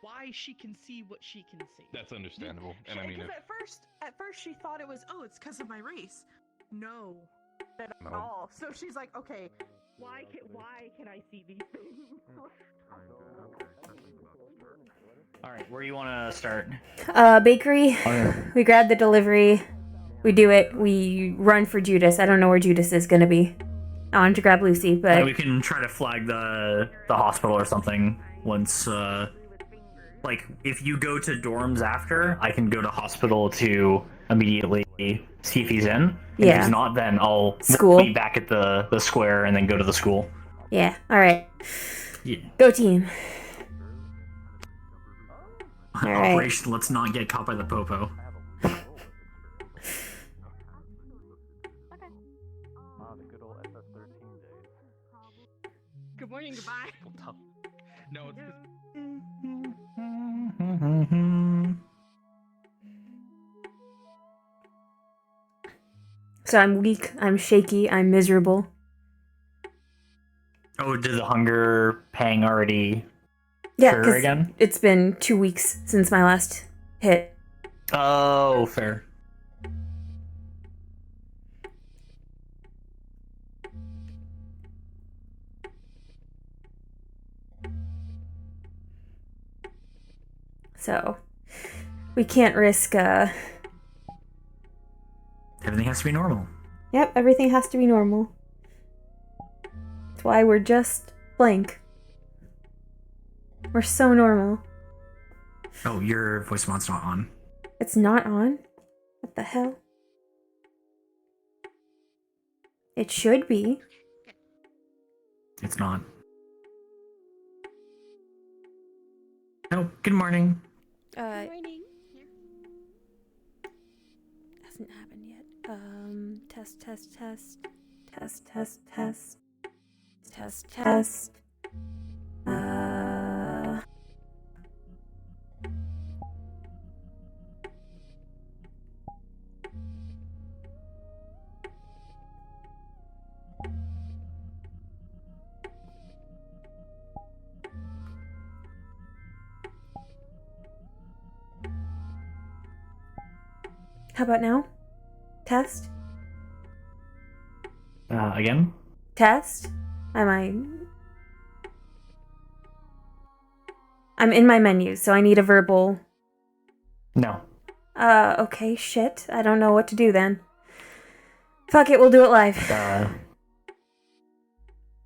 why she can see what she can see. That's understandable. And I mean, because at first she thought it was, oh, it's because of my race. No, not at all. So she's like, okay, why can I see these things? All right, where do you want to start? Bakery. Okay. We grab the delivery. We do it. We run for Judas. I don't know where Judas is gonna be. I wanted to grab Lucy, but We can try to flag the hospital or something once. Like, if you go to dorms after, I can go to hospital to immediately see if he's in. And if he's not, then I'll be back at the square and then go to the school. Yeah. All right. Yeah. Go team. All right. Operation Let's Not Get Caught by the Popo. Good morning, goodbye. no, it's So I'm weak. I'm shaky. I'm miserable. Oh, did the hunger pang already Yeah, occur again? It's been 2 weeks since my last hit. Oh, fair. So we can't risk. Everything has to be normal. Yep, everything has to be normal. That's why we're just blank. We're so normal. Oh, your voice mod's not on. It's not on? What the hell? It should be. It's not. Oh, good morning. Good morning. Hasn't happened yet. Test. How about now? Test? Again? Test? I'm in my menu, so I need a verbal. No. Okay, shit. I don't know what to do then. Fuck it, we'll do it live.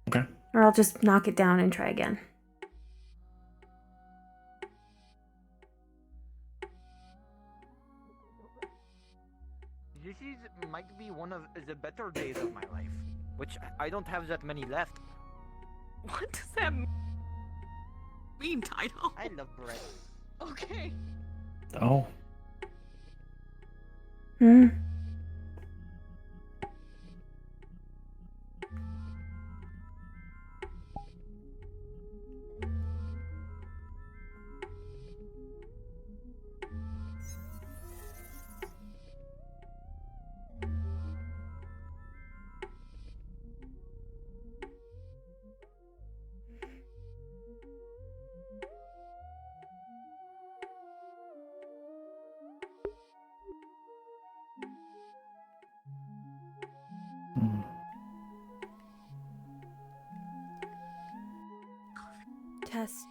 Okay. Or I'll just knock it down and try again. This might be one of the better days of my life, which I don't have that many left. What does that mean, Tidal? I love bread. Okay. Oh.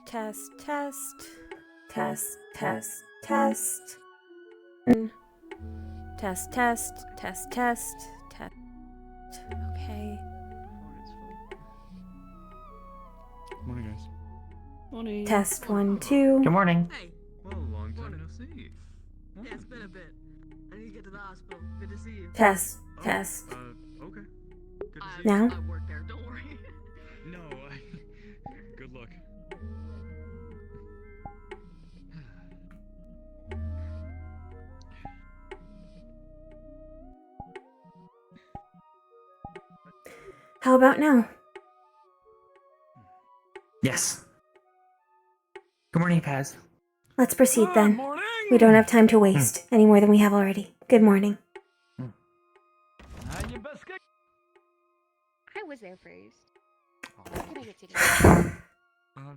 Test. Okay. Morning, guys. Morning. Test 1, 2. Good morning. Hey. Well, long time no see. Yeah, it's been a bit. I need to get to the hospital. Good to see you. Test. Okay. Good to see you. Now? I work there, don't worry. No, good luck. How about now? Yes. Good morning, Paz. Let's proceed then. We don't have time to waste any more than we have already. Good morning. I was there first. What can I get you?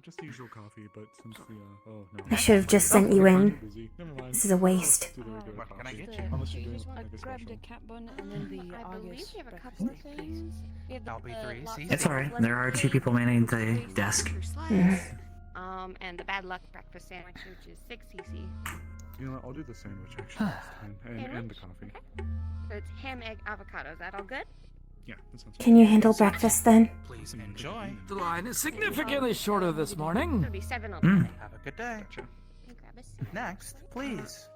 Just the usual coffee, but since the oh no. I should have just sent you in. Busy. Never mind. This is a waste. Do the regular What can I coffee. get you? Unless you're doing I like a grabbed special. a cat bun and then the I believe August we have a breakfast couple of steak, things. please. We have That'll be three, lots see? of It's alright. lemon There are 2 cake, people manning the please, desk. for slice, and the bad luck breakfast sandwich, which is 6 cc. You know what? I'll do the sandwich actually this time, and the coffee. So it's ham, egg, avocado. Is that all good? Yeah, that sounds. Can you handle breakfast then? Please enjoy. The line is significantly shorter this morning. It'll be 7 on Mm. Friday. Have a good day. Gotcha. Grab a seat. Next, please.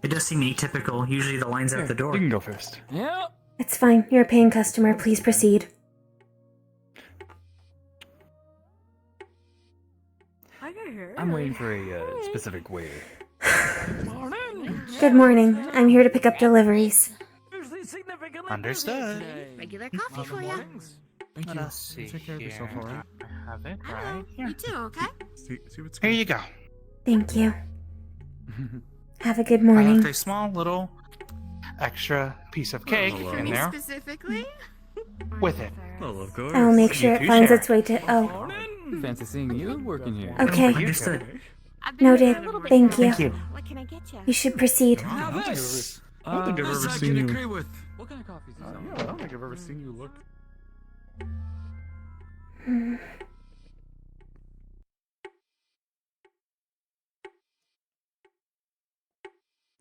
It does seem atypical. Usually the line's out the door. You can go first. Yeah. It's fine. You're a paying customer. Please proceed. I'm waiting for a specific waiter. Morning. Good morning. I'm here to pick up deliveries. Usually significantly Understood. busy today. Regular coffee for ya. Mornings. Thank Let you. us see Take care of yourself, here. alright? I have it Hello. right here. You too, okay? See what's Here you go. Thank you. Have a good I morning. left a small little extra piece of cake Hello. in there Specifically? with it. Well, of course. I'll make sure You it finds share. its way to. Oh, Morning. Fancy seeing you working here. okay. Understood. I've been Noted. here a little bit Thank now. you. Thank you. What can I get you? You should proceed. Now I don't think I've this. I don't think I've This ever I seen can you. agree with. What kind of coffee is this? Yeah, I don't think I've ever seen you look. Hmm.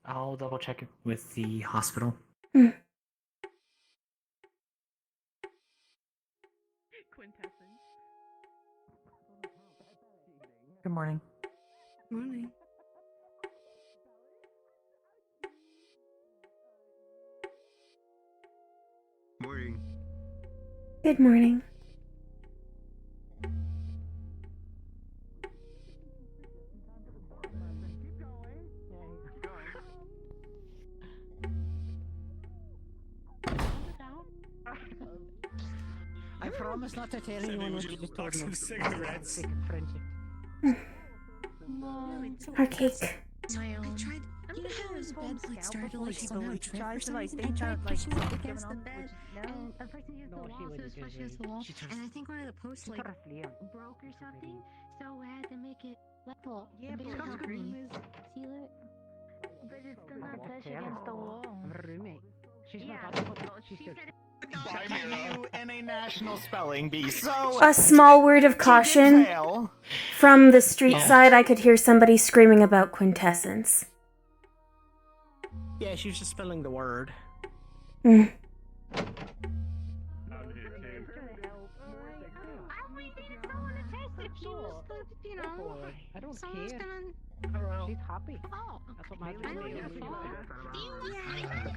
I'll double check it with the hospital. Quintessence. Good morning. Morning. Morning. Good morning. I promise not to tell anyone what you just told me. cigarettes. Our cake. I tried. You know how his bed like started to like somehow trip for some reason? I tried pushing it against the bed, and unfortunately against the wall, so it was pushed against the wall. And I think one of the posts like broke or something, so I had to make it level. Yeah, but but it helped me scream is seal it. But it's still not pushed against the wall. I'm a roommate. She's Yeah. my daughter. She's good. You in a national spelling bee, so A small word of caution. detail. From the street side, I could hear somebody screaming about quintessence. Yeah, she was just spelling the word. Hmm. You know, I don't someone's care. gonna. She's happy. Oh, That's what my I know family your is. fault. Do you want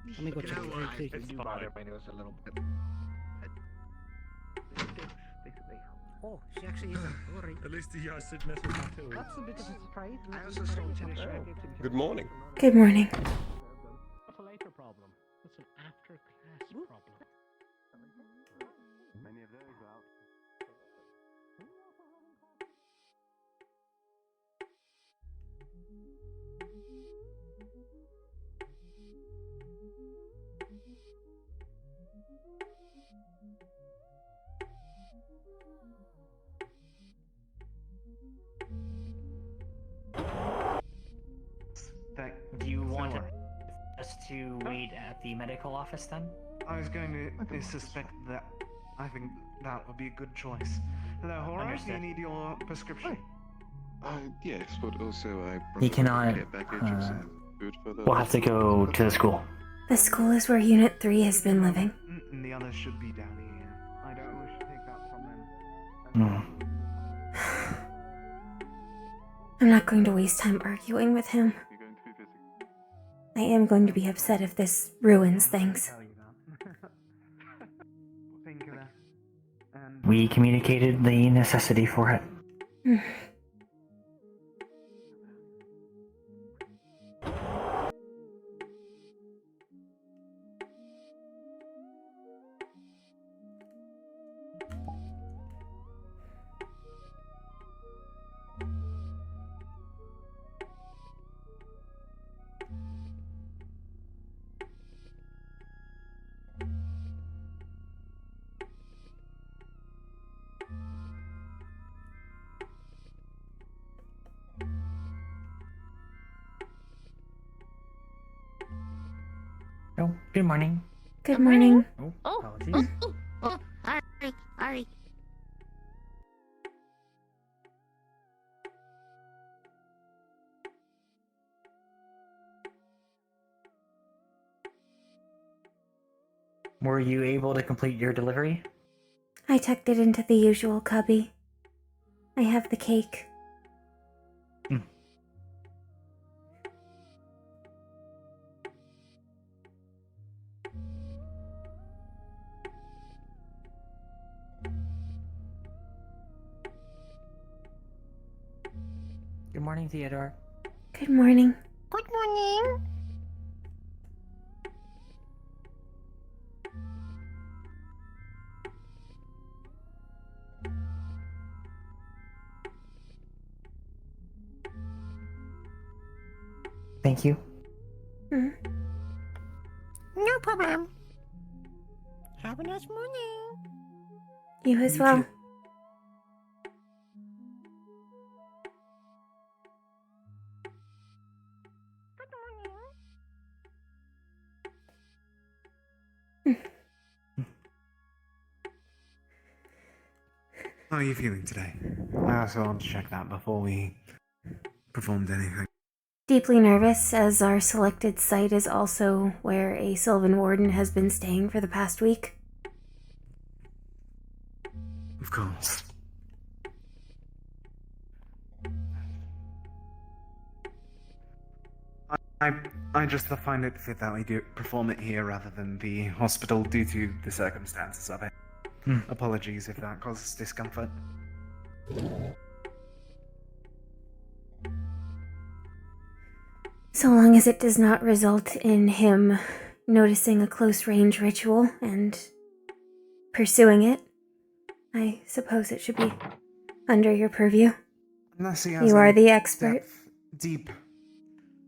Let me go check the cake. It's bother my nose a little bit. Oh, she actually is. Alright. At least the said mess with my toes. That's a bit of a surprise. I also saw Good morning. Good morning. That's a later problem. It's an after class problem. Many of those out. Do you want us to wait at the medical office then? I was going to suspect that. I think that would be a good choice. Hello, Horace. Do you Understood. need your prescription? Yes, but also I He brought cannot, a care package of some food for the. We'll have to go to the school. The school is where Unit 3 has been living. And the others should be down here. I don't wish to take that from them. Hmm. I'm not going to waste time arguing with him. You're going to be busy. I am going to be upset if this ruins things. Tell you that. Think of that. And We communicated the necessity for it. Oh, good morning. Good morning. Oh, Oh, apologies. sorry. Were you able to complete your delivery? I tucked it into the usual cubby. I have the cake. Good morning, Theodore. Good morning. Good morning. Thank you. Mm. No problem. Have a nice morning. You as You well. too. How are you feeling today? I also want to check that before we performed anything. Deeply nervous, as our selected site is also where a Sylvan Warden has been staying for the past week. Of course. I just find it fit that we do perform it here rather than the hospital due to the circumstances of it. Apologies if that causes discomfort. So long as it does not result in him noticing a close range ritual and pursuing it, I suppose it should be under your purview. Unless he has You are a the expert. deep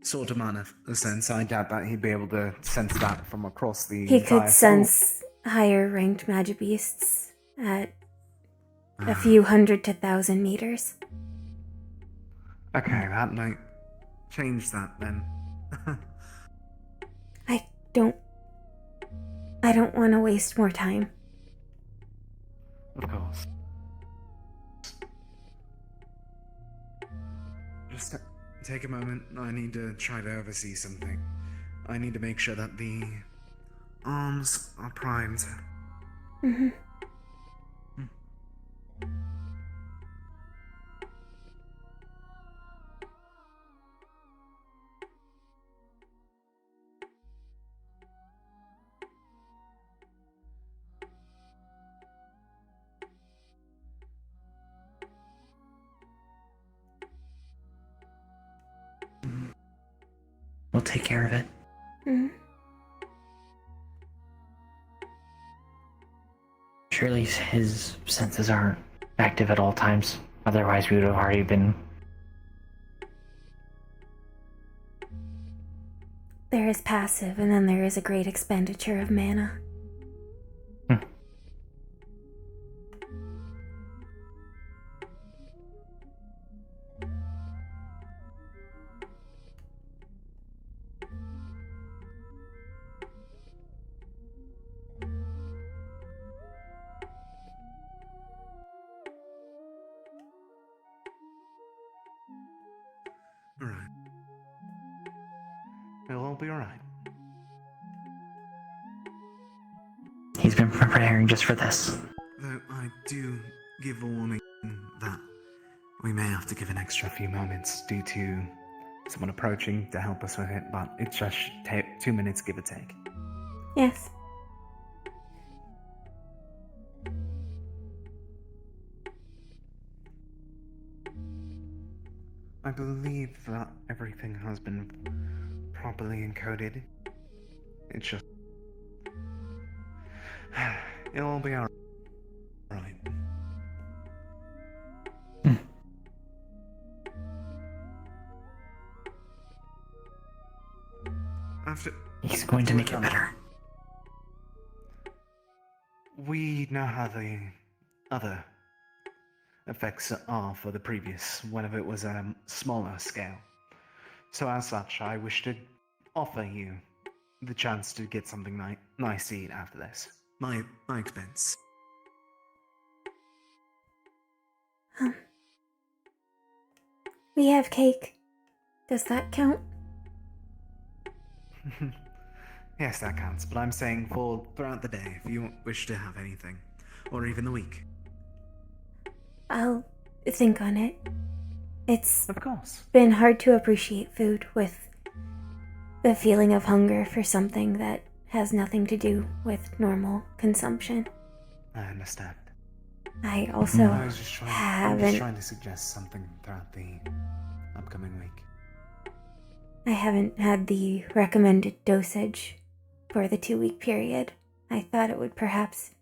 sort of man of a sense, I doubt that he'd be able to sense that from across the He entire could school. sense higher ranked magibeasts at a few 100 to 1,000 meters. Okay, that might change that then. I don't want to waste more time. Of course. Just take a moment. I need to try to oversee something. I need to make sure that the arms are primed. Mm-hmm. We'll take care of it. Mm-hmm. Surely his senses aren't active at all times. Otherwise, we would have already been. There is passive, and then there is a great expenditure of mana. Alright. It'll all be alright. He's been preparing just for this. Though I do give a warning that we may have to give an extra few moments due to someone approaching to help us with it, but it just should take 2 minutes, give or take. Yes. I believe that everything has been properly encoded. It's just... It'll all be alright. After... He's going to make it better. We know how the other effects are for the previous, whenever it was at a smaller scale. So as such, I wish to offer you the chance to get something nice to eat after this. My expense. We have cake. Does that count? Yes, that counts, but I'm saying for throughout the day, if you wish to have anything. Or even the week. I'll think on it. It's Of course. been hard to appreciate food with the feeling of hunger for something that has nothing to do with normal consumption. I understand. I also I'm just trying to suggest something throughout the upcoming week. I haven't had the recommended dosage for the 2-week period. I thought it would perhaps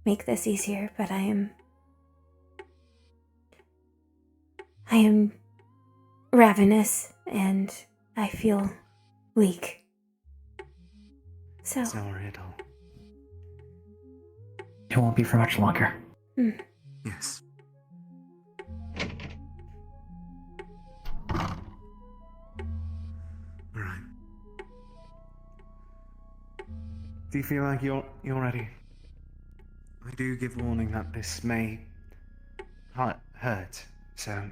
make this easier, but I am ravenous and I feel weak. So Don't worry at all. It won't be for much longer. Yes. Alright. Do you feel like you're ready? I do give warning that this may hurt, so...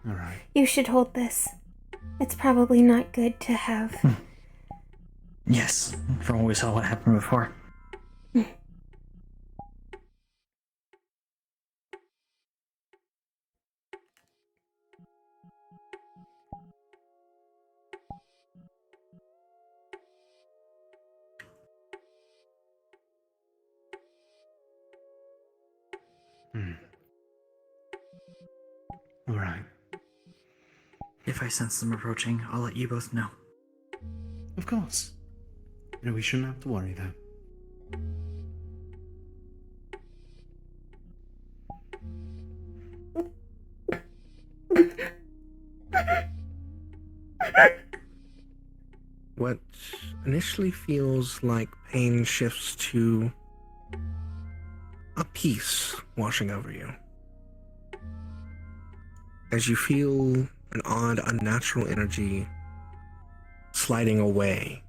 Alright. you should hold this. It's probably not good to have. Yes, from what we saw what happened before. Alright. If I sense them approaching, I'll let you both know. Of course. No, we shouldn't have to worry, though. What initially feels like pain shifts to a peace washing over you. As you feel an odd, unnatural energy sliding away,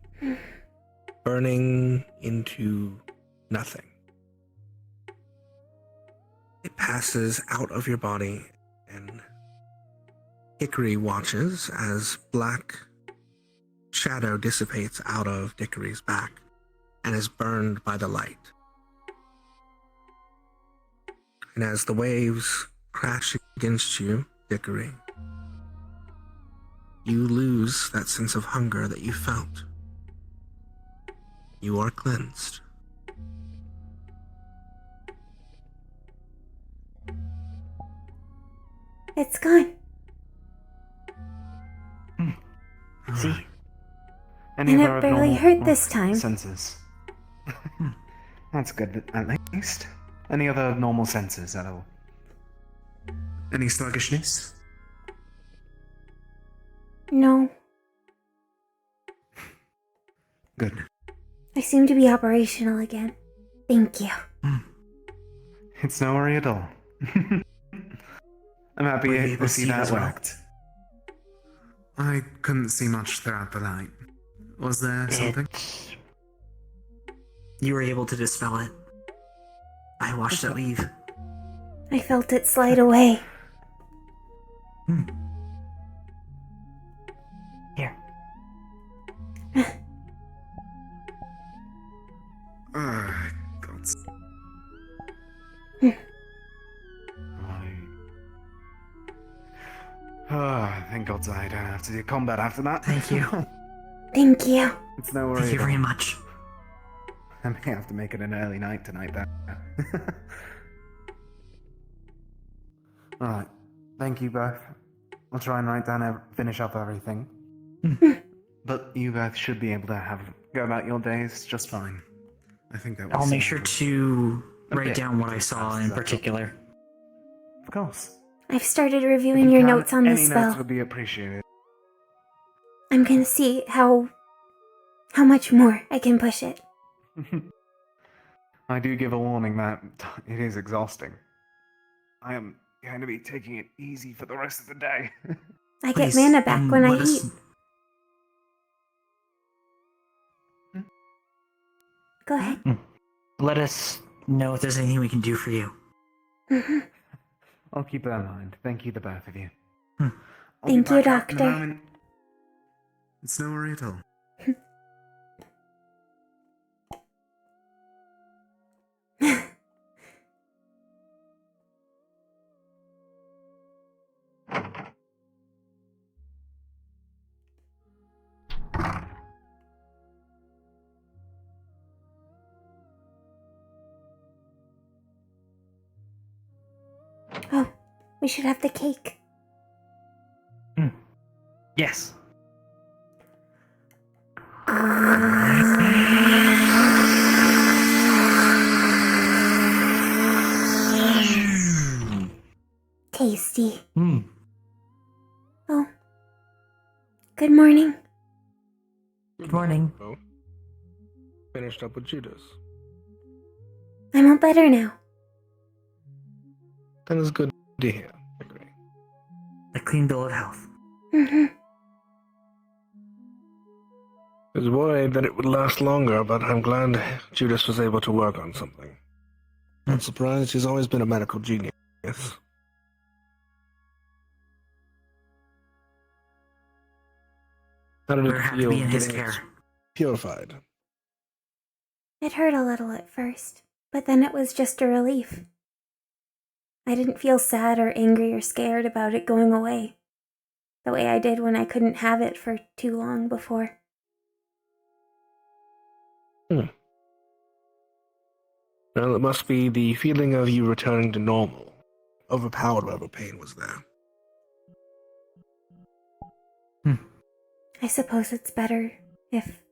burning into nothing. It passes out of your body, and Dickory watches as black shadow dissipates out of Dickory's back and is burned by the light. And as the waves crash against you, Dickory, you lose that sense of hunger that you felt. You are cleansed. It's gone. See? And it barely hurt this time. Senses. That's good, at least. Any other normal senses at all? Any sluggishness? No. Good. I seem to be operational again. Thank you. It's no worry at all. I'm happy to see that worked. I couldn't see much throughout the night. Was there something? You were able to dispel it. I watched it leave. I felt it slide away. Here. God's... Thank God I don't have to do combat after that. Thank you. Thank you. It's no worry. Thank you at all. very much. I may have to make it an early night tonight, though. Alright. Thank you both. I'll try and write down finish up everything. But you both should be able to go about your days just fine. I think that was I'll make sure to write down what I saw in particular. Of course. I've started reviewing your notes on this Any spell. notes would be appreciated. I'm gonna see how much more I can push it. I do give a warning that it is exhausting. I am going to be taking it easy for the rest of the day. I get Please, mana back and when I let us- eat. Go ahead. Let us know if there's anything we can do for you. Mhm. I'll keep that in mind. Thank you, the both of you. Hmm. I'll be Thank you, back out in a Doctor. moment. It's no worry at all. Oh, we should have the cake. Yes. Tasty. Mm. Oh. Good morning. Good morning. Oh. Finished up with Judas. I'm all better now. That is good to hear. Dickory. A clean bill of health. Mm-hmm. I was worried that it would last longer, but I'm glad Judas was able to work on something. Not surprised, he's always been a medical genius. How did We're it happy to feel be in his getting care. it purified? It hurt a little at first, but then it was just a relief. I didn't feel sad or angry or scared about it going away, the way I did when I couldn't have it for too long before. Well, it must be the feeling of you returning to normal, overpowered whatever pain was there. I suppose it's better if...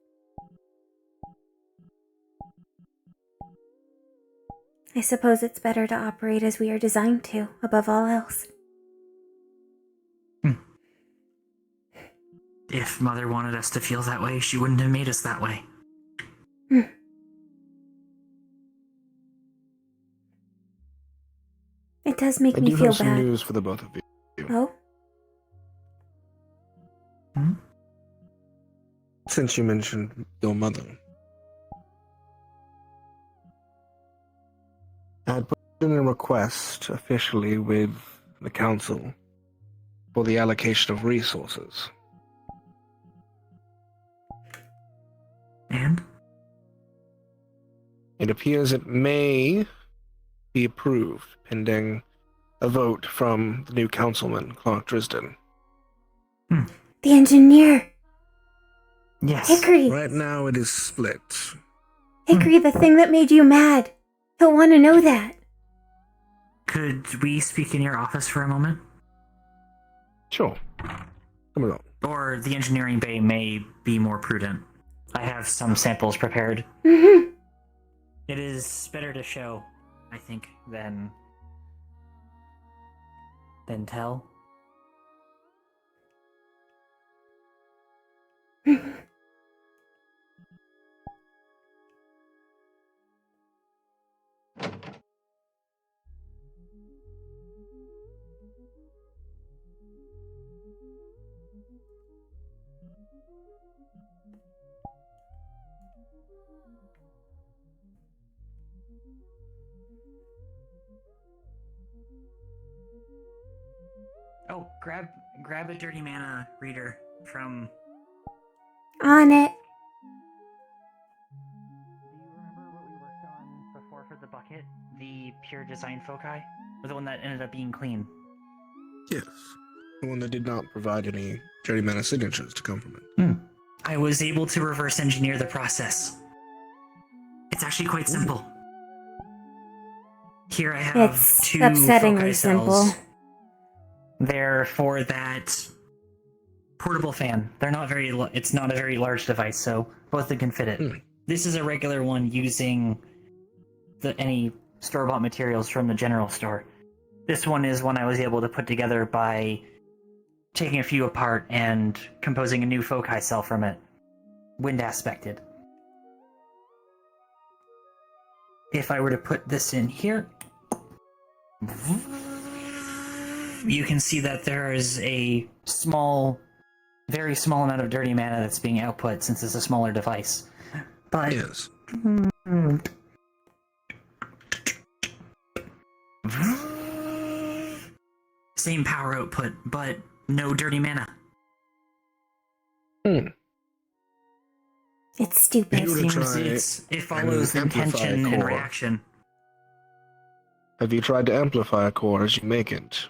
I suppose it's better to operate as we are designed to, above all else. If Mother wanted us to feel that way, she wouldn't have made us that way. It does make I me do feel have some bad. news for the both of you. Oh? Since you mentioned your mother, I had put in a request officially with the council for the allocation of resources. And? It appears it may be approved pending a vote from the new councilman, Clark Drisden. The engineer! Yes. Dickory! Right now it is split. Dickory, the thing that made you mad! He'll want to know that. Could we speak in your office for a moment? Sure. Come along. Or the engineering bay may be more prudent. I have some samples prepared. Mm-hmm. It is better to show, I think, than tell. Oh, grab a dirty mana reader from... On it. Do you remember what we worked on before for the bucket? The pure design foci? Or the one that ended up being clean? Yes. The one that did not provide any dirty mana signatures to come from it. I was able to reverse engineer the process. It's actually quite simple. Here I have It's two upsettingly foci simple. cells. They're for that portable fan. They're not very. It's not a very large device, so both of them can fit it. This is a regular one using any store-bought materials from the general store. This one is one I was able to put together by taking a few apart and composing a new foci cell from it, wind aspected. If I were to put this in here, you can see that there is a very small amount of dirty mana that's being output since it's a smaller device. But Yes. Same power output, but no dirty mana. It's stupid. You were to Seems try it follows and amplify intention a and core. reaction. Have you tried to amplify a core as you make it?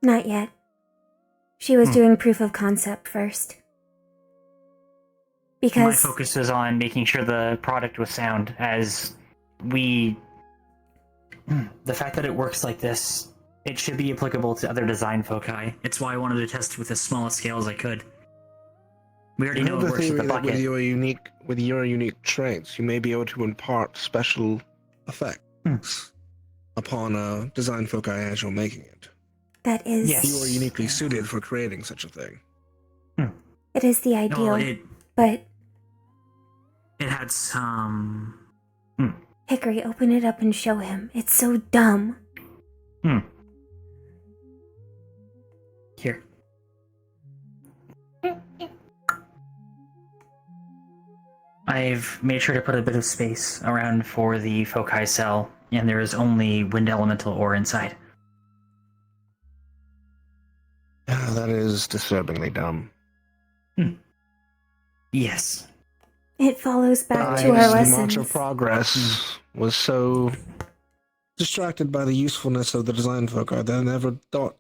Not yet. She was doing proof of concept first. My Because focus was on making sure the product was sound, as the fact that it works like this, it should be applicable to other design foci. It's why I wanted to test with as small a scale as I could. We already know it works with the bucket. With your unique traits, you may be able to impart special effects upon a design foci as you're making it. that is... Yes. You are uniquely suited for creating such a thing. It is the ideal, Well, but... it had some... Hickory, open it up and show him. It's so dumb. Here. I've made sure to put a bit of space around for the foci cell, and there is only wind elemental ore inside. That is disturbingly dumb. Yes. It follows back to our The lessons. march of progress was so distracted by the usefulness of the design foci that I never thought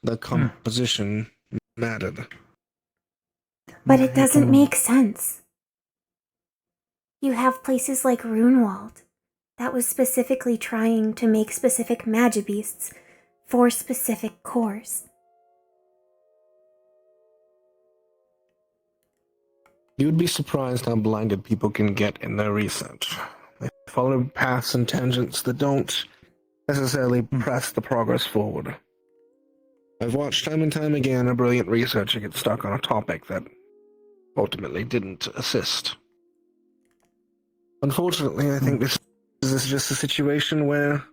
the composition mattered. But it doesn't make sense. You have places like Runewald that was specifically trying to make specific magibeasts for specific cores. You would be surprised how blinded people can get in their research. They follow paths and tangents that don't necessarily press the progress forward. I've watched time and time again a brilliant researcher get stuck on a topic that ultimately didn't assist. Unfortunately, I think this is just a situation where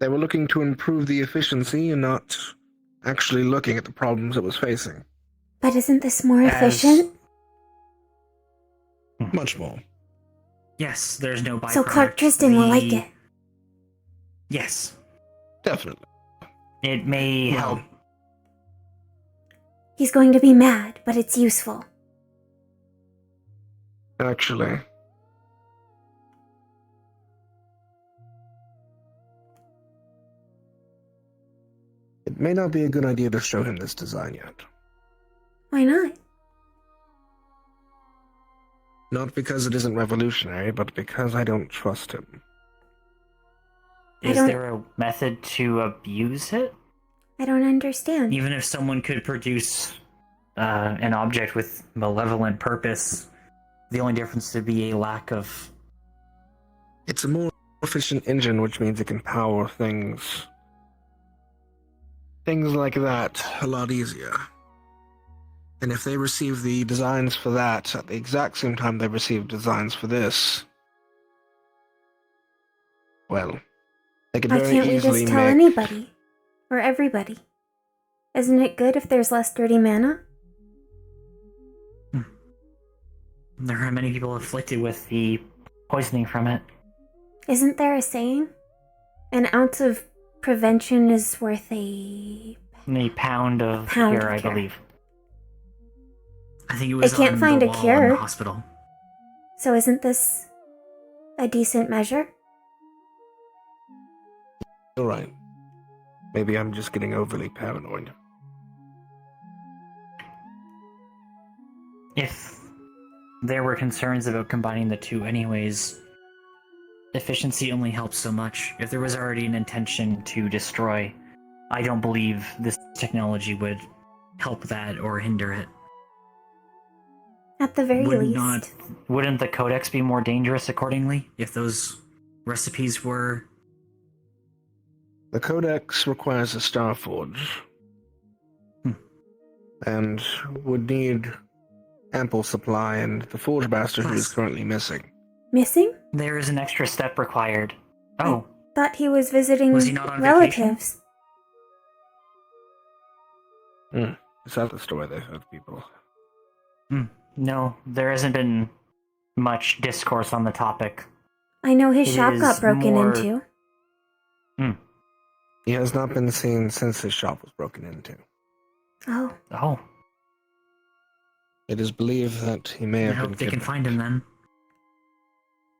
they were looking to improve the efficiency and not actually looking at the problems it was facing. But isn't this more efficient? Much more. Yes, there's no byproduct. So Clark Tristan will like it. Yes. Definitely. It may help. He's going to be mad, but it's useful. Actually. It may not be a good idea to show him this design yet. Why not? Not because it isn't revolutionary, but because I don't trust him. Is there a method to abuse it? I don't understand. Even if someone could produce an object with malevolent purpose, the only difference would be a lack of... It's a more efficient engine, which means it can power things like that a lot easier. And if they receive the designs for that at the exact same time they receive designs for this, well, they could Why very can't we easily just tell make... anybody? Or everybody? Isn't it good if there's less dirty mana? There are many people afflicted with the poisoning from it. Isn't there a saying? An ounce of prevention is worth a pound of Pound cure, of I cure. believe. I think it was They can't on find the a wall cure. in the hospital. So isn't this a decent measure? All right. Maybe I'm just getting overly paranoid. If there were concerns about combining the two anyways, efficiency only helps so much. If there was already an intention to destroy, I don't believe this technology would help that or hinder it. At the very least. Wouldn't the codex be more dangerous accordingly if those recipes were... The Codex requires a Starforge, and would need ample supply, and the Forge Bastard who is currently missing. Missing? There is an extra step required. Oh, Thought he was visiting Was he not on relatives. Is that the story they've heard, people? No, there hasn't been much discourse on the topic. I know his It shop is got broken more- into. He has not been seen since his shop was broken into. Oh. Oh, It is believed that he may I have hope been they can kidnapped. find him then.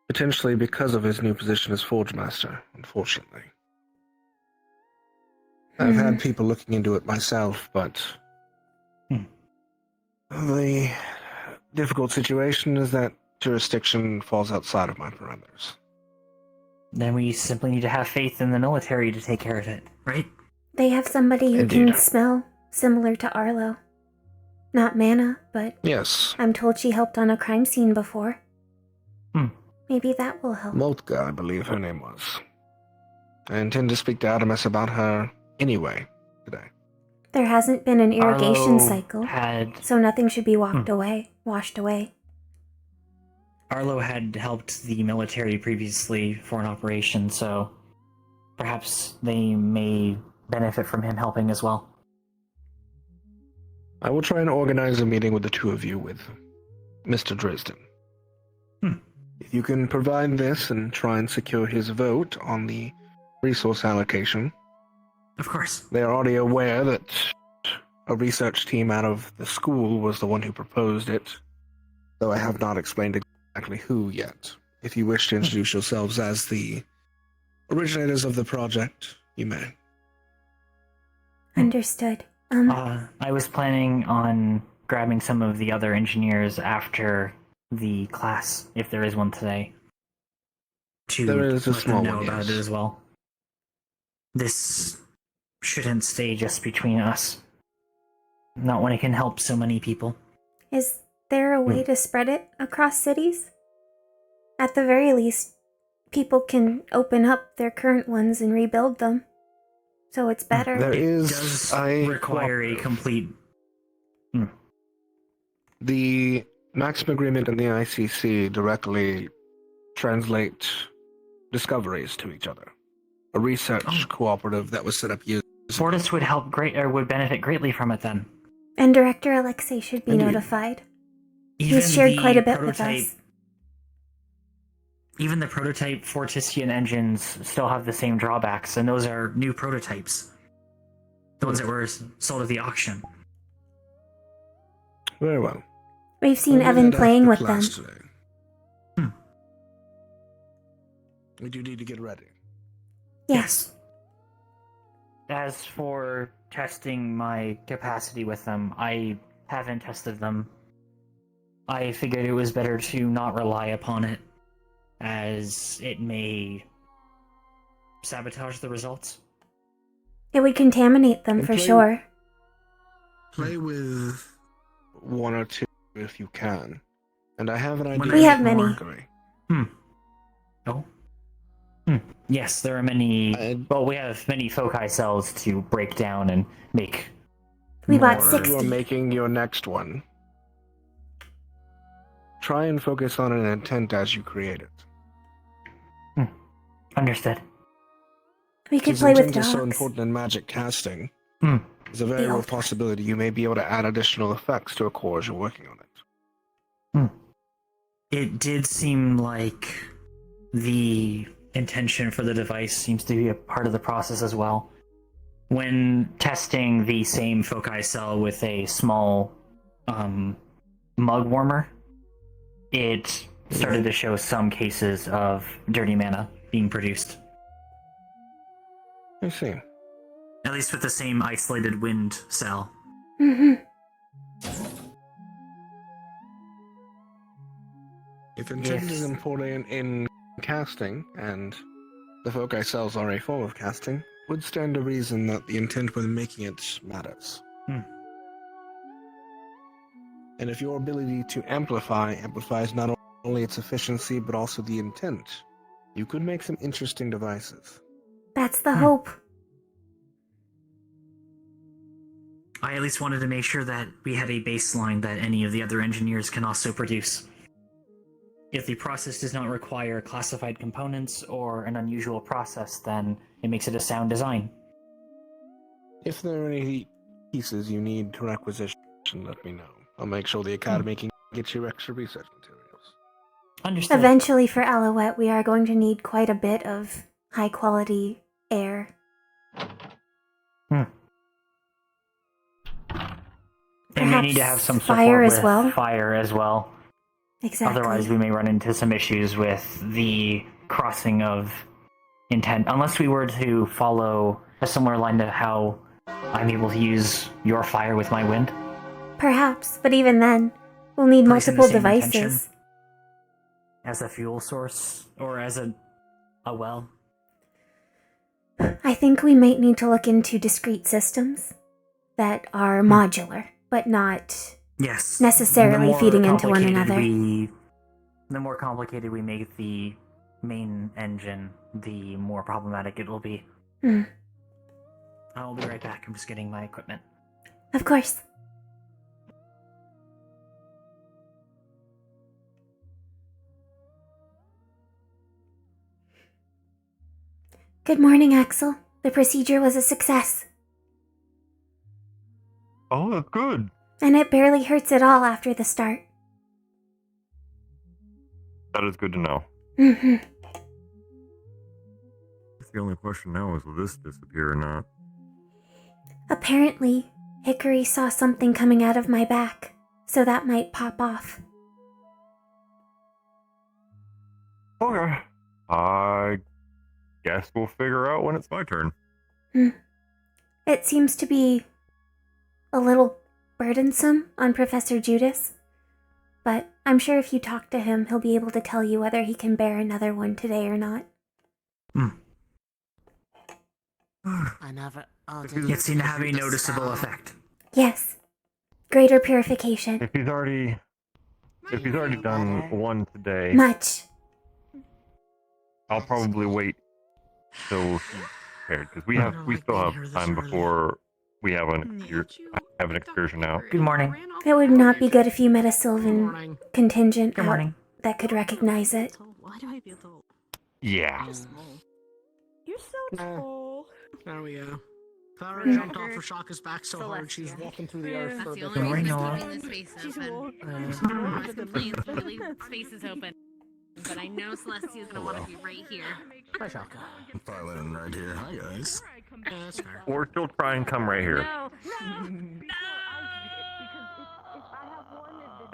Potentially because of his new position as Forge Master, unfortunately. I've had people looking into it myself, but the difficult situation is that jurisdiction falls outside of my parameters. Then we simply need to have faith in the military to take care of it, right? They have somebody who Indeed. can smell similar to Arlo. Not Mana, but Yes, I'm told she helped on a crime scene before. Maybe that will help. Moltka, I believe her name was. I intend to speak to Adamus about her anyway today. There hasn't been an irrigation Arlo cycle, had- so nothing should be washed away. Arlo had helped the military previously for an operation, so perhaps they may benefit from him helping as well. I will try and organize a meeting with the two of you with Mr. Dresden. If you can provide this and try and secure his vote on the resource allocation. Of course. They are already aware that a research team out of the school was the one who proposed it, though I have not explained exactly who yet. If you wish to introduce yourselves as the originators of the project, you may. Understood. I was planning on grabbing some of the other engineers after the class, if there is one today, to There is a let small them know one, about yes. it as well. This shouldn't stay just between us. Not when it can help so many people. Is there a way to spread it across cities? At the very least, people can open up their current ones and rebuild them. So it's better. There It is does a require a complete... The Maxim Agreement and the ICC directly translate discoveries to each other. A research cooperative that was set up years ago. Fortis would help would benefit greatly from it then. And Director Alexei should be Indeed. notified. Even He's shared the quite a bit with prototype- us. Even the prototype Fortisian engines still have the same drawbacks, and those are new prototypes. The ones that were sold at the auction. Very well. We've seen We'll do Evan that playing after with them. class today. We do need to get ready. Yes. As for testing my capacity with them, I haven't tested them. I figured it was better to not rely upon it, as it may sabotage the results. It would contaminate them And for play- sure. Play with one or two if you can. And I have an idea. We have for many. Dickory. Oh? Yes, there are many... well, we have many foci cells to break down and make... We bought more- 60. You are making your next one. Try and focus on an intent as you create it. Understood. We could Since play with intent is so dogs. important in magic casting, there's a very real possibility you may be able to add additional effects to a core as you're working on it. It did seem like the intention for the device seems to be a part of the process as well. When testing the same foci cell with a small mug warmer, it started to show some cases of dirty mana being produced. I see. At least with the same isolated wind cell. If intent is important in casting, and the foci cells are a form of casting, would stand to reason that the intent when making it matters. And if your ability to amplify amplifies not only its efficiency but also the intent, you could make some interesting devices. That's the hope. I at least wanted to make sure that we had a baseline that any of the other engineers can also produce. If the process does not require classified components or an unusual process, then it makes it a sound design. If there are any pieces you need to requisition, let me know. I'll make sure the Academy can get you extra research materials. Understood. Eventually, for Alouette, we are going to need quite a bit of high-quality air. They may need to have some support fire as with well. fire as well. Exactly. Otherwise, we may run into some issues with the crossing of intent. Unless we were to follow a similar line to how I'm able to use your fire with my wind. Perhaps, but even then, we'll need Placing the multiple same devices. intention as a fuel source, or as a well. I think we might need to look into discrete systems that are modular, but not Yes. necessarily The more feeding into one complicated another. The more complicated we make the main engine, the more problematic it will be. I'll be right back. I'm just getting my equipment. Of course. Good morning, Axel. The procedure was a success. Oh, that's good. And it barely hurts at all after the start. That is good to know. Mm-hmm. The only question now is, will this disappear or not? Apparently, Dickory saw something coming out of my back, so that might pop off. Okay. I guess we'll figure out when it's my turn. It seems to be a little burdensome on Professor Judas, but I'm sure if you talk to him, he'll be able to tell you whether he can bear another one today or not. It seemed to have a noticeable effect. Yes. Greater purification. If he's already done one today, Much. I'll probably wait till he's prepared, because we still have time before we have an excursion out. Good morning. It would not be good if you met a Sylvan contingent Good morning. that could recognize it. Why do I feel so Yeah. You're so tall. There we go. Clara jumped off of Shaka's back so hard she's walking through the earth. That's the for only reason Noah. I'm keeping this space open. Uh, I was complaining to leave spaces open. But I know Celestia's gonna want to be right here. Hi, Shaka. I'm piloting right here. Hi, guys. Yeah, that's fair. Or she'll try and come right here. No!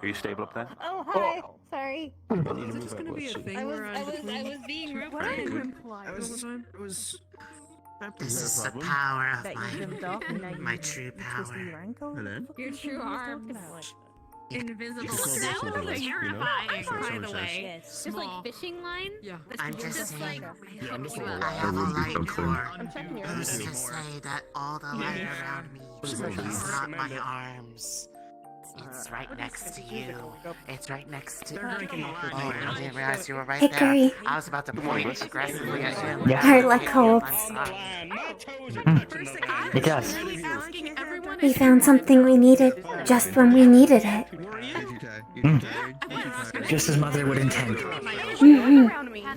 Are you stable up there? Oh, hi. Sorry. Is it just gonna be a thing I was being rude. What Very did rude. This is the power of my true power. Hello? Your true arms. Invisible. It's That small was fish, you know? terrifying, That's by what the it way. says. Just like fishing line? Yeah. I'm just Just like, saying. Yeah, I'm just a you little up. I have a would be light something. core. I'm checking your Who's arms. to say that all the light around me is not my arms? It's right next to you. It's right next to. Oh, I didn't realize you were right Hickory. there. I was about to point aggressively at you. Our luck holds. It does. We found something we needed just when we needed it. Just as mother would intend. Mm-hmm. Indeed, I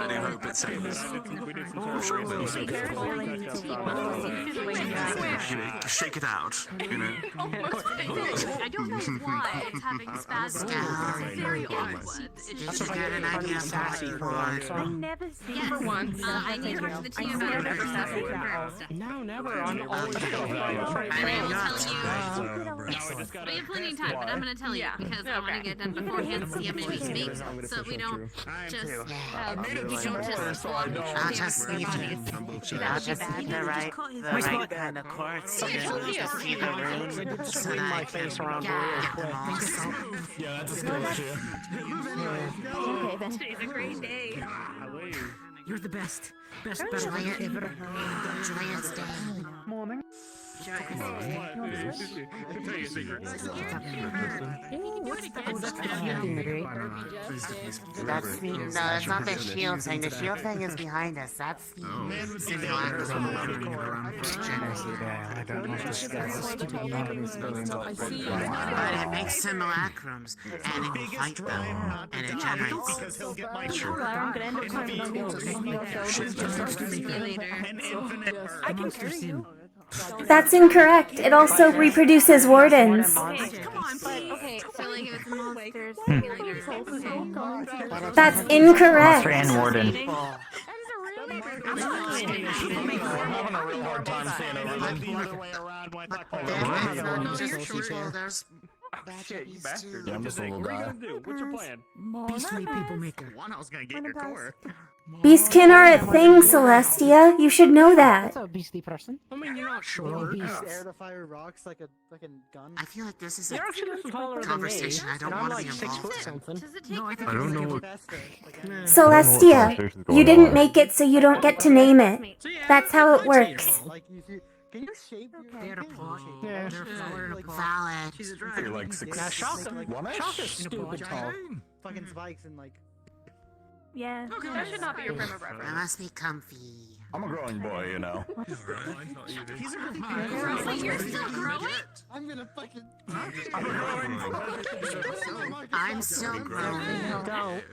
do hope it saves. I'm sure it will. Shake it out, you know. I don't know why it's having spasms. It's very awkward. Did you get an idea of what you want? Yes, for once. I need to talk to the team about it for stuff. No, never. I'm always I mean, we have plenty of time, but I'm gonna tell you because I want to get done beforehand to see how many we can make, so we don't just I'll just need the right kind of chords to see the room so that I can get them all. Yeah, that's a skill issue. Okay, then. Today's a great day. You're the best. Best Joyous day. That's the, no, that's not the shield thing. The shield thing is behind us. That's the simulacrum. I don't want to discuss. But it makes simulacrums, and it will fight them, and it generates. I can carry you. That's incorrect. It also reproduces wardens. Okay, so like if it's a monster simulator. That's incorrect. Monster and warden. Just people, there's Shit, you bastard. Yeah, I'm just a little guy. What's your plan? Beastly people maker. One, I was gonna get your core. Beastkin are a thing, Celestia. You should know that. That's a beastly person. I mean, you're not sure. Air to fire rocks like a fucking gun. I feel like this is a You're actually taller than me. conversation I don't And I'm want to like be 6 foot involved in. something. No, I I don't know what. Celestia, you didn't make it, so you don't get to name it. That's how it works. Can you shape your Yeah, valid. She's a You're dragon. like 6. Now, Shock is In a stupid black tall. dragon. Fucking spikes and like. Yeah. Okay, that should not be your frame of I reference. must be comfy. I'm a growing boy, you know. He's a Wait, you're still growing? I'm gonna fucking. I'm still growing. Don't.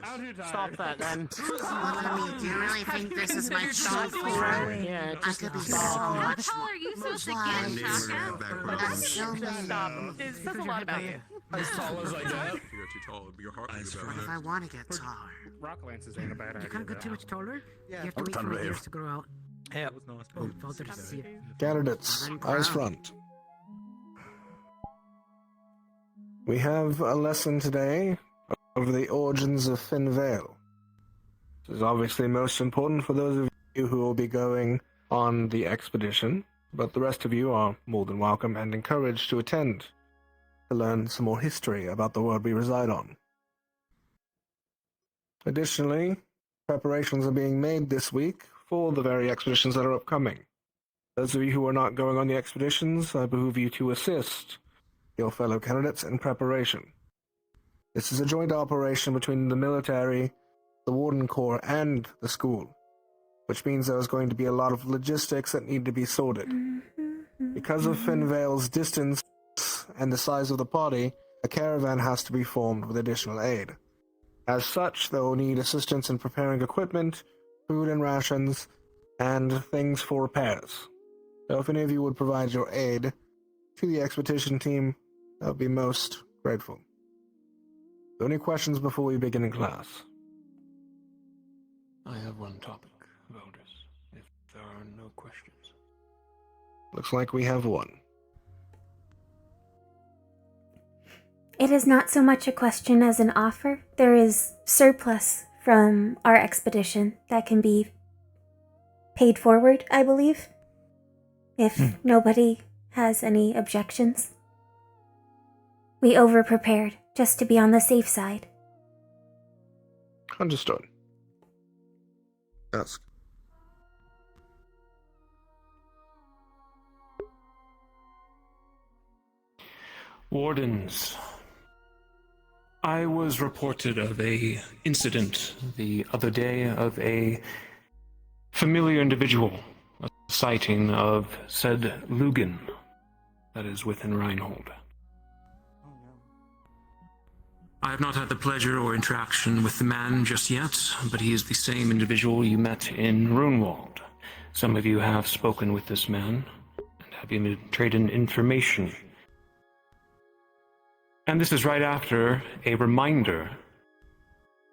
Stop that then. Look at me. Do you really think this is my true form? Yeah, I could be so much How tall are you supposed to get, Shaka? That's so mean. It says a lot about you. As tall as I get. You're too tall. Your heart rate What if I want to get taller? Rock lances ain't a bad idea. You can't get too much taller. Yeah. You have to wait for years to grow out. Yeah. Oh, father to see it. Candidates, eyes front. We have a lesson today of the origins of Finvale. This is obviously most important for those of you who will be going on the expedition, but the rest of you are more than welcome and encouraged to attend to learn some more history about the world we reside on. Additionally, preparations are being made this week for the very expeditions that are upcoming. Those of you who are not going on the expeditions, I behoove you to assist your fellow candidates in preparation. This is a joint operation between the military, the Warden Corps, and the school, which means there's going to be a lot of logistics that need to be sorted. Because of Finvale's distance and the size of the party, a caravan has to be formed with additional aid. As such, they will need assistance in preparing equipment, food and rations, and things for repairs. So if any of you would provide your aid to the expedition team, I would be most grateful. Any questions before we begin in class? I have one topic, Valdis, if there are no questions. Looks like we have one. It is not so much a question as an offer. There is surplus from our expedition that can be paid forward, I believe, if nobody has any objections. We over-prepared, just to be on the safe side. Understood. Ask. Wardens, I was reported of a incident the other day of a familiar individual, a sighting of said Lugan that is within Reinhold. I have not had the pleasure or interaction with the man just yet, but he is the same individual you met in Runewald. Some of you have spoken with this man and have even traded information. And this is right after a reminder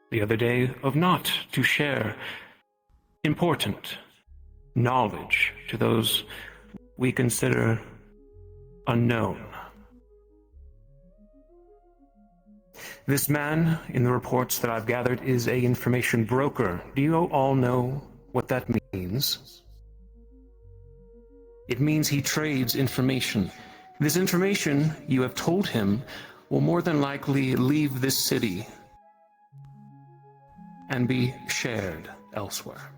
the other day of not to share important knowledge to those we consider unknown. This man, in the reports that I've gathered, is a information broker. Do you all know what that means? It means he trades information. This information, you have told him, will more than likely leave this city and be shared elsewhere.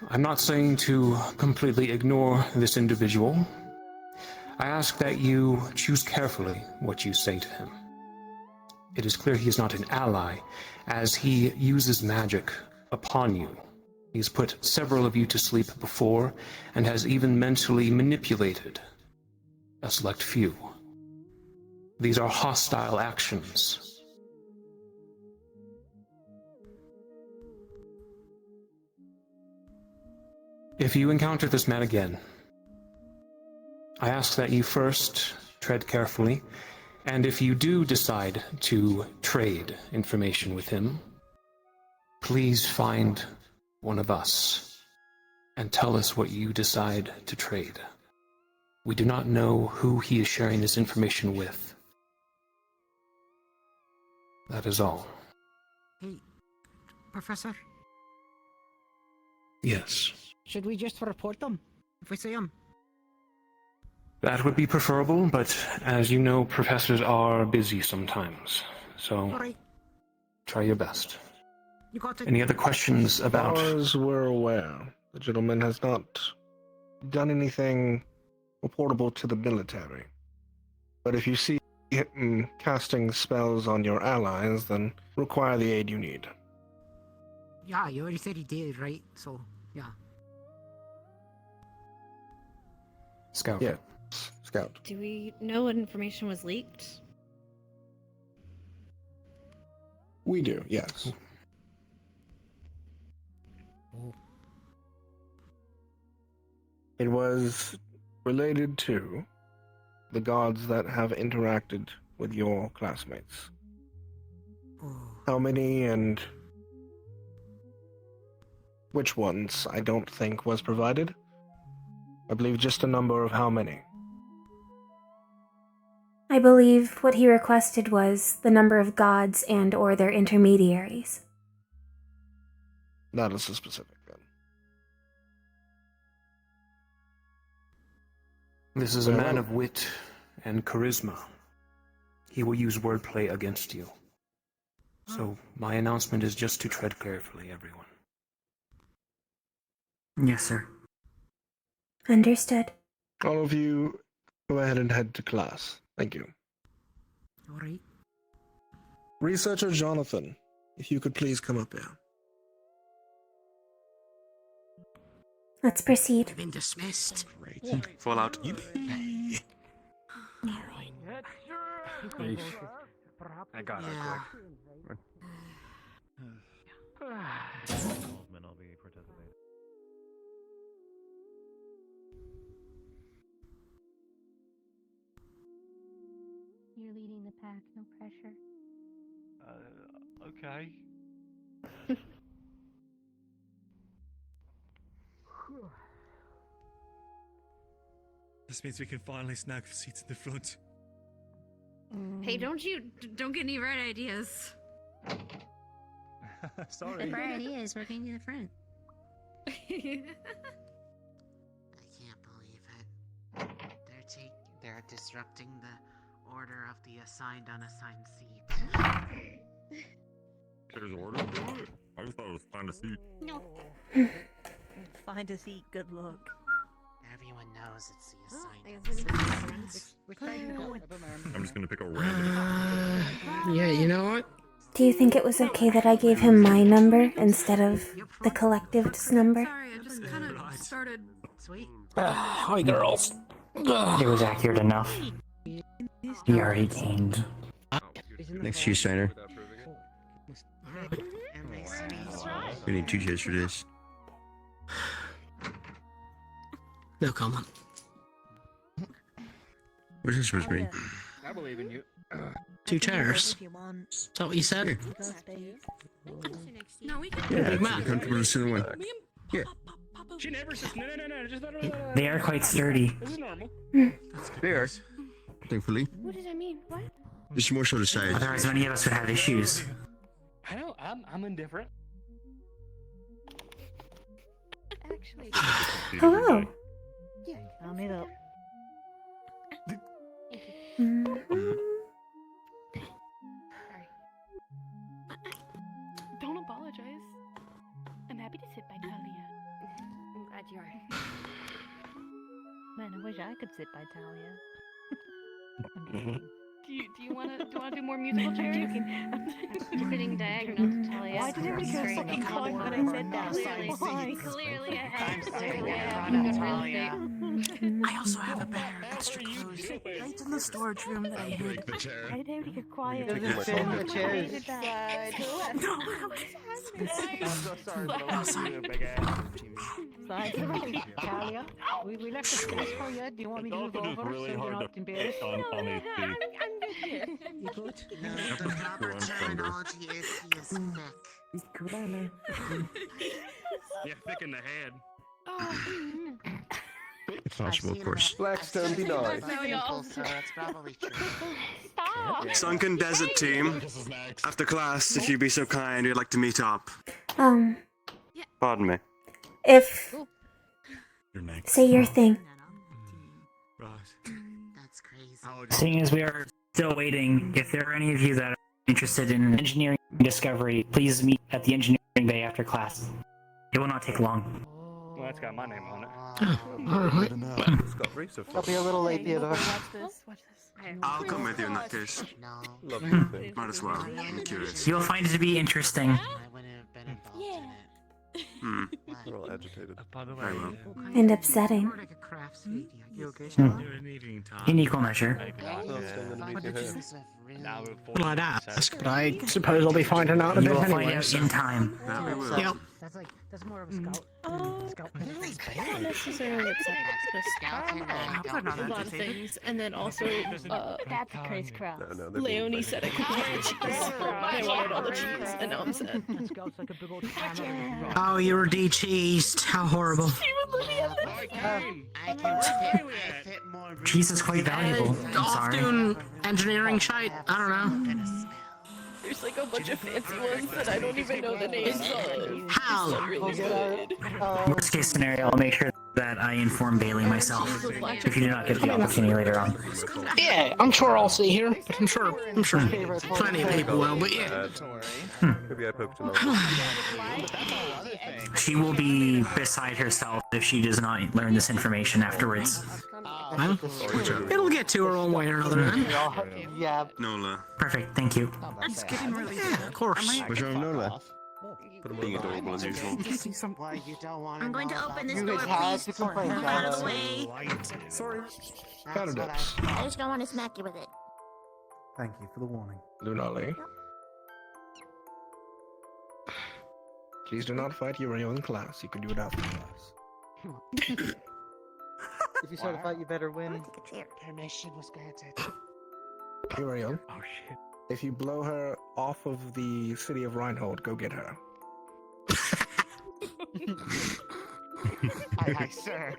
I'm not saying to completely ignore this individual. I ask that you choose carefully what you say to him. It is clear he is not an ally, as he uses magic upon you. He's put several of you to sleep before, and has even mentally manipulated a select few. These are hostile actions. If you encounter this man again, I ask that you first tread carefully, and if you do decide to trade information with him, please find one of us and tell us what you decide to trade. We do not know who he is sharing this information with. That is all. Hey, Professor, Yes. should we just report them if we see them? That would be preferable, but as you know, professors are busy sometimes. So, Alright, try your best. you got it. Any other questions about... As far as we're aware, the gentleman has not done anything reportable to the military. But if you see him casting spells on your allies, then require the aid you need. Yeah, you already said he did, right? So, yeah. Scout. Yeah, Scout. Do we know what information was leaked? We do, yes. It was related to the gods that have interacted with your classmates. How many and which ones, I don't think was provided. I believe just a number of how many. I believe what he requested was the number of gods and or their intermediaries. That is the specific, then. This is a man of wit and charisma. He will use wordplay against you. So, my announcement is just to tread carefully, everyone. Yes, sir. Understood. All of you, go ahead and head to class. Thank you. Alright. Researcher Jonathan, if you could please come up here. Let's proceed. Been dismissed. Great. Fallout. I got it. Yeah. I'll be participating. You're leading the pack, no pressure. Okay. This means we can finally snag seats in the front. Hey, don't get any bright ideas. Sorry. The bright idea is we're going to the front. I can't believe it. They're disrupting the order of the assigned unassigned seat. There's order for it? I just thought it was find a seat. No. Find a seat, good luck. Everyone knows it's the assigned seat. I'm just gonna pick a random. Yeah, you know what? Do you think it was okay that I gave him my number instead of the collective's number? Sorry, I just kind of started. Sweet. Hi, girls. It was accurate enough. He already gained. Next cheese trainer. We need 2 chairs for this. No comment. What is this supposed to be? I believe in you. 2 chairs. Is that what you said? No, we can. Yeah, Big Mac. you're comfortable to sit in one. Yeah. She never says no, just let her. They are quite sturdy. This is normal. They are. Thankfully. What does that mean? What? It's more so the size. Otherwise, many of us would have issues. I know. I'm indifferent. Actually. Hello. Yeah. I'll meet up. Sorry. Don't apologize. I'm happy to sit by Talia. Man, I wish I could sit by Talia. Do you want to do more musical chairs? I'm sitting diagonal to Talia. Why did everybody go fucking quiet when I said that? Clearly I have. I'm sitting in I front have of good real Talia. I also have a bear, extra clothes, right in the storage room that I hid. Why did everybody get quiet? Does it fit in the chairs? No, I'm so sorry, but I no, was sorry. doing a big ass. Side to right, Talia. We left the space for you. Do you want me to move over so you're not embarrassed? on his feet. You good? No, the proper terminology is he is thick. Yeah, thick in the head. Possible, of course. Blackstone, be nice. So that's probably true. Sunken Desert team. After class, if you'd be so kind, we'd like to meet up. Pardon me. If You're next. say your thing. That's crazy. Seeing as we are still waiting, if there are any of you that are interested in engineering discovery, please meet at the engineering bay after class. It will not take long. Well, that's got my name on it. I'll be a little late, Theodore. Watch this. I'll come with you in that case. No. Might as well. I'm curious. You will find it to be interesting. I wouldn't have been involved in it. Hmm. We're all agitated. Very well. And upsetting. More like a crafts video. You okay? In equal measure. Well, I'd ask, but I suppose I'll be finding out a You bit will find anyway. out in time. Yep. That's more of a scout. Scout. Not necessarily upset. Just a lot of things, and then also That's a crazy crowd. Leonie said I could have cheese. I wanted all the cheese, and now I'm sad. Scout's like a big old hammer. Oh, you were de-cheesed. How horrible. I fit more room. Cheese is quite valuable. I'm Off sorry. doing engineering shite. I don't know. There's like a bunch of fancy ones that I don't even know the names of. How? It's really good. Worst case scenario, I'll make sure that I inform Bailey myself if you do not get the opportunity later on. Yeah, I'm sure I'll see here. I'm sure plenty of people will, but yeah. Maybe I poked him She will be beside herself if she does not learn this information afterwards. Well, it'll get to her one way or another. Yeah. Nola. Perfect, thank you. It's getting really Of course. What's wrong with Nola? Being adorable as usual. Why you don't want I'm going to open this You door, guys have please. to complain Move out of the way. Sorry. That's what I just don't want to smack you with it. Thank you for the warning. Lunali. Please do not fight Uriel in class. You can do it after class. If you start a fight, you better win. Permission was granted. Uriel, Oh shit. if you blow her off of the city of Reinhold, go get her. Aye, sir.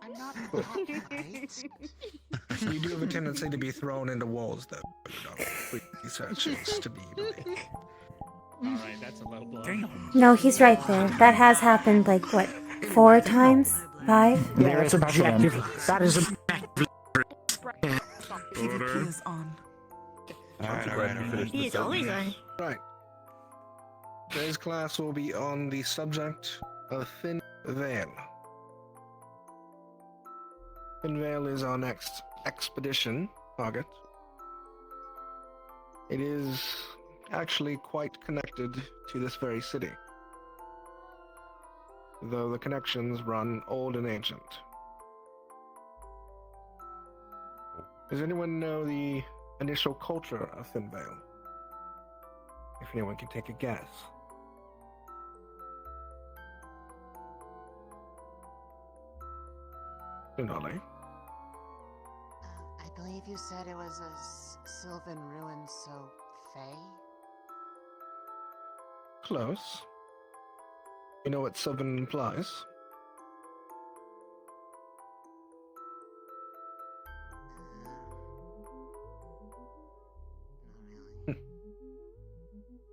I'm not right. You do have a tendency to be thrown into walls, though. Researchers to be unique. Alright, that's a low blow. No, he's right there. That has happened like what, 4 times? 5? There is precedent. That is objective. PvP is on. Alright. He's always on. Right. Today's class will be on the subject of Thin Veil. Thin Veil is our next expedition target. It is actually quite connected to this very city, though the connections run old and ancient. Does anyone know the initial culture of Thin Veil? If anyone can take a guess. Denali. I believe you said it was a sylvan ruin, so Fae? Close. You know what Sylvan implies?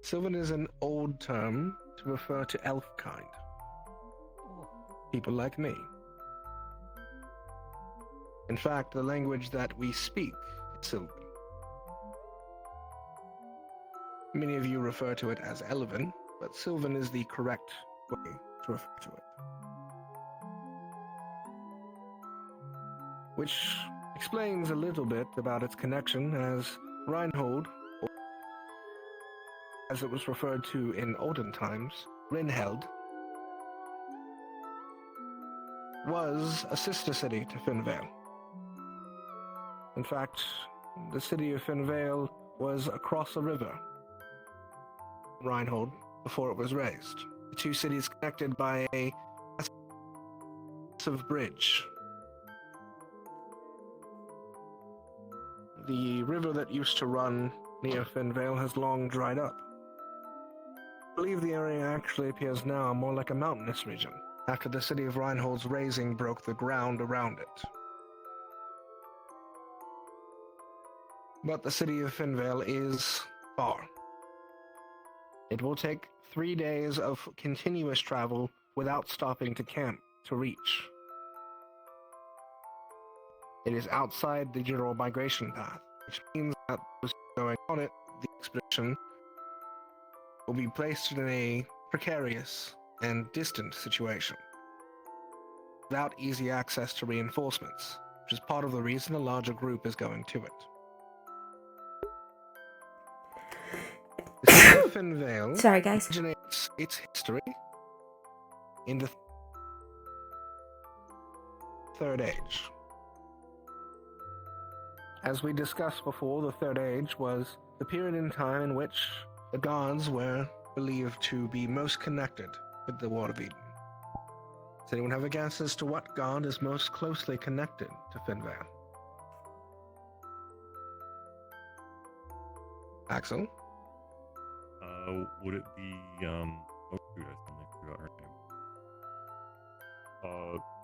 Sylvan is an old term to refer to elf kind. People like me. In fact, the language that we speak is Sylvan. Many of you refer to it as Elven, but Sylvan is the correct way to refer to it. which explains a little bit about its connection, as Reinhold, or as it was referred to in olden times, Rinheld, was a sister city to Finvale. In fact, the city of Finvale was across a river, Reinhold, before it was raised. The two cities connected by a massive bridge. The river that used to run near Finvale has long dried up. I believe the area actually appears now more like a mountainous region, after the city of Reinhold's raising broke the ground around it. But the city of Finvale is far. It will take 3 days of continuous travel without stopping to camp to reach. It is outside the general migration path, which means that those going on it, the expedition, will be placed in a precarious and distant situation, without easy access to reinforcements, which is part of the reason a larger group is going to it. The city of Finvale Sorry, guys. originates its history in the Third Age. As we discussed before, the Third Age was the period in time in which the gods were believed to be most connected with the World of Eden. Does anyone have a guess as to what god is most closely connected to Finvale? Axel? Would it be, oh shoot, I suddenly forgot her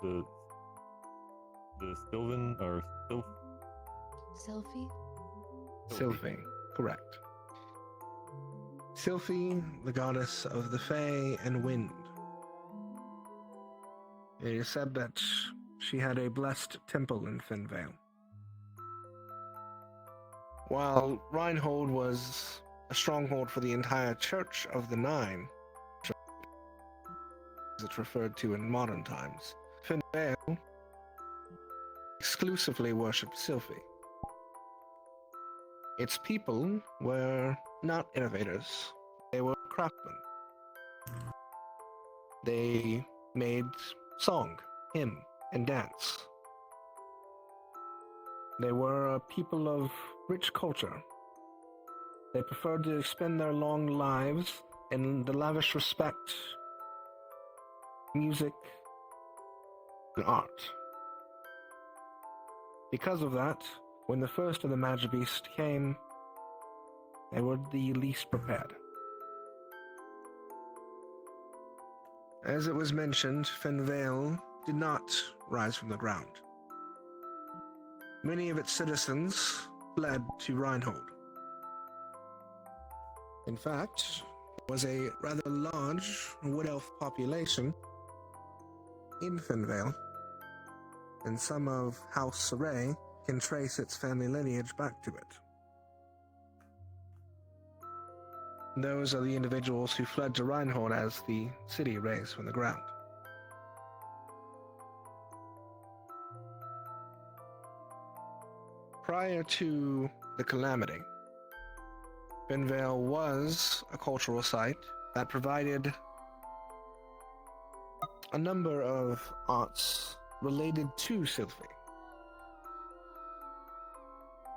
name. The Sylvan, or Selfie? Sylphie, correct. Sylphie, the goddess of the Fae and wind. It is said that she had a blessed temple in Finvale. While Reinhold was a stronghold for the entire Church of the Nine, as it's referred to in modern times, Finvale exclusively worshipped Sylphie. Its people were not innovators, they were craftsmen. They made song, hymn, and dance. They were a people of rich culture. They preferred to spend their long lives in the lavish respect, music, and art. Because of that, when the first of the Magibeast came, they were the least prepared. As it was mentioned, Finvale did not rise from the ground. Many of its citizens fled to Reinhold. In fact, there was a rather large wood elf population in Finvale, and some of House Saray can trace its family lineage back to it. Those are the individuals who fled to Reinhold as the city raised from the ground. Prior to the calamity, Finvale was a cultural site that provided a number of arts related to Sylphie.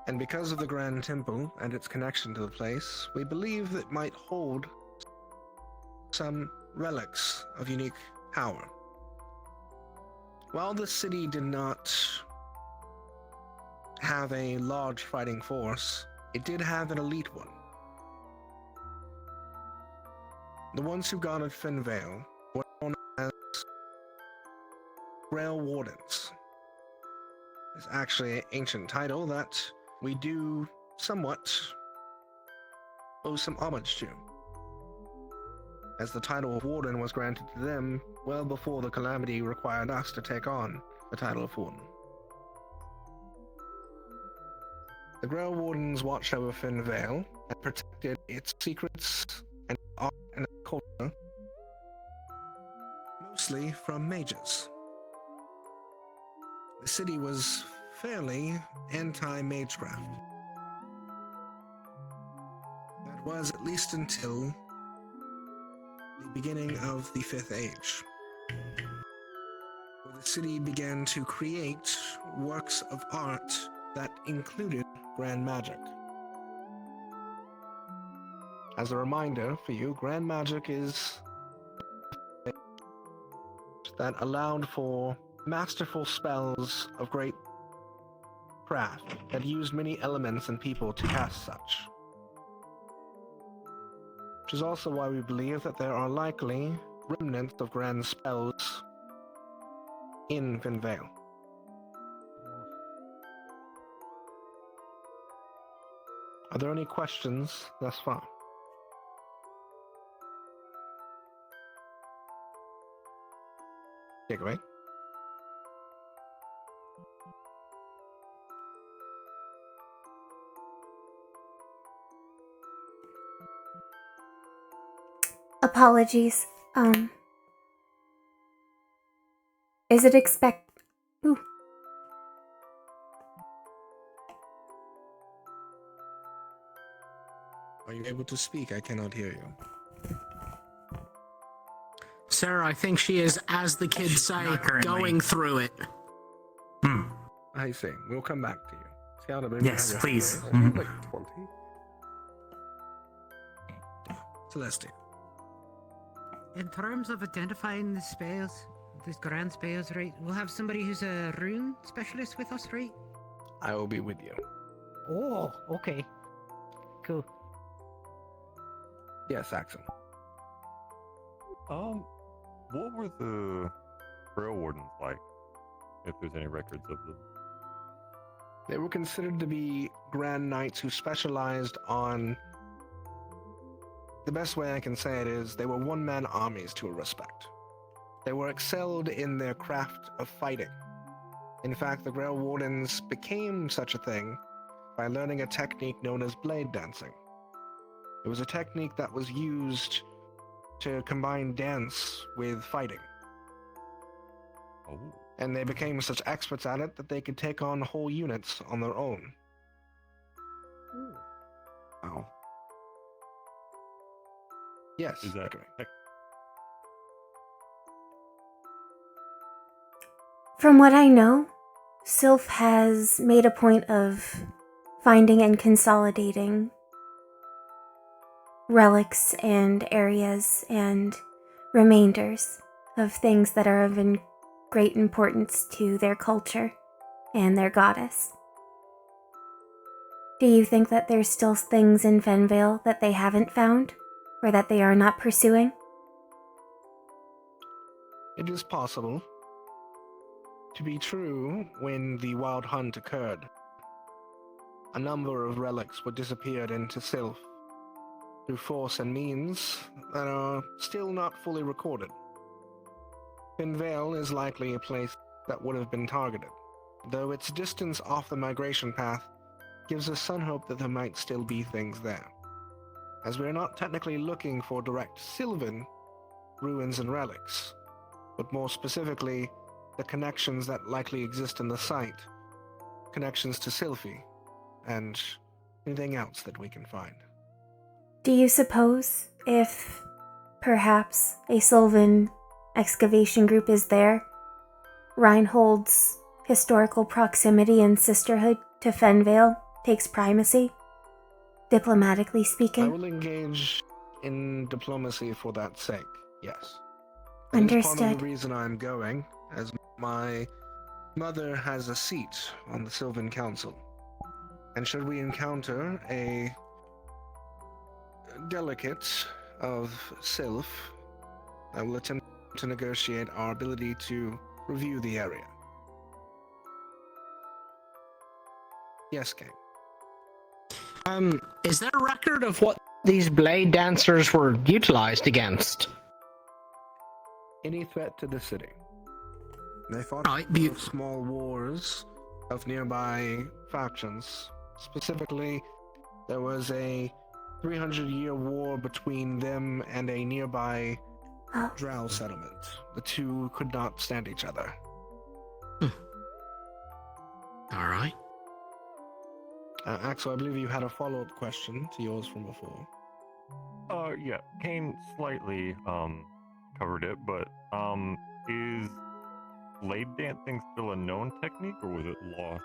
And because of the Grand Temple and its connection to the place, we believe it might hold some relics of unique power. While the city did not have a large fighting force, it did have an elite one. The ones who guarded Finvale were known as Grail Wardens. It's actually an ancient title that we do somewhat owe some homage to, as the title of Warden was granted to them well before the calamity required us to take on the title of Warden. The Grail Wardens watched over Finvale and protected its secrets and art and culture, mostly from mages. The city was fairly anti-magecraft. That was at least until the beginning of the Fifth Age, where the city began to create works of art that included grand magic. As a reminder for you, grand magic is that allowed for masterful spells of great craft that used many elements and people to cast such. Which is also why we believe that there are likely remnants of grand spells in Vinvale. Are there any questions thus far? Dickory? Apologies. Is it Ooh. Are you able to speak? I cannot hear you. Sarah, I think she is, as the kids say, going through it. I see. We'll come back to you. Yes, please. Like 20. Celestia. In terms of identifying the spells, these grand spells, right? We'll have somebody who's a rune specialist with us, right? I will be with you. Oh, okay. Cool. Yes, Axel. What were the Grail Wardens like? If there's any records of them. They were considered to be Grand Knights who specialized on... The best way I can say it is they were one-man armies to a respect. They were excelled in their craft of fighting. In fact, the Grail Wardens became such a thing by learning a technique known as blade dancing. It was a technique that was used to combine dance with fighting. Oh. And they became such experts at it that they could take on whole units on their own. Wow. Yes. Is that correct? From what I know, Sylph has made a point of finding and consolidating relics and areas and remainders of things that are of great importance to their culture and their goddess. Do you think that there's still things in Fenvale that they haven't found, or that they are not pursuing? It is possible. To be true, when the Wild Hunt occurred, a number of relics were disappeared into Sylph through force and means that are still not fully recorded. Fenvale is likely a place that would have been targeted, though its distance off the migration path gives us some hope that there might still be things there. As we are not technically looking for direct Sylvan ruins and relics, but more specifically, the connections that likely exist in the site, connections to Sylphie, and anything else that we can find. Do you suppose if perhaps a Sylvan excavation group is there, Reinhold's historical proximity and sisterhood to Fenvale takes primacy, diplomatically speaking? I will engage in diplomacy for that sake, yes. Understood. That is part of the reason I'm going, as my mother has a seat on the Sylvan Council. And should we encounter a delegate of Sylph, I will attempt to negotiate our ability to review the area. Yes, King. Is there a record of what these blade dancers were utilized against? Any threat to the city. They fought small wars of nearby factions. Specifically, there was a 300-year war between them and a nearby Drow settlement. The two could not stand each other. All right. Axel, I believe you had a follow-up question to yours from before. Yeah, Kane slightly covered it, but is blade dancing still a known technique, or was it lost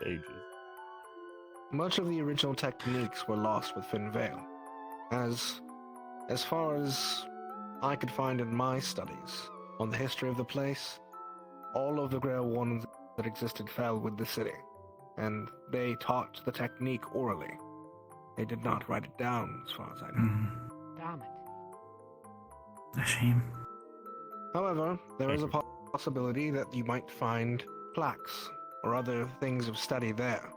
to ages? Much of the original techniques were lost with Finvale. As far as I could find in my studies on the history of the place, all of the Grail Warnings that existed fell with the city, and they taught the technique orally. They did not write it down, as far as I know. Damn it. A shame. However, there is a possibility that you might find plaques or other things of study there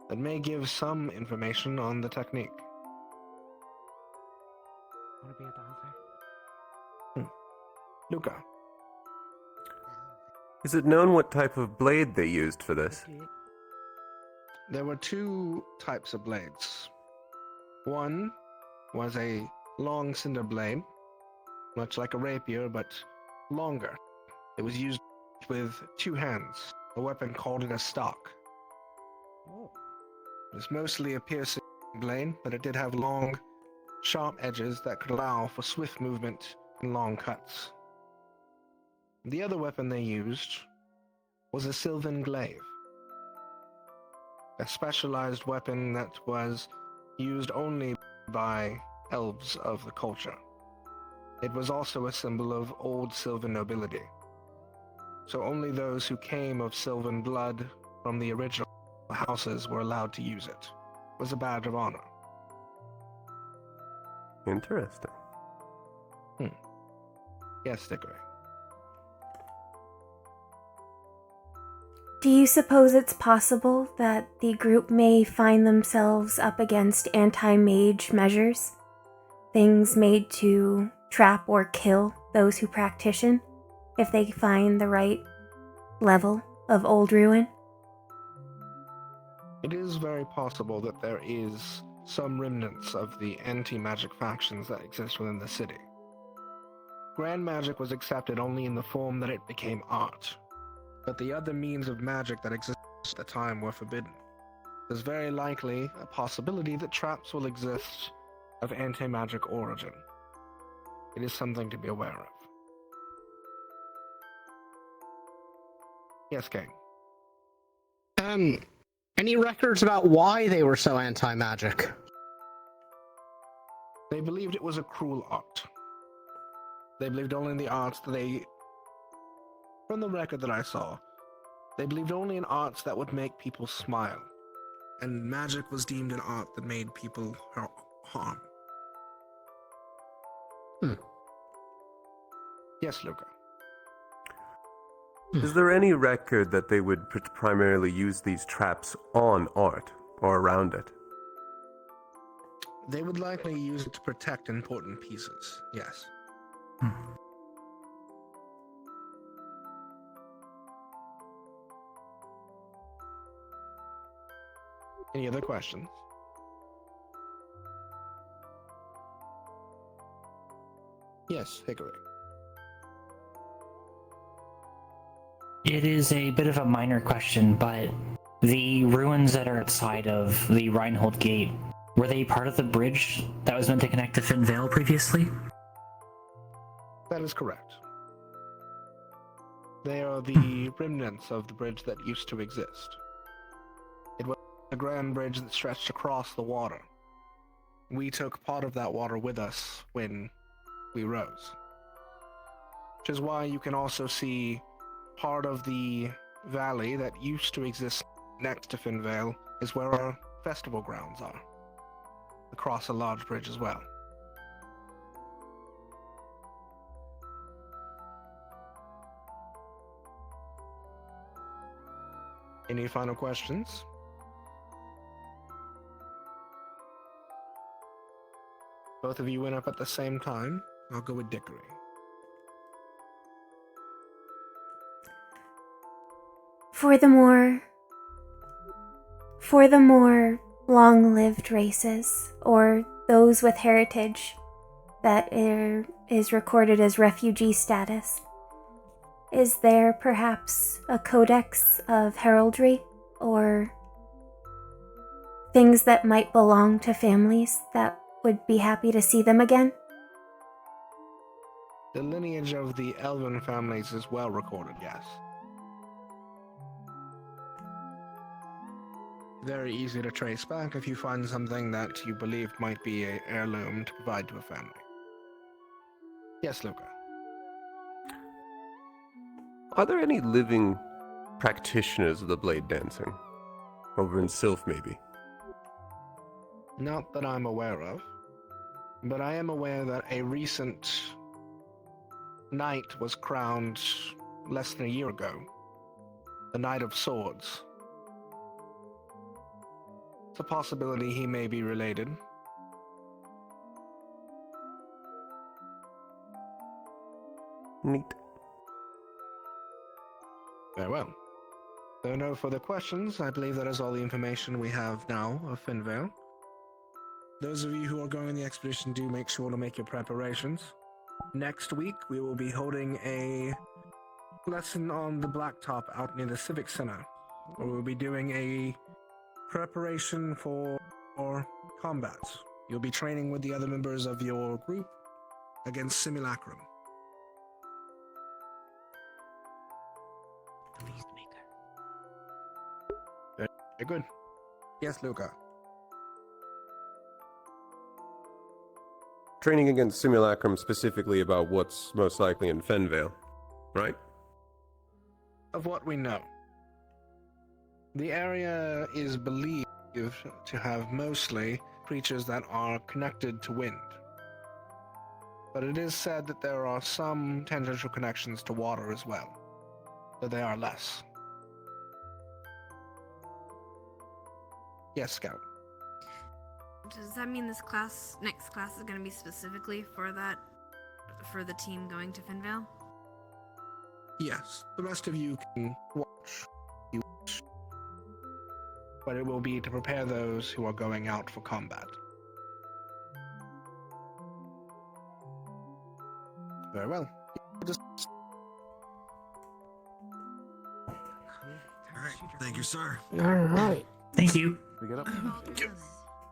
that may give some information on the technique. Want to be a dancer? Luca. Is it known what type of blade they used for this? There were two types of blades. One was a long cinder blade, much like a rapier, but longer. It was used with two hands. The weapon called it a stock. Oh. It was mostly a piercing blade, but it did have long, sharp edges that could allow for swift movement and long cuts. The other weapon they used was a Sylvan glaive, a specialized weapon that was used only by elves of the culture. It was also a symbol of old Sylvan nobility, so only those who came of Sylvan blood from the original houses were allowed to use it. It was a badge of honor. Interesting. Yes, Dickory. Do you suppose it's possible that the group may find themselves up against anti-mage measures? Things made to trap or kill those who practice, if they find the right level of old ruin? It is very possible that there is some remnants of the anti-magic factions that exist within the city. Grand magic was accepted only in the form that it became art, but the other means of magic that existed at the time were forbidden. There's very likely a possibility that traps will exist of anti-magic origin. It is something to be aware of. Yes, King. Any records about why they were so anti-magic? They believed it was a cruel art. They believed only in the arts that from the record that I saw, they believed only in arts that would make people smile. And magic was deemed an art that made people harm. Yes, Luca. Is there any record that they would primarily use these traps on art or around it? They would likely use it to protect important pieces, yes. Any other questions? Yes, Hickory. It is a bit of a minor question, but the ruins that are outside of the Reinhold Gate, were they part of the bridge that was meant to connect to Finvale previously? That is correct. They are the remnants of the bridge that used to exist. It was a grand bridge that stretched across the water. We took part of that water with us when we rose. Which is why you can also see part of the valley that used to exist next to Finvale is where our festival grounds are, across a large bridge as well. Any final questions? Both of you went up at the same time. I'll go with Dickory. For the more long-lived races, or those with heritage that is recorded as refugee status, Is there perhaps a codex of heraldry or things that might belong to families that would be happy to see them again? The lineage of the elven families is well recorded, yes. Very easy to trace back if you find something that you believe might be an heirloom to provide to a family. Yes, Luca. Are there any living practitioners of the blade dancing? Over in Sylph, maybe? Not that I'm aware of, but I am aware that a recent knight was crowned less than a year ago. The Knight of Swords. It's a possibility he may be related. Neat. Very well. There are no further questions. I believe that is all the information we have now of Finvale. Those of you who are going on the expedition, do make sure to make your preparations. Next week, we will be holding a lesson on the blacktop out near the Civic Center, where we'll be doing a preparation for combat. You'll be training with the other members of your group against Simulacrum. Very good. Yes, Luca. Training against Simulacrum specifically about what's most likely in Fenvale, right? Of what we know, the area is believed to have mostly creatures that are connected to wind. But it is said that there are some tangential connections to water as well, but they are less. Yes, Scout. Does that mean this next class is going to be specifically for the team going to Finvale? Yes, the rest of you can watch. But it will be to prepare those who are going out for combat. Very well. Alright, thank you, sir. Alright. Thank you. We get up.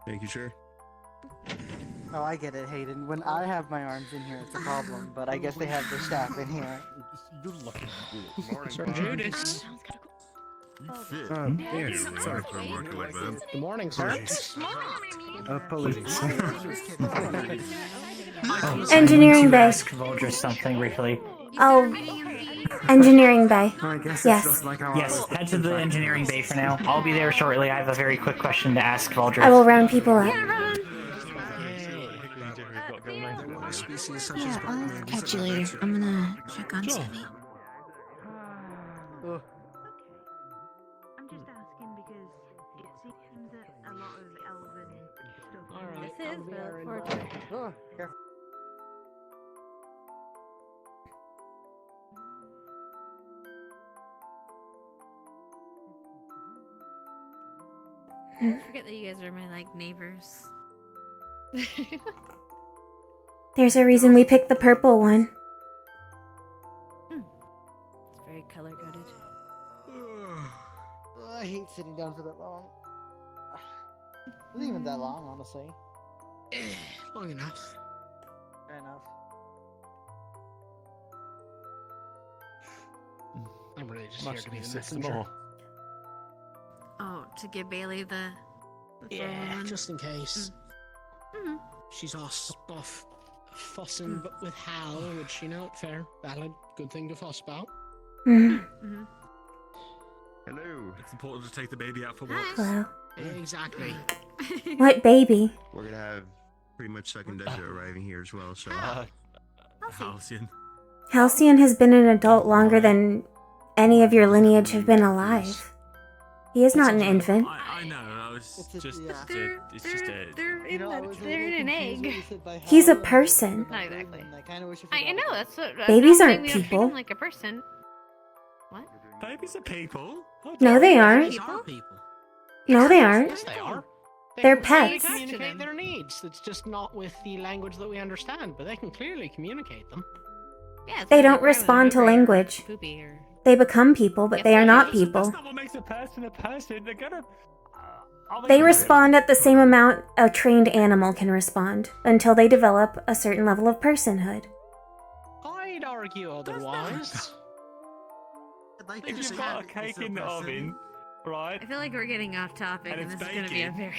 Thank you, sir. Oh, I get it, Hayden. When I have my arms in here, it's a problem, but I guess they have their staff in here. Sir Judas. Fit. Yes. Sorry for working like that. Good morning, sir. Apologies. Engineering bay. Ask Voldris something briefly. Oh, engineering bay. Yes. Yes, head to the engineering bay for now. I'll be there shortly. I have a very quick question to ask Voldris. I will round people up. Yeah, I'll catch you later. I'm gonna check on Savvy. I'm just asking because it seems that a lot of elven stuff. Alright, This I'll is be the already fortune. Oh, careful. I forget that you guys are my neighbors. There's a reason we picked the purple one. It's very color coded. I hate sitting down for that long. It wasn't even that long, honestly. Long enough. Fair enough. I'm really just Must here to be be the six messenger. more. Oh, to give Bailey the Yeah, one? just in case. Mhm. She's off fussing but with Hal, which, fair, valid, good thing to fuss about. Mhm. Hello. It's important to take the baby out for Hi. walks. Hello. Exactly. What baby? We're gonna have pretty much second desert arriving here as well, so. Halcyon. Halcyon has been an adult longer than any of your lineage have been alive. He is not an infant. I know. I was just. They're in an egg. He's a person. Not exactly. I know that's what. Babies I'm not saying aren't we don't treat people. him like a person. What? Babies are people. No, they aren't. These are people. No, they aren't. Yes, they are. They're can clearly pets. communicate their needs. It's just not with the language that we understand, but they can clearly communicate them. They don't respond to language. They become people, but they are not people. That's not what makes a person a person. They're gonna. They respond at the same amount a trained animal can respond, until they develop a certain level of personhood. I'd argue otherwise. If you've got a cake in the oven, right? I feel like we're getting off topic, and this is gonna be a very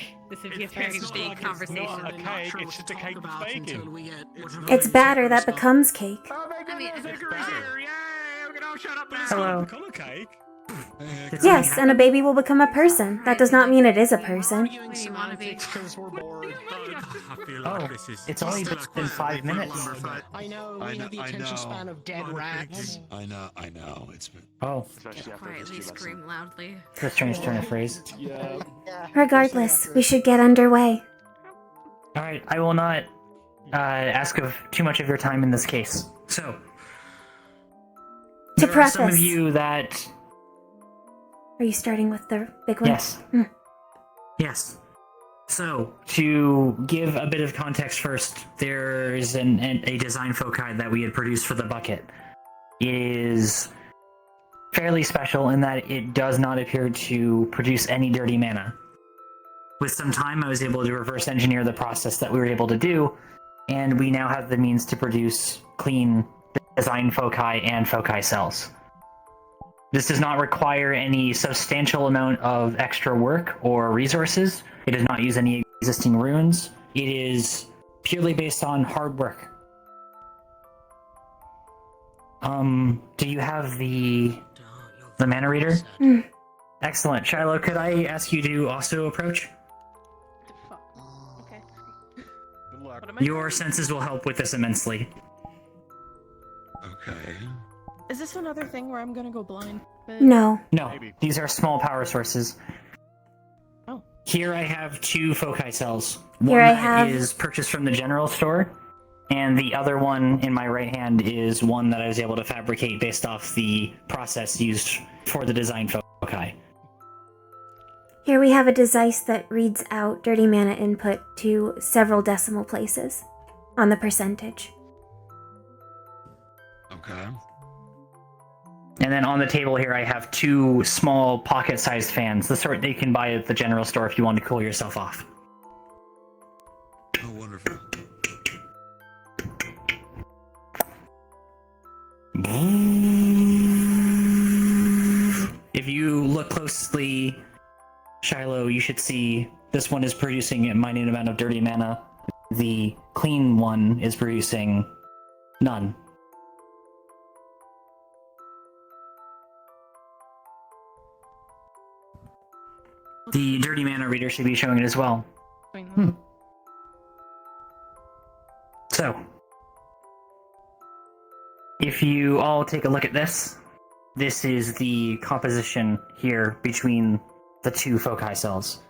big conversation. It's not a cake. It's just a cake with bacon. It's batter that becomes cake. I mean, Hello. Become a cake. Yes, and a baby will become a person. That does not mean it is a person. Oh, it's only been 5 minutes. I know, we have the attention span of dead rats. I know. It's been. Oh. Quietly scream loudly. It's a strange turn of phrase. Regardless, we should get underway. Alright, I will not ask of too much of your time in this case. So, To there are some preface. of you that... Are you starting with the big one? Yes. Yes. So, to give a bit of context first, there's a design foci that we had produced for the bucket. It is fairly special in that it does not appear to produce any dirty mana. With some time, I was able to reverse engineer the process that we were able to do, and we now have the means to produce clean design foci and foci cells. This does not require any substantial amount of extra work or resources. It does not use any existing runes. It is purely based on hard work. Do you have the mana reader? Excellent. Shiloh, could I ask you to also approach? Okay. Your senses will help with this immensely. Okay. Is this another thing where I'm gonna go blind? No. No, these are small power sources. Oh. Here I have 2 foci cells. Here One I that have- is purchased from the general store, and the other one in my right hand is one that I was able to fabricate based off the process used for the design foci. Here we have a device that reads out dirty mana input to several decimal places on the percentage. Okay. And then on the table here I have 2 small pocket-sized fans, the sort that you can buy at the general store if you want to cool yourself off. Oh, wonderful. If you look closely, Shiloh, you should see this one is producing a minute amount of dirty mana. The clean one is producing none. The dirty mana reader should be showing it as well. So, if you all take a look at this, this is the composition here between the 2 foci cells.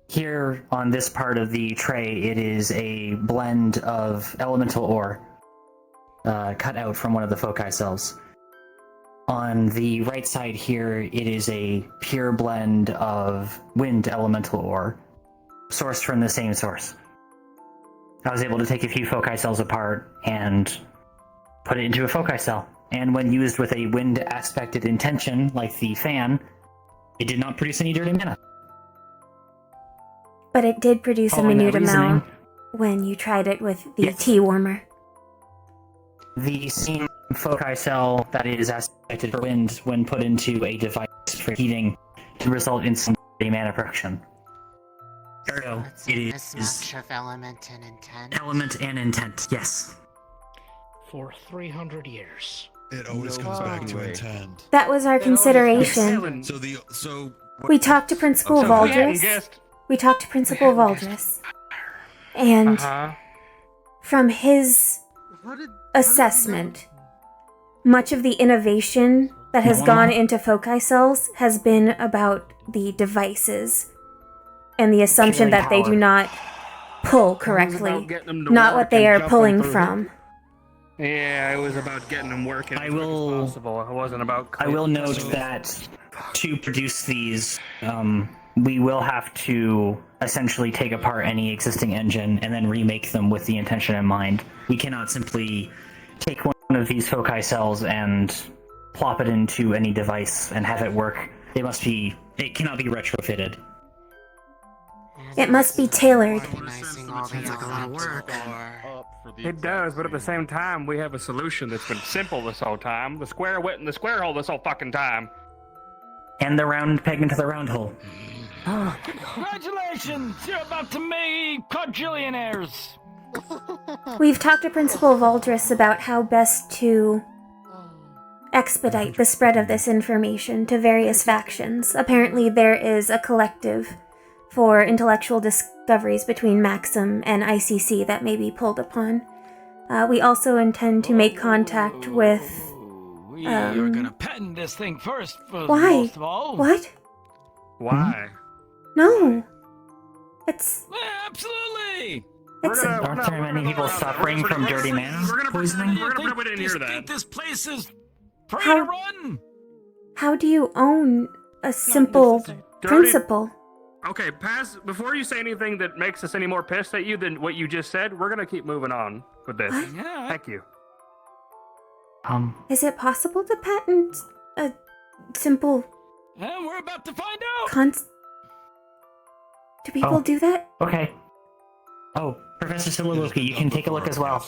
Here on this part of the tray, it is a blend of elemental ore cut out from one of the foci cells. On the right side here, it is a pure blend of wind elemental ore, sourced from the same source. I was able to take a few foci cells apart and put it into a foci cell. And when used with a wind aspected intention, like the fan, it did not produce any dirty mana. But it did produce a Following that minute amount reasoning- when you tried it with the Yes. tea warmer. The same foci cell that is aspected for wind when put into a device for heating can result in some dirty mana production. Ergo, it is Mismatch of element and intent. element and intent, yes. For 300 years. It always comes back to intent. That was our consideration. So We talked to Principal Valdris. We talked to Principal Valdris. And from his assessment, much of the innovation that has gone into foci cells has been about the devices and the assumption that they do not pull correctly, not what they are pulling from. Yeah, it was about getting them working as quick as possible. It wasn't about. I will note that to produce these, we will have to essentially take apart any existing engine and then remake them with the intention in mind. We cannot simply take one of these foci cells and plop it into any device and have it work, it cannot be retrofitted. It must be tailored. It does, but at the same time, we have a solution that's been simple this whole time. The square went in the square hole this whole fucking time. And the round peg into the round hole. Congratulations! You're about to make quadrillionaires! We've talked to Principal Valdris about how best to expedite the spread of this information to various factions. Apparently there is a collective for intellectual discoveries between Maxim and ICC that may be pulled upon. We also intend to make contact with... We are gonna patent this thing first, why? most of all. What? Why? No. It's... Absolutely! Aren't there many people suffering from dirty mana poisoning? We're gonna put in here that. This place is free to run! How do you own a simple principle? Okay, before you say anything that makes us any more pissed at you than what you just said, we're gonna keep moving on with this. Yeah. Thank you. Is it possible to patent a simple... And we're about to find out! Do people do that? Okay. Oh, Professor Soliloquy, you can take a look as well.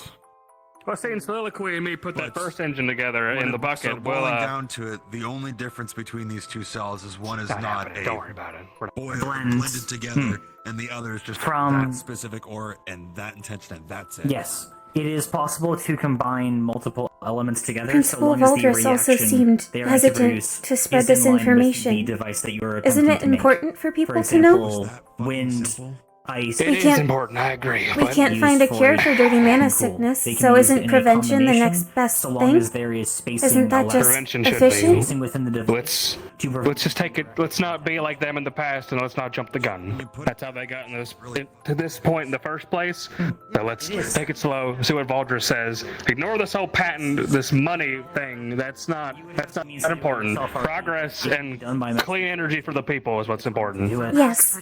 Well, seeing Soliloquy and me put that first engine together in the bucket, So boiling down to it, the only difference between these two cells is one is not a don't worry about it. blended together, and the other is just that specific ore and that intention, and that's it. Yes. It is possible to combine multiple elements together Principal so long as the Valdris also reaction seemed they are hesitant produce to spread is this in line information. with the device that you are Isn't it attempting to make. important for people For to example, wind, ice. It is important, I agree. We can't find a cure for dirty mana sickness, They can so use isn't any prevention the combination, next best so long thing? as there is spacing Isn't that allowed. just Prevention should efficient? Spacing within the device. Let's just take it. Let's not be like them in the past, and let's not jump the gun. That's how they got to this point in the first place. So let's take it slow. See what Valdris says. Ignore this whole patent, this money thing. That's not that important. Progress and clean energy for the people is what's important. Yes.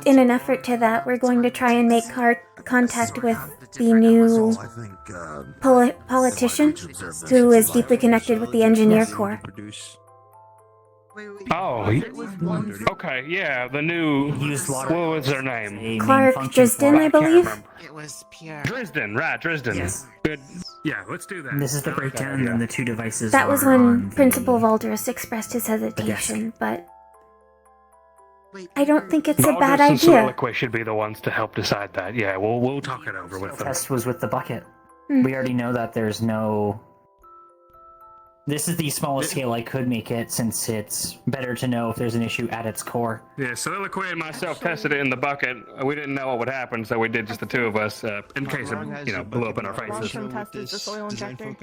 In an effort to that, we're going to try and make contact with the new politician who is deeply connected with the engineer corps. Oh, okay, yeah, the new. What was their name? Clark Dresden, I believe. It was pure. Dresden, right? Dresden. Yes. Good. Yeah, let's do that. This is the breakdown, and the two devices. That was are when on Principal Valdris expressed his hesitation, but I don't think it's a bad Valdris and idea. Soliloquy should be the ones to help decide that. Yeah, we'll talk it over with The them. test was with the bucket. We already know that there's no... This is the smallest scale I could make it, since it's better to know if there's an issue at its core. Yeah, Soliloquy and myself tested it in the bucket. We didn't know what would happen, so we did just the two of us, in case it, blew up in our faces. tested the soil injector.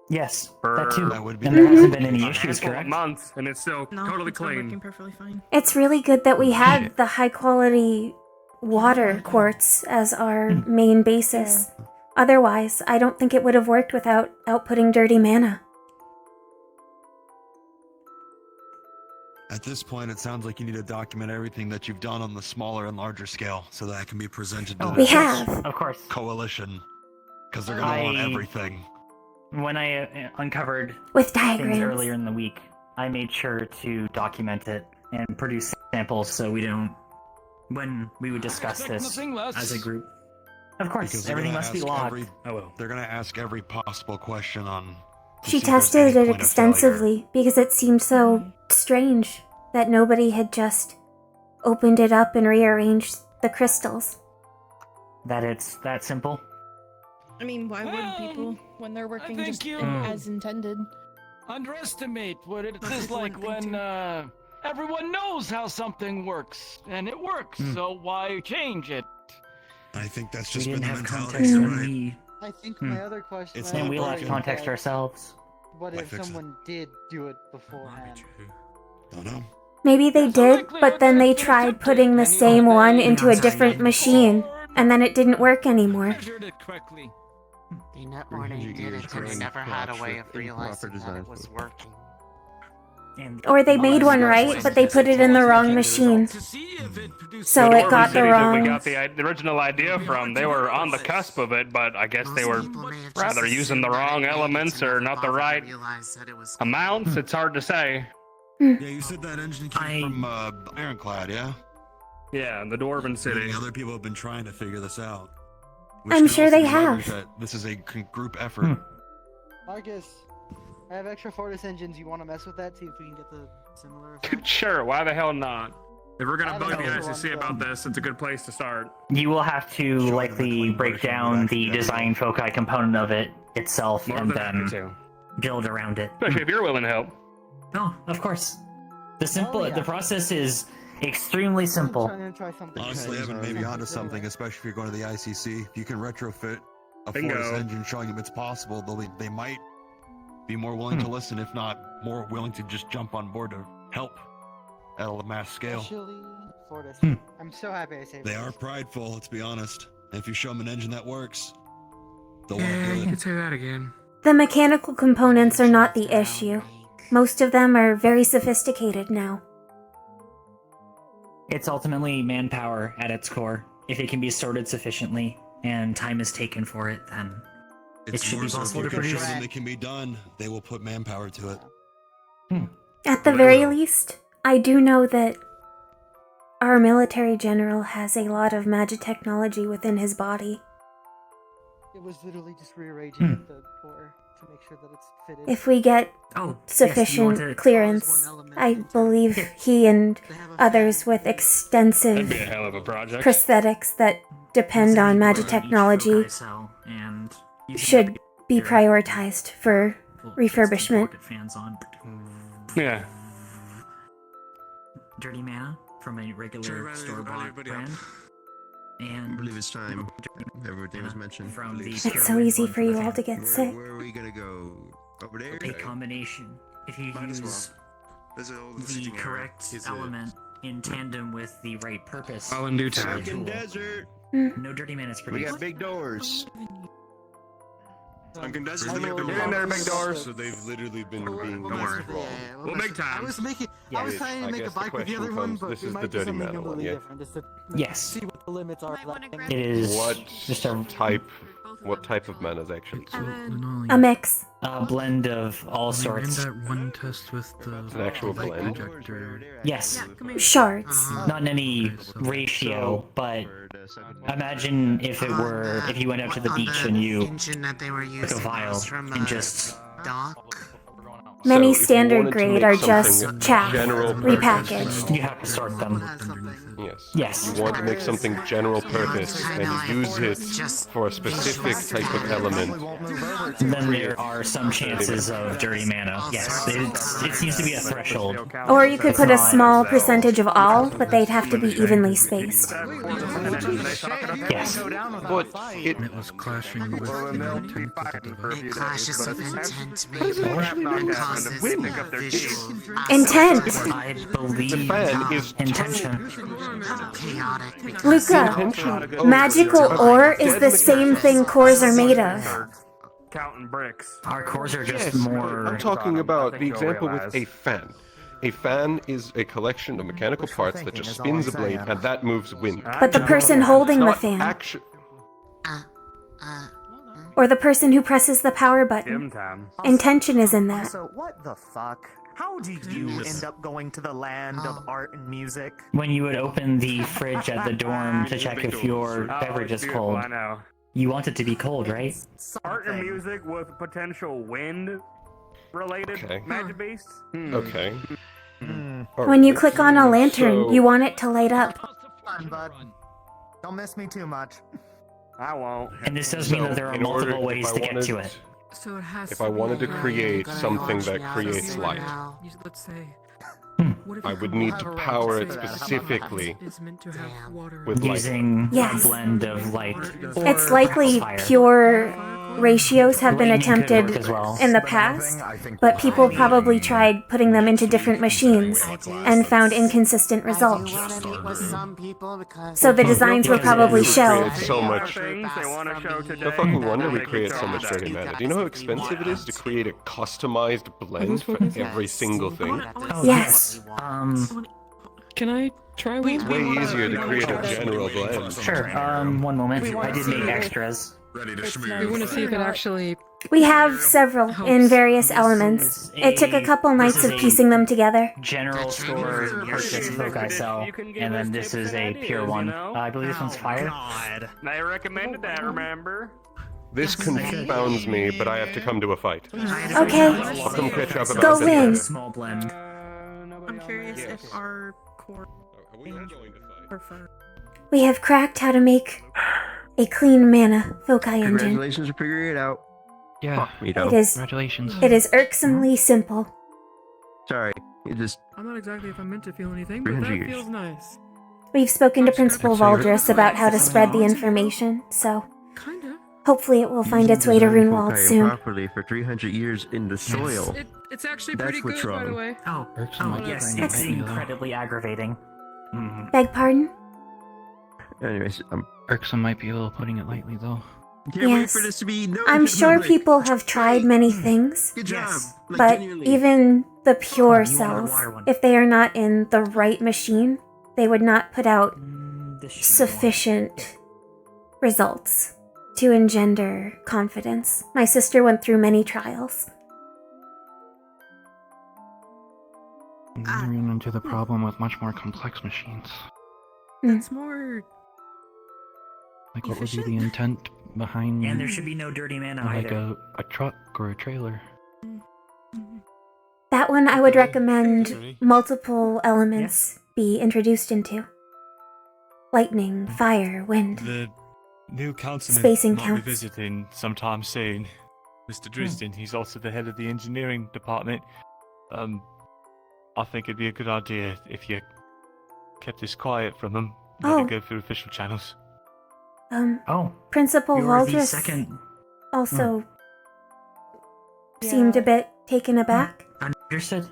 Yes, that too. That would be And there hasn't been any issues, for a correct? month, and it's still totally it's been clean. working perfectly fine. It's really good that we had the high quality water quartz as our main basis. Otherwise, I don't think it would have worked without outputting dirty mana. At this point, it sounds like you need to document everything that you've done on the smaller and larger scale, so that it can be presented to We the have. Of course. coalition, because they're gonna want everything. When I uncovered With things diagrams. earlier in the week, I made sure to document it and produce samples so we don't... When we would discuss this as a group. Of course, Because they're everything gonna must be ask logged. They're gonna ask every possible question on. to She see if there's tested any it point of failure. extensively because it seemed so strange that nobody had just opened it up and rearranged the crystals. That it's that simple? I mean, why would people, when they're working think just you- as intended? Underestimate what it Most is people like wouldn't think when everyone knows how something works, and it works, so why change it? I think that's We just been didn't the have mentality, context when right? we... I think my other question. It's I And not we have lacked is context that ourselves. What Why if fix it? someone did do it beforehand? Don't know. Maybe they did, but then they tried putting the same one into a different machine, and then it didn't work anymore. Measured it correctly. They never did it, and they never had a way of realizing that it was working. Or they made one right, but they put it in the wrong machine. So The it got Dwarven the City that wrong... we got the original idea from, they were on the cusp of it, but I guess they were rather using the wrong elements or not the right amounts. It's hard to say. Yeah, you said that engine came from Ironclad, yeah? Yeah, the Dwarven City. Many other people have been trying to figure this out. I'm sure they have. That this is a group effort. Marcus, I have extra Fortis engines. You want to mess with that? See if we can get the similar effect? Sure, why the hell not? If we're gonna I bug the don't know. ICC about this, it's a good place to start. You will have to likely break down the design foci component of it itself More and than happy then to. build around it. Especially if you're willing to help. No, of course. The process is extremely simple. Honestly, Evan may be onto something, especially if you're going to the ICC. If you can retrofit a Bingo. Fortis engine showing them it's possible, they might be more willing to listen, if not more willing to just jump on board to help at a mass scale. Especially Fortis. I'm so happy I saved They this. are prideful, let's be honest. And if you show them an engine that works, they'll Yeah, want to you do it. could say that again. The mechanical components are not the issue. Most of them are very sophisticated now. It's ultimately manpower at its core. If it can be sorted sufficiently and time is taken for it, then it should be possible to produce. When it can be done, they will put manpower to it. At the very least, I do know that our military general has a lot of magic technology within his body. It was literally just rearranging the core to make sure that it's fitted. If we get sufficient clearance, I believe he and others with extensive That'd be a hell of a project. prosthetics that depend on magic technology And should be prioritized for refurbishment. Fans on. Yeah. Dirty mana from a regular store-bought brand. And I believe it's time. Everything was mentioned. from the It's so easy for you all to get sick. Where are we gonna go? Over there? a combination. If you Might as well. use There's all the sitting there. correct Is it- element in tandem with the right purpose. All in due time. Sunken Desert. No dirty minutes We produced. got big doors. Sunken Desert. Get in there, big doors. So they've literally been We'll being mess used with it, wrong. yeah, We'll make time. I was making. I was trying to I make a guess the bike with the question other one, comes, but this we is might the do dirty something mana one, completely yeah? different just to Yes. see what the limits are. of that. It is What type of mana is actually A mix. a blend of all sorts. that one test with the It's an actual blend. projector. Yes. Shards. Not in any ratio, but imagine if it were if you went out to the beach and you engine that they were took a using vial was from and just dock. Many So if you standard wanted to grade make are something just chaff, general purpose- repackaged. you have to sort them. Yes. Yes. You want to make something general purpose and use it for a specific type of element. Then there are some chances of dirty mana. Yes, it seems to be a threshold. Or you could put a small percentage of all, but they'd have to be evenly spaced. Yes. But it was clashing with the It clashes with intent, maybe. Causes visual Intent. I believe the fan is intention. chaotic. because Luca, magical ore is the same thing cores are made of. Counting bricks. Our cores are just yes, more. I'm talking about the think you'll example with realize. a fan. A fan is a collection of mechanical parts that just spins a blade, and that moves wind. But the person holding the Not fan, actu- or the person who presses the power button, Gym time. intention is in that. So what the fuck? How did you end up going to the land of art and music? When you would open the fridge at the dorm to check if your beverage is cold, I know. you want it to be cold, right? Art and music with potential wind-related Okay. magic beasts. Okay. When you click on a lantern, So- you want it to light up. Fun, bud. Don't miss me too much. I won't. And this does mean that there are in order- multiple ways if I to get to wanted- it. So it has If I wanted to create something that creates light, Let's say. I would need to power it specifically Is meant to have water. with light. Using Yes. a blend of light. It's likely fire. pure ratios have been Lightning could attempted work as well. in the past, but people probably tried putting them into different machines and found inconsistent results. So the designs were probably shelved. So much. Things they want to show today. No fucking wonder we create so much dirty matter. Do you know how expensive it is to create a customized blend for every single thing? Yes. Can I try one? It's way easier to create a general blend. Sure. One moment. I did make extras. Ready to We want to see if it actually. We have several in various elements. It took a couple nights of piecing them together. General store purchase foci cell, and then this is a pure one. I believe this one's fire. They recommended that, remember? This confounds me, but I have to come to a fight. Okay. I'll come catch up about Go this win. later. Small blend. I'm curious if our core prefer. We have cracked how to make a clean mana foci engine. Congratulations for figuring it out. Yeah. Fuck me, though. It is. Congratulations. It is irksomely simple. Sorry, it just. I'm not exactly if I'm meant to feel anything, but 300 that years. feels nice. We've spoken to Principal Valdris about how to spread the information, so hopefully it will find its way to Runewald soon. Properly for 300 years in the soil. It's actually That's pretty what's good, by the wrong. way. Oh, yes, That's it's incredibly aggravating. Beg pardon? Anyways, Irksome might be a little putting it lightly, though. can't wait Yes. for this to be known I'm to the sure public. people have tried many things, Good job. Like, but genuinely. even the pure you want a cells, water one. if they are not in the right machine, they would not put out sufficient results to engender confidence. My sister went through many trials. We run into the problem with much more complex machines. That's more. Like, what would be the intent behind? And there should be no dirty mana like either. a truck or a trailer. That one I would recommend multiple elements be introduced into. Lightning, fire, wind. The new councilman Spacing might counts. be visiting sometime soon. Mr. Drisden, he's also the head of the engineering department. I think it'd be a good idea if you kept this quiet from him. Let Oh. it go through official channels. Principal You're the Valdris second. also seemed a bit taken aback. Understood.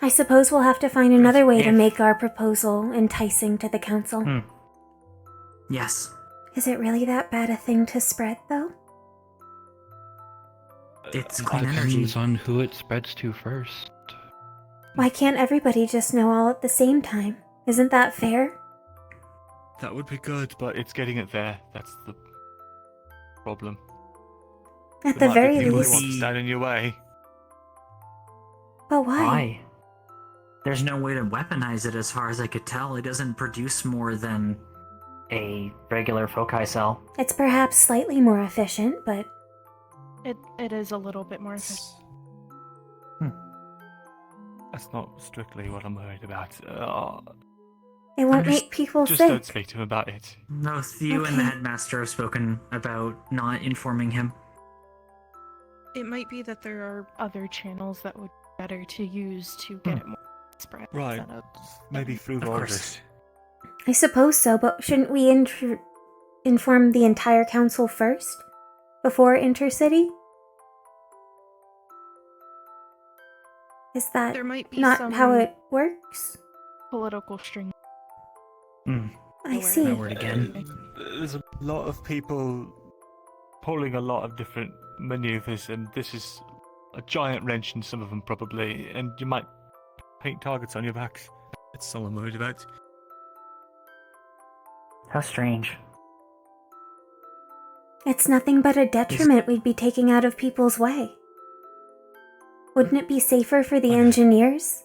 I suppose we'll have to find another way to make our proposal enticing to the council. Yes. Is it really that bad a thing to spread, though? It's It clean energy. depends on who it spreads to first. Why can't everybody just know all at the same time? Isn't that fair? That would be good, but it's getting it there. That's the problem. At There the might be very people who least. want to stand in your way. But why? Why? There's no way to weaponize it as far as I could tell. It doesn't produce more than a regular foci cell. It's perhaps slightly more efficient, but It is a little bit more efficient. That's not strictly what I'm worried about. it won't make people Just don't sick. speak to him about it. Both you and the Okay. headmaster have spoken about not informing him. It might be that there are other channels that would be better to use to get it more spread. Right. instead of- Maybe through Of course. Valdris. I suppose so, but shouldn't we inform the entire council first? Before Intercity? Is that There might be not some how it works? political string. I see. There's a lot of people pulling a lot of different maneuvers, and this is a giant wrench in some of them probably, and you might paint targets on your backs. That's all I'm worried about. How strange. It's nothing but a detriment we'd be taking out of people's way. Wouldn't it be safer for the engineers?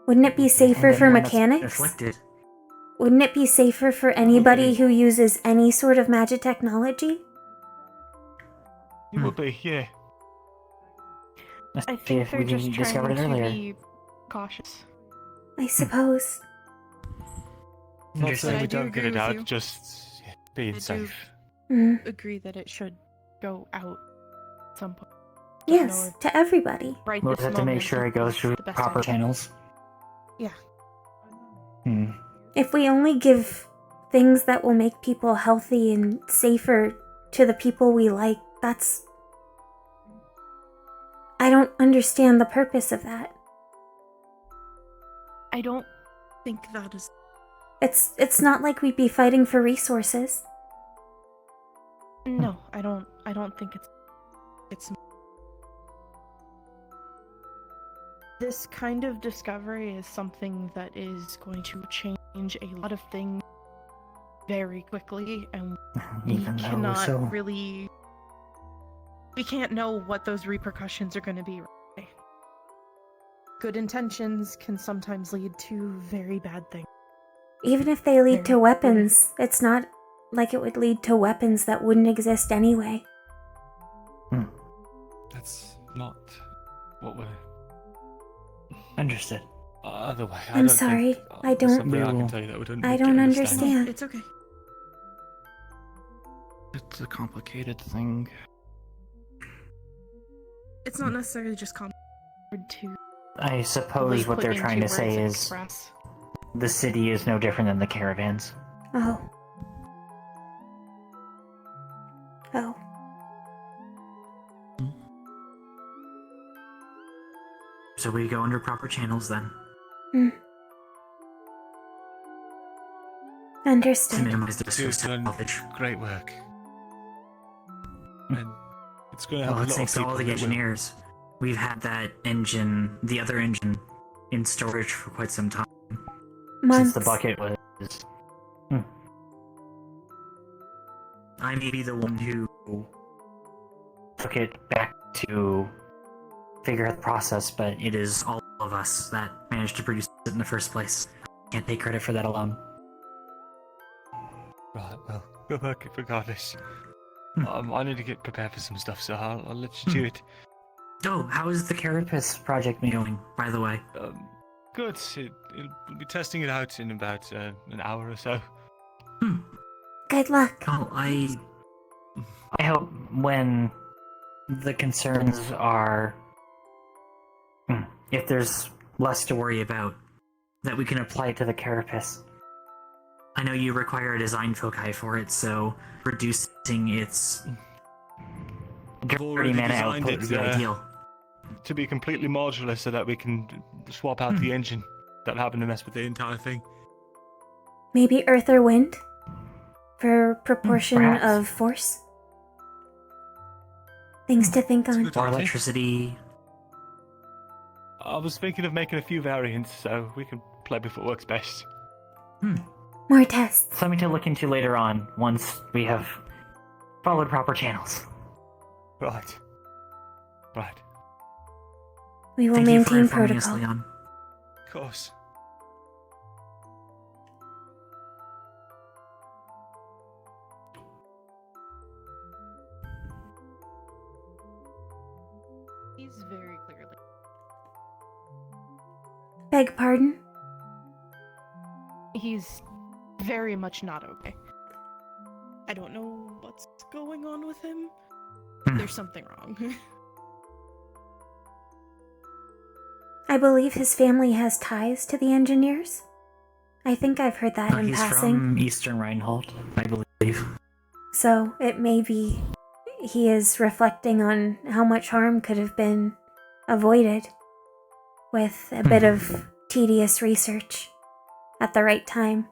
Wouldn't it be safer And for anyone that's mechanics? afflicted. Wouldn't it be safer for anybody who uses any sort of magic technology? It would be, yeah. Let's I see think if they're we just discovered trying it to earlier. be cautious. I suppose. Not Interesting. saying I we do don't get agree it with out, you. just being I do safe. agree that it should go out at some point. Yes, to everybody. Right We'll this have to make moment sure it goes is through the best proper idea. channels. Yeah. If we only give things that will make people healthy and safer to the people we like. I don't understand the purpose of that. I don't think that is... It's not like we'd be fighting for resources. No, I don't think it's... This kind of discovery is something that is going to change a lot of things very quickly, and we cannot really... We can't know what those repercussions are going to be. Right? Good intentions can sometimes lead to very bad things. Even if they lead to weapons, it's not like it would lead to weapons that wouldn't exist anyway. That's not what we're... Understood. Other way, I'm sorry. I don't... Something I can tell you that would I don't understand. It's okay. It's a complicated thing. It's not necessarily just complicated to... I suppose what they're trying to say is the city is no different than the caravans. Oh. So we go under proper channels then. Understood. To minimize the You've done salvage. great work. And it's going to help Well, a lot of thanks to people. all the engineers. We've had that engine, the other engine, in storage for quite some time. Months. Since the bucket was... I may be the one who took it back to figure out the process, but it is all of us that managed to produce it in the first place. I can't take credit for that alone. Right, well, good work regardless. I need to get prepared for some stuff, so I'll let you do it. Oh, how is the Carapace project going, by the way? Good. We'll be testing it out in about an hour or so. Good luck. Oh, I hope when the concerns are... if there's less to worry about, that we can apply it to the Carapace. I know you require a design foci for it, so reducing its dirty mana output would be ideal. To be completely modular so that we can swap out the engine without having to mess with the entire thing. Maybe earth or wind? For proportion perhaps. of force? Things to think on. Or electricity. I was thinking of making a few variants, so we can play with what works best. More tests. Something to look into later on, once we have followed proper channels. Right. We will Thank you for maintain informing us, protocol. Leon. Of course. He's very clearly... Beg pardon? He's very much not okay. I don't know what's going on with him. There's something wrong. I believe his family has ties to the engineers. I think I've heard that in He's passing. from Eastern Reinhold, I believe. So it may be he is reflecting on how much harm could have been avoided with a bit of tedious research at the right time.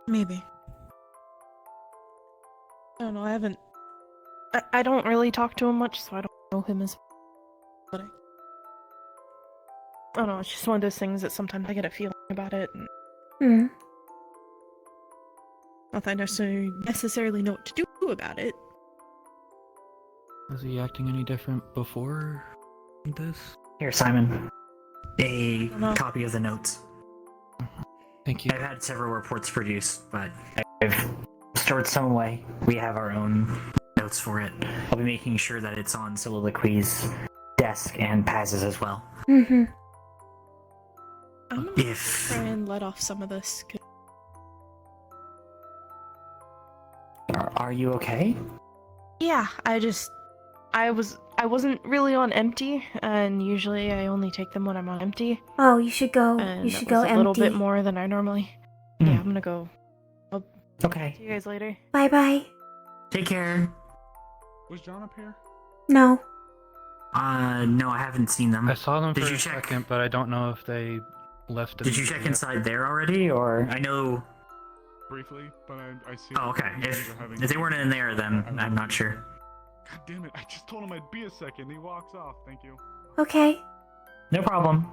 Maybe. I don't know, I haven't... I don't really talk to him much, so I don't know him as... But I don't know, it's just one of those things that sometimes I get a feeling about it. And not that I necessarily know what to do about it. Was he acting any different before this? Here, Simon. A copy of the notes. Thank you. I've had several reports produced, but I've stored some away. We have our own notes for it. I'll be making sure that it's on Soliloquy's desk and Paz's as well. Mm-hmm. I'm gonna try and let off some of this. Are you okay? Yeah, I wasn't really on empty, and usually I only take them when I'm on empty. Oh, you should go. And You should that go was empty. a little bit more than I normally. Yeah, I'm gonna go. I'll Okay. see you guys later. Bye bye. Take care. Was John up here? No. No, I haven't seen them. I saw them Did for you a check? second, but I don't know if they left. Did you check inside there already, or I know? Briefly, but I see. Oh, okay. If they weren't in there, then I'm not sure. God damn it! I just told him I'd be a second. He walks off. Thank you. Okay. No problem.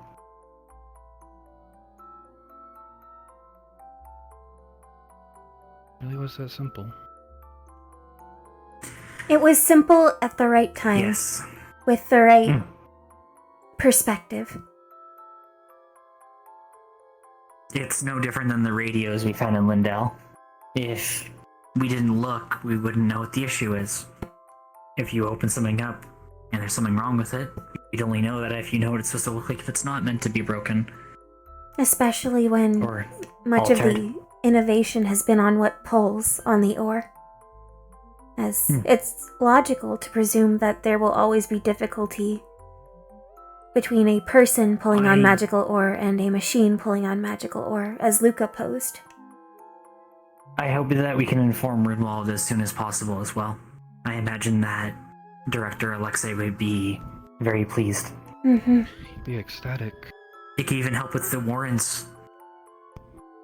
Really was that simple. It was simple at the right time. Yes. With the right perspective. It's no different than the radios we found in Lindell. If we didn't look, we wouldn't know what the issue is. If you open something up and there's something wrong with it, you'd only know that if you know what it's supposed to look like if it's not meant to be broken. Especially when Or much of altered. the innovation has been on what pulls on the ore. As it's logical to presume that there will always be difficulty between a person pulling on magical ore and a machine pulling on magical ore, as Luca posed. I hope that we can inform Ridwald as soon as possible as well. I imagine that Director Alexei would be very pleased. Mm-hmm. He'd be ecstatic. It could even help with the Warrens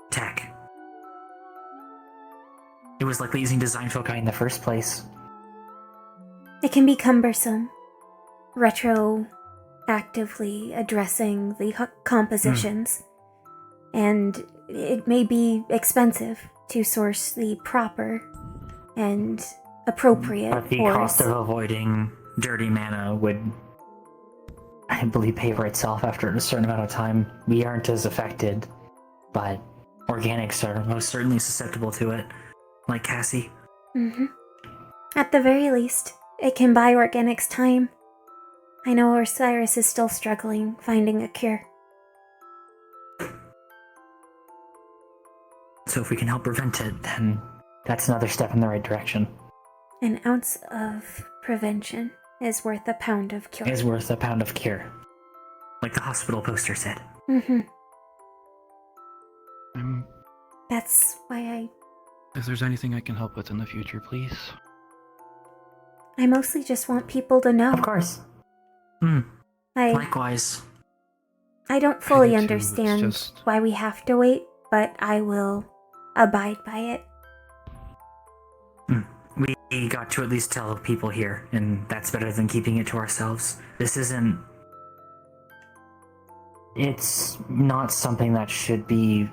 tech. It was likely using design foci in the first place. It can be cumbersome, retroactively addressing the compositions, and it may be expensive to source the proper and appropriate But the ores. cost of avoiding dirty mana would, I believe, pay for itself after a certain amount of time. We aren't as affected, but organics are most certainly susceptible to it, like Cassie. Mm-hmm. At the very least, it can buy organics time. I know Osiris is still struggling finding a cure. So if we can help prevent it, then that's another step in the right direction. An ounce of prevention is worth a pound of cure. Is worth a pound of cure. Like the hospital poster said. Mm-hmm. I'm That's why If there's anything I can help with in the future, please. I mostly just want people to know. Of course. Likewise. I don't fully I do too, it's understand just- why we have to wait, but I will abide by it. We got to at least tell people here, and that's better than keeping it to ourselves. This isn't... It's not something that should be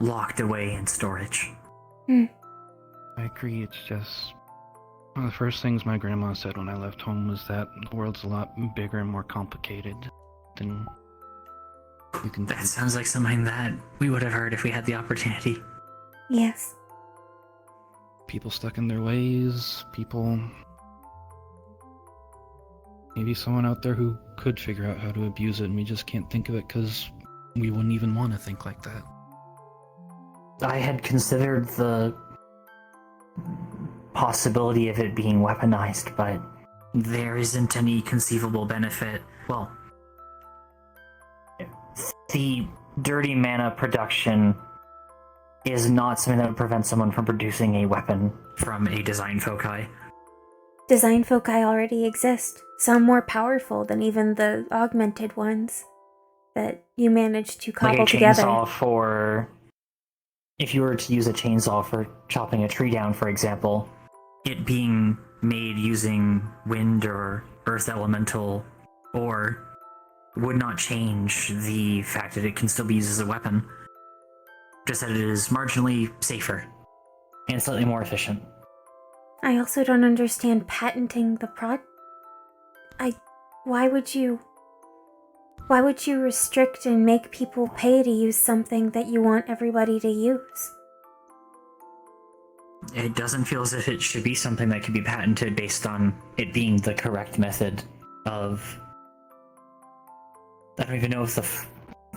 locked away in storage. I agree, it's just... One of the first things my grandma said when I left home was that the world's a lot bigger and more complicated than you can That sounds like something that we would have heard if we had the opportunity. Yes. People stuck in their ways, people... Maybe someone out there who could figure out how to abuse it and we just can't think of it because we wouldn't even want to think like that. I had considered the possibility of it being weaponized, but there isn't any conceivable benefit. Well, the dirty mana production is not something that would prevent someone from producing a weapon from a design foci. Design foci already exist, some more powerful than even the augmented ones that you managed to cobble Like a together. chainsaw for... If you were to use a chainsaw for chopping a tree down, for example, it being made using wind or earth elemental ore would not change the fact that it can still be used as a weapon. Just that it is marginally safer and slightly more efficient. I also don't understand patenting the Why would you restrict and make people pay to use something that you want everybody to use? It doesn't feel as if it should be something that could be patented based on it being the correct method of... I don't even know if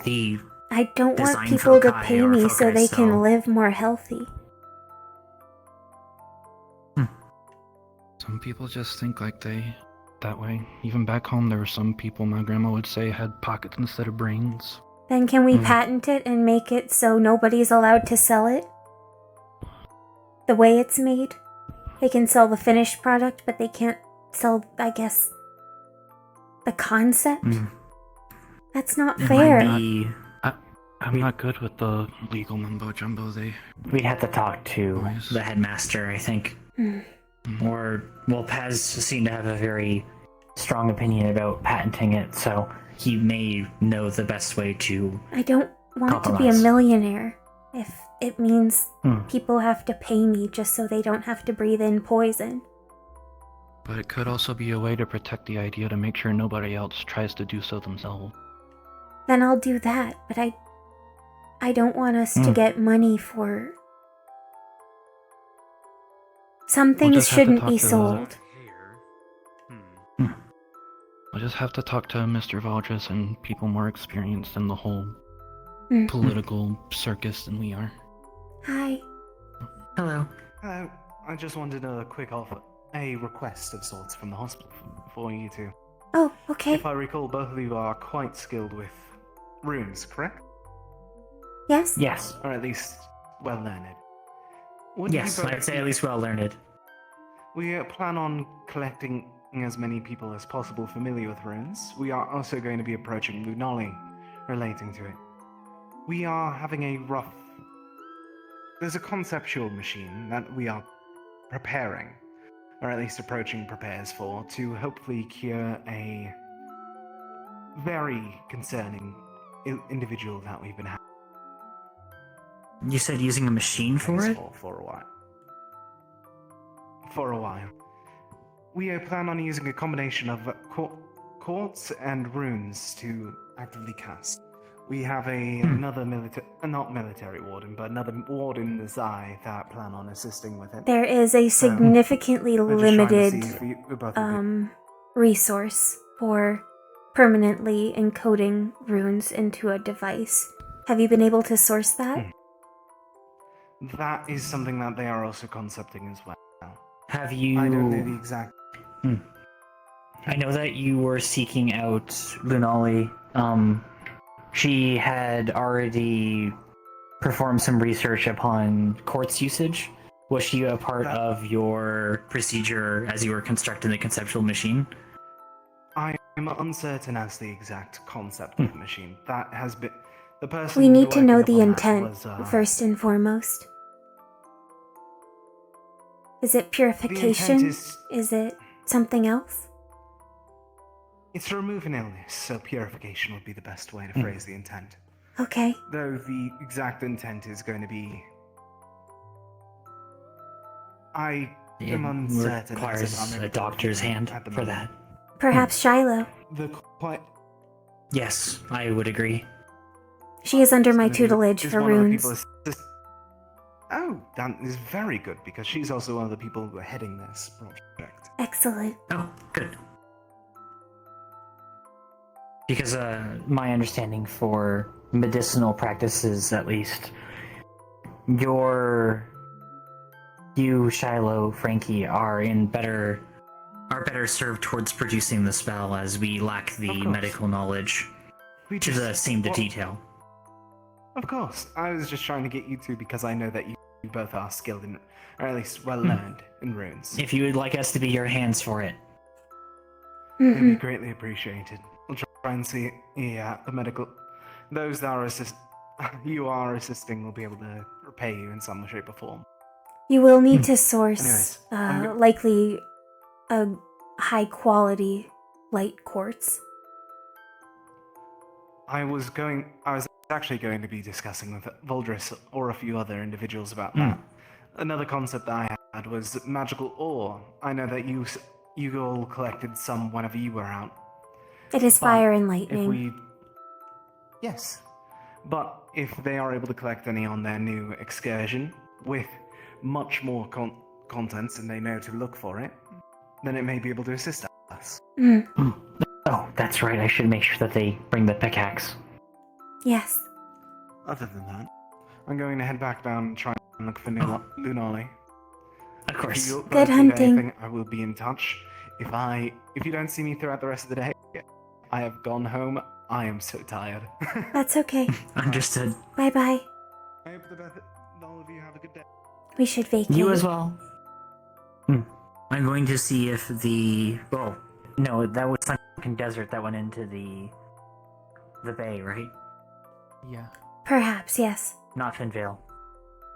the I don't want design people to foci pay or me so foci, they can so- live more healthy. Some people just think like that way. Even back home, there were some people my grandma would say had pockets instead of brains. Then can we patent it and make it so nobody's allowed to sell it? The way it's made? They can sell the finished product, but they can't sell, I guess, the concept? That's not fair. I'm not good with the legal mumbo jumbo. We'd have to talk to the headmaster, I think. Mm. Or, well, Paz seemed to have a very strong opinion about patenting it, so he may know the best way to I don't want to be a compromise. millionaire if it means people have to pay me just so they don't have to breathe in poison. But it could also be a way to protect the idea to make sure nobody else tries to do so themselves. Then I'll do that, but I don't want us to get money for... Some We'll things just have to shouldn't talk be to the- sold. We'll just have to talk to Mr. Valdres and people more experienced in the whole Mm. political circus than we are. Hi. Hello. I just wanted a quick offer, a request of sorts from the hospital for you two. Oh, okay. If I recall, both of you are quite skilled with runes, correct? Yes? Yes. Or at least well learned. Would Yes, you both I'd say at least well learned. We plan on collecting as many people as possible familiar with runes. We are also going to be approaching Lunali relating to it. We are having a rough... There's a conceptual machine that we are preparing, or at least approaching prepares for, to hopefully cure a very concerning individual that we've been having. You said using a machine for it? For a while. For a while. We plan on using a combination of quartz and runes to actively cast. We have another not military warden, but another warden in the LII that plan on assisting with it. There is a significantly we're just trying to limited see if we both would resource for permanently encoding runes into a device. Have you been able to source that? That is something that they are also concepting as well. Have you... I don't know the exact... I know that you were seeking out Lunali. She had already performed some research upon quartz usage. Was she a part of your procedure as you were constructing the conceptual machine? I am uncertain as the exact concept of the machine. That has been... The person We need to know working the upon that intent, was, first and foremost. Is it purification? Is it something else? It's to remove an illness, so purification would be the best way to phrase the intent. Okay. Though the exact intent is going to be... I am uncertain. Requires a doctor's hand for that. Perhaps Shiloh. Yes, I would agree. She is under my tutelage Is for one of the runes. people Oh, that is very good, because she's also one of the people who are heading this project. Excellent. Oh, good. Because my understanding for medicinal practices, at least, you, Shiloh, Frankie, are better served towards producing the spell, as we lack the medical knowledge to the same detail. Of course. I was just trying to get you two because I know that you both are skilled in, or at least well learned in runes. If you would like us to be your hands for it. It'd be greatly appreciated. We'll try and see, the medical... Those that you are assisting will be able to repay you in some shape or form. You will need to source, Anyways, likely, a high-quality light quartz. I was actually going to be discussing with Voldris or a few other individuals about that. Another concept that I had was magical ore. I know that you all collected some whenever you were out. It is But fire and lightning. Yes. But if they are able to collect any on their new excursion with much more contents and they know to look for it, then it may be able to assist us. Oh, that's right. I should make sure that they bring the pickaxe. Yes. Other than that, I'm going to head back down and try and look for Lunali. Of course. If you Good both need hunting. anything, I will be in touch. If you don't see me throughout the rest of the day, I have gone home I am so tired. That's okay. Understood. Bye bye. I hope that all of you have a good day. We should vacate. You as well. I'm going to see if the... Well, no, that was Sunken Desert that went into the bay, right? Yeah. Perhaps, yes. Not Finvale.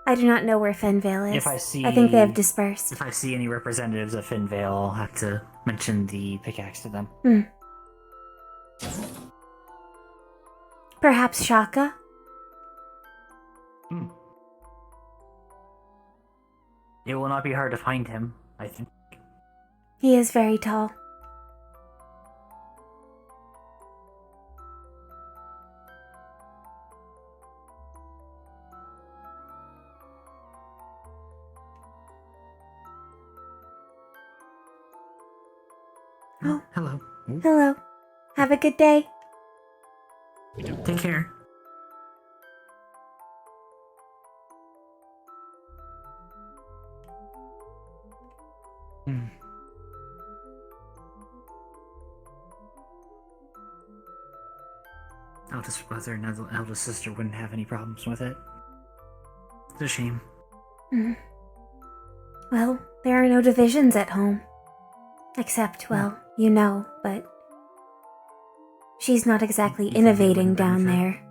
I do not know where Fenvale is. If I see... I think they have dispersed. If I see any representatives of Finvale, I'll have to mention the pickaxe to them. Perhaps Shaka? It will not be hard to find him, I think. He is very tall. Oh. Hello. Hello. Have a good day. Take care. Eldest brother and eldest sister wouldn't have any problems with it. It's a shame. Well, there are no divisions at home. Except, well, you know, but she's not exactly innovating down there.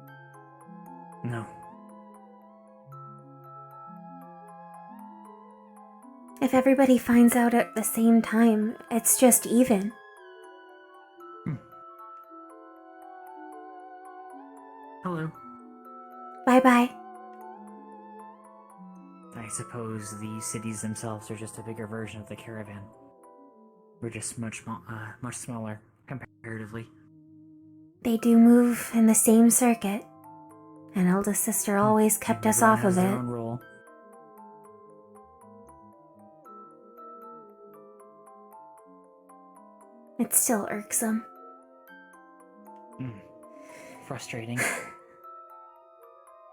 No. If everybody finds out at the same time, it's just even. Hello. Bye-bye. I suppose the cities themselves are just a bigger version of the caravan. We're just much smaller, comparatively. They do move in the same circuit. And eldest sister always kept us Everyone off has of their it. own role. It's still irksome. Frustrating.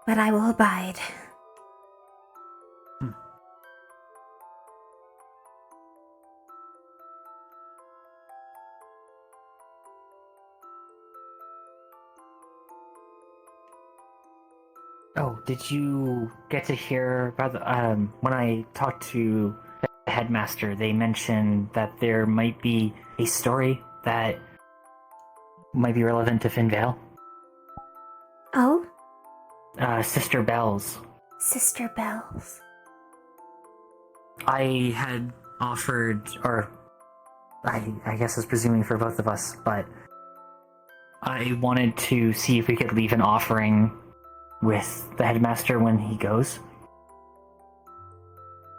But I will abide. Oh, did you get to hear about the, when I talked to the headmaster, they mentioned that there might be a story that might be relevant to Finvale? Oh? Sister Bells. Sister Bells. I had offered, or I guess I was presuming for both of us, but I wanted to see if we could leave an offering with the headmaster when he goes.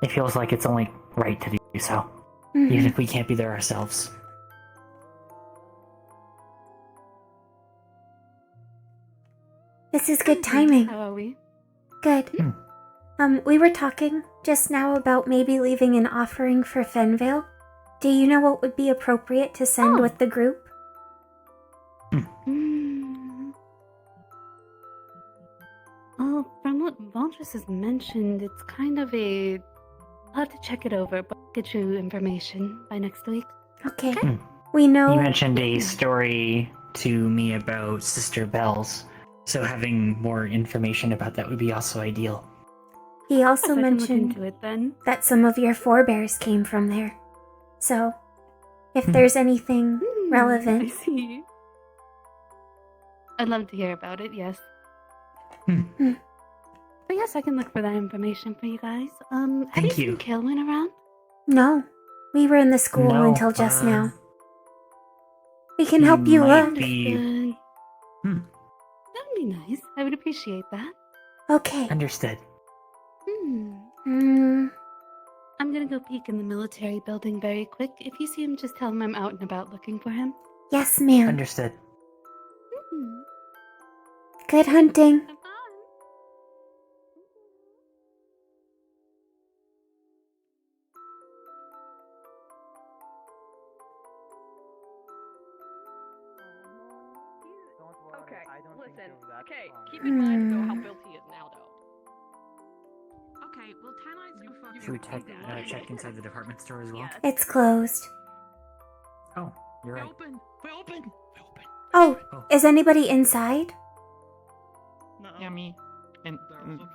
It feels like it's only right to do so, even if we can't be there ourselves. This is good timing. How are we? Good. We were talking just now about maybe leaving an offering for Fenvale. Do you know what would be appropriate to send with the group? Well, from what Valdris has mentioned, it's kind of a... I'll have to check it over, but I'll get you information by next week. Okay. We know... You mentioned a story to me about Sister Bells, so having more information about that would be also ideal. He also Yes, I can look mentioned into it then. that some of your forebears came from there. So, if there's anything I relevant... see. I'd love to hear about it, yes. But yes, I can look for that information for you guys. Have you seen Kilwin around? No. We were in the school No, until just now. We can help you might look. be- That would be nice. I would appreciate that. Okay. Understood. I'm gonna go peek in the military building very quick. If you see him, just tell him I'm out and about looking for him. Yes, ma'am. Understood. Good hunting. Okay, listen. Okay, keep in mind though how built he is now, though. Okay, well, 10 eyes do fucking Should we check inside the department store as well? It's closed. Oh, you're right. We're open. Oh, is anybody inside? Yeah, me. In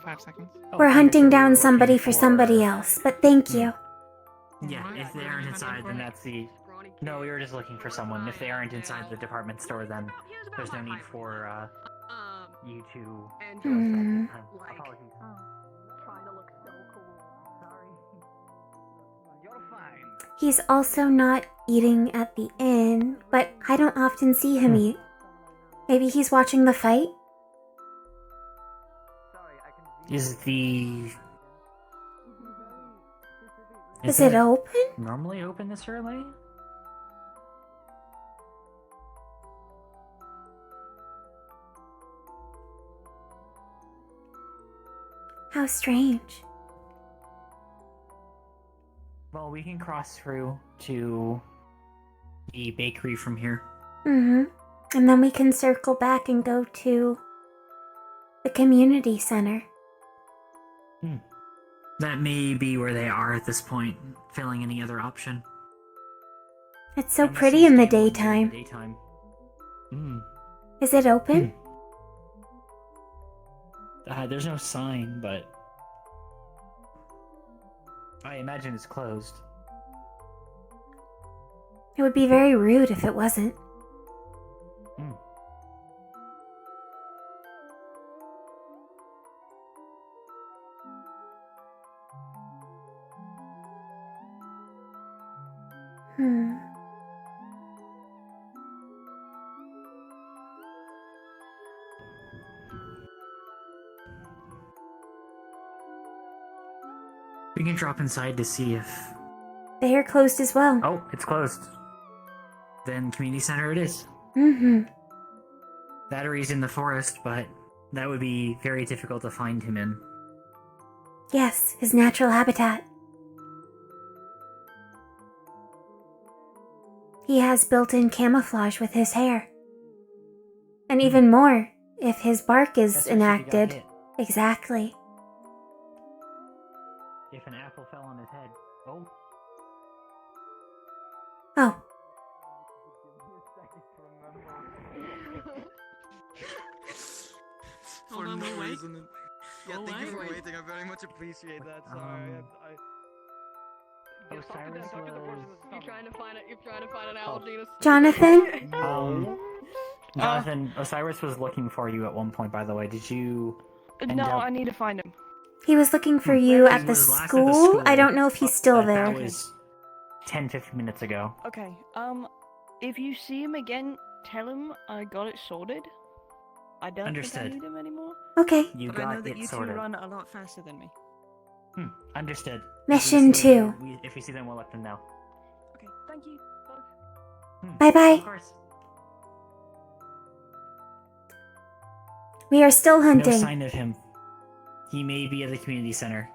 5 seconds. We're hunting down somebody for somebody else, but thank you. Yeah, if they aren't inside, then that's the... No, we were just looking for someone. If they aren't inside the department store, then there's no need for you to... Hmm. Apologies. He's also not eating at the inn, but I don't often see him eat. Maybe he's watching the fight? Is the... Is it open? Normally open this early? How strange. Well, we can cross through to the bakery from here. Mm-hmm. And then we can circle back and go to the community center. That may be where they are at this point, failing any other option. It's so pretty in the daytime. Daytime. Is it open? There's no sign, but I imagine it's closed. It would be very rude if it wasn't. We can drop inside to see if... They are closed as well. Oh, it's closed. Then community center it is. Mm-hmm. Battery's in the forest, but that would be very difficult to find him in. Yes, his natural habitat. He has built-in camouflage with his hair. And even more, if his bark is enacted. Exactly. If an apple fell on his head. Oh. Oh. For no reason. Yeah, thank you for waiting. I very much appreciate that. Sorry, You're trying to find it. You're trying to find an allergy. Jonathan? Jonathan, Osiris was looking for you at one point, by the way. Did you... No, I need to find him. He was looking for you at the school? I don't know if he's still there. That was 10-15 minutes ago. Okay, if you see him again, tell him I got it sorted. I don't Understood. think I need him anymore. Okay. You but I know got that it you sorted. two run a lot faster than me. Understood. Mission 2. If we see them, we'll let them know. Okay, thank you both. Bye-bye. Of course. We are still hunting. No sign of him. He may be at the community center.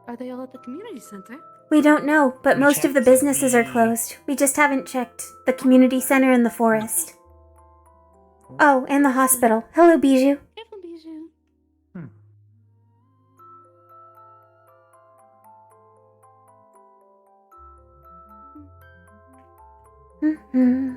Are they all at the community center? We don't know, but most of the businesses are closed. We just haven't checked the community center and the forest. Oh, and the hospital. Hello, Bijou. Careful, Bijou. Mm-hmm.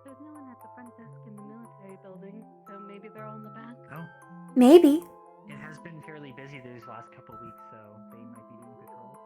There's no one at the front desk in the military building, so maybe they're all in the back. Oh. Maybe. It has been fairly busy these last couple weeks, so they might be doing patrols.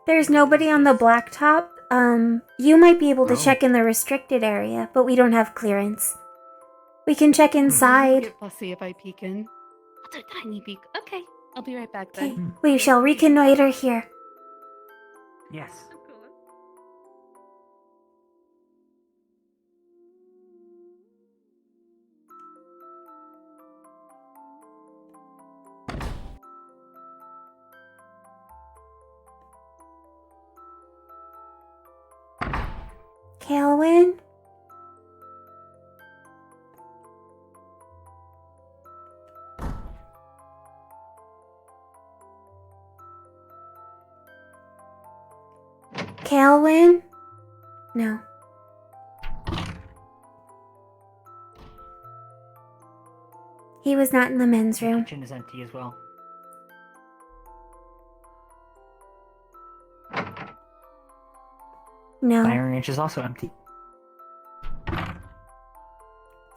There's nobody on the blacktop. You might be able to check in the restricted area, but we don't have clearance. We can check inside. Get fussy if I peek in. I'll do a tiny peek. Okay, I'll be right back Okay, then. we shall reconnoiter here. Yes. Kaelwyn? Kaelwyn? No. He was not in the men's room. Kitchen is empty as well. No. Iron Range is also empty.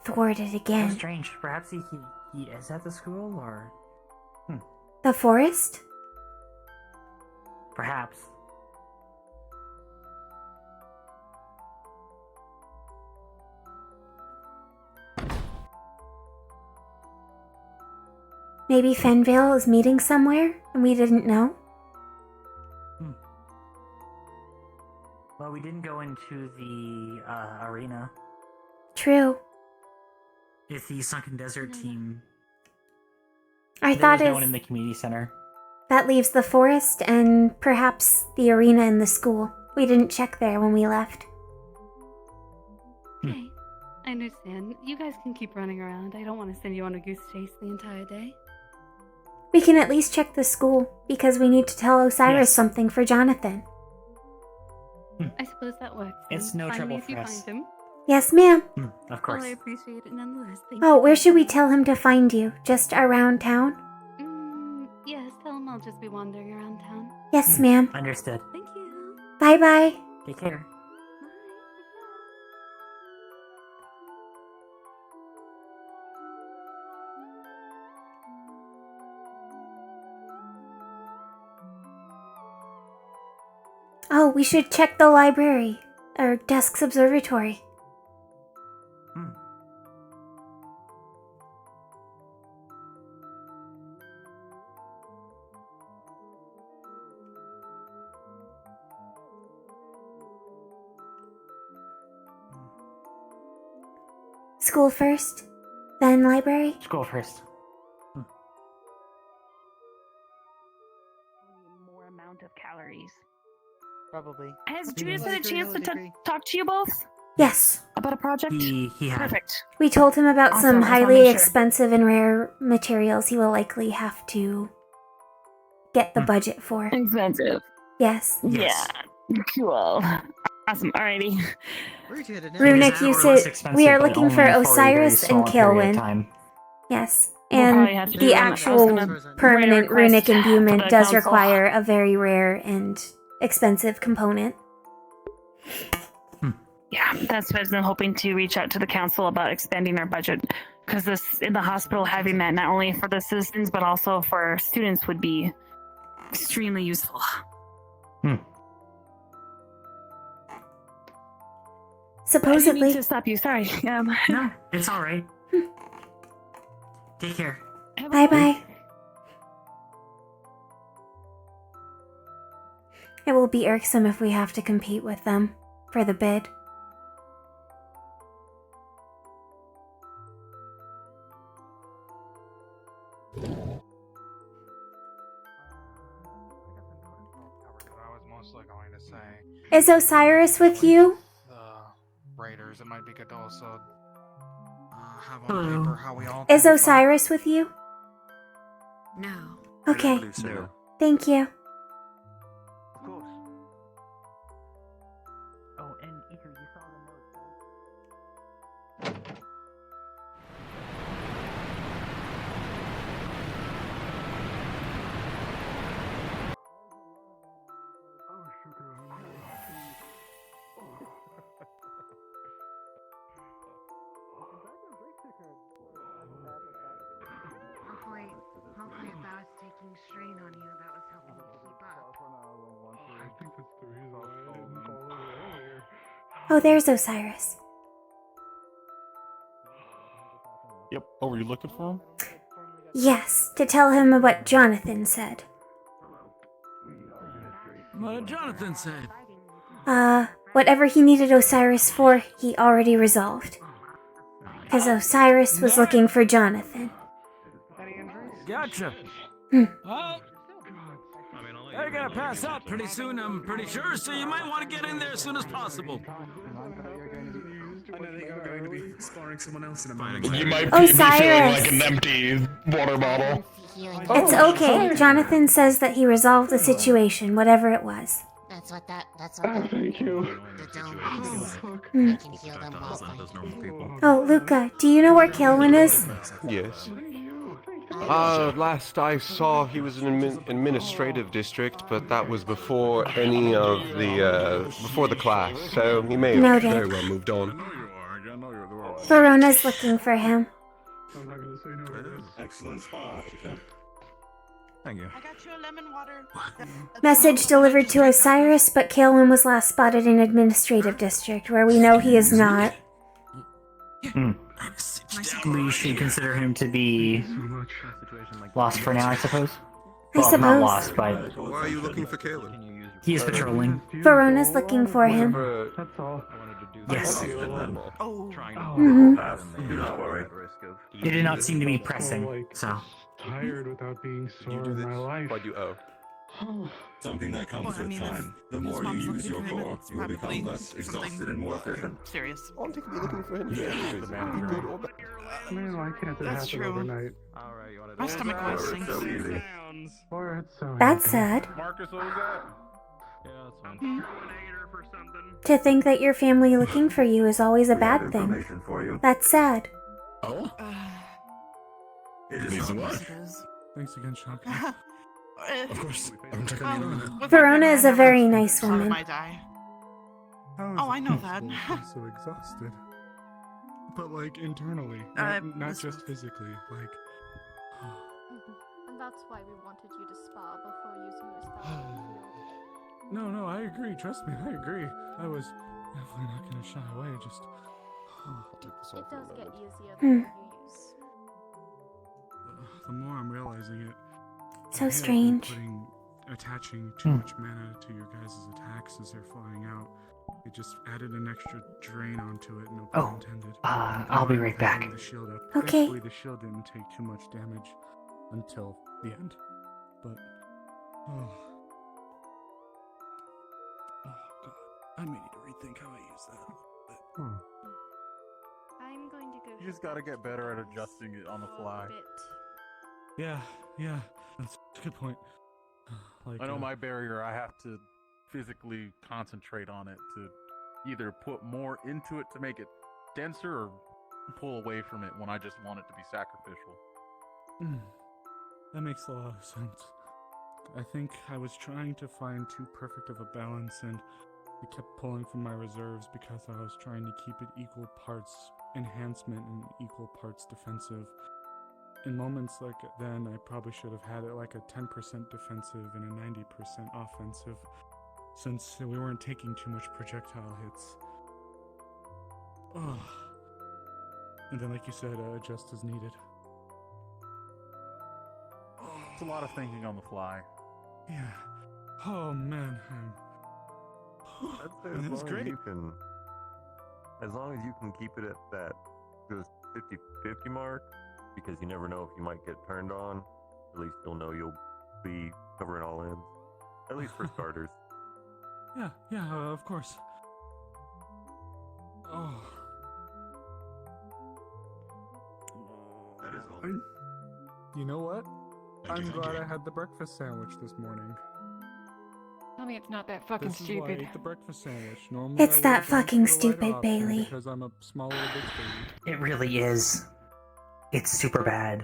Thwarted How again. strange. Perhaps he is at the school, or The forest? perhaps. Maybe Fenvale is meeting somewhere and we didn't know? Well, we didn't go into the arena. True. If the Sunken Desert team, I there thought was no one in the community center. that leaves the forest and perhaps the arena in the school. We didn't check there when we left. Okay, I understand. You guys can keep running around. I don't want to send you on a goose chase the entire day. We can at least check the school because we need to tell Osiris Yes. something for Jonathan. I suppose that works. It's then. no Find trouble me if for you us. find him. Yes, ma'am. Of course. Well, I appreciate it nonetheless. Thank Oh, you. where should we tell him to find you? Just around town? Yes, tell him I'll just be wandering around town. Yes, ma'am. Understood. Thank you. Bye-bye. Take care. Oh, we should check the library. Or Desk's observatory. School first, then library? School first. More amount of calories. Probably. Has Judas Judas had a chance to talk to you both Yes. about a project? He had. Perfect. We told him about Awesome, some I just wanna highly make sure. expensive and rare materials he will likely have to get the budget for. Expensive. Yes. Yeah. Cool. Awesome. Alrighty. Runic usage. We are looking for Osiris and Kaelwyn. Yes. We'll And probably have to do the one. I was actual gonna permanent write a runic request for imbuement the does council. require a very rare and expensive component. Yeah, that's what I've been hoping to reach out to the council about expanding our budget. Because this in the hospital, having that not only for the citizens but also for students would be extremely useful. I Supposedly. didn't mean to stop you. Sorry. No, it's all right. Take care. Bye-bye. It will be irksome if we have to compete with them for the bid. I was mostly going to say Is Osiris with you? Raiders. It might be good to also have on Hello. paper how we all. Is Osiris with you? No. Okay. Thank you. Of course. Oh, and Ether, you saw the note, right? Hopefully if that was taking strain on you, that was helping you keep up. I think that's the reason why I didn't follow it earlier. Oh, there's Osiris. Yep. Oh, were you looking for him? Yes, to tell him what Jonathan said. What did Jonathan say? Whatever he needed Osiris for, he already resolved. Because Osiris was looking for Jonathan. Gotcha. Hmm. Well, they're gonna pass out pretty soon, I'm pretty sure, so you might want to get in there as soon as possible. I know they are going to be sparring someone else in a moment. You might Oh, be feeling like Cyrus. an empty water bottle. It's okay. Jonathan says that he resolved the situation, whatever it was. That's what that. Thank you. The dome is. Hmm. I can heal them all. Oh, Luca, do you know where Kilwin is? Yes. Last I saw, he was in an administrative district, but that was before any of the, before the class, so he may have Noted. very well moved on. Verona's looking for him. Excellent spot. Thank you. I got you a lemon water. Message delivered to Osiris, but Kilwin was last spotted in administrative district, where we know he is not. We should consider him to be lost for now, I suppose. I Well, suppose. not lost, but Why are you looking for Caleb? he is patrolling. Verona's looking for him. That's all. Yes. Mhm. Do not worry. It did not seem to be pressing, so. Tired without being sore You do in this? my life. Why'd you owe? Something that comes Well, I with mean, time. The if more Mom's you use looking your for him, core, it's you will become probably less exhausted and more efficient. Serious. I'm taking you looking for him. Good or bad. Man, why can't it That's happen true. overnight? My stomach was So sinking. easy. Or it's so That's easy. sad. Marcus, what was that? Yeah, that's fine. To think that your family looking for you is always a bad thing. Information for you. That's sad. Oh? It is what? Yes, it is. Thanks again, Shaka. Of course. I'm checking you on with Verona my is a grandma, very I never nice thought woman. I might die. How is Oh, I it know that. possible I'm so exhausted. But like internally, not just physically. Like, And that's why we wanted you to spa before using your style. no, I agree. Trust me, I agree. I was definitely not gonna shy away. Just, I'll take this off It for a does get moment. easier Hmm. the more you use. The more I'm realizing it, So I hate strange. attaching too much mana to your guys' attacks as they're flying out. It just added an extra drain onto it, no pun Oh, intended. I'll be right back. The shield up. Okay. Thankfully, the shield didn't take too much damage until the end. But, oh god, I may need to rethink how I use that a little bit. I'm going to go. You just gotta get better at adjusting it on the fly. Yeah, that's a good point. Like, I know my barrier, I have to physically concentrate on it to either put more into it to make it denser or pull away from it when I just want it to be sacrificial. That makes a lot of sense. I think I was trying to find too perfect of a balance, and I kept pulling from my reserves because I was trying to keep it equal parts enhancement and equal parts defensive. In moments like then, I probably should have had it like a 10% defensive and a 90% offensive, since we weren't taking too much projectile hits. Oh. And then, like you said, adjust as needed. It's a lot of thinking on the fly. Yeah. Oh man. I'd say It was great. As long as you can keep it at that just 50-50 mark, because you never know if you might get turned on, at least you'll know you'll be covering all ends. At least for starters. Yeah, of course. Oh. That is all. You know what? I'm glad I had the breakfast sandwich this morning. Tell me it's not that fucking This is why I stupid. ate the breakfast sandwich. Normally It's I that would've gone fucking for the lighter stupid, option Bailey. Because I'm a small little bitch baby. It really is. It's super bad.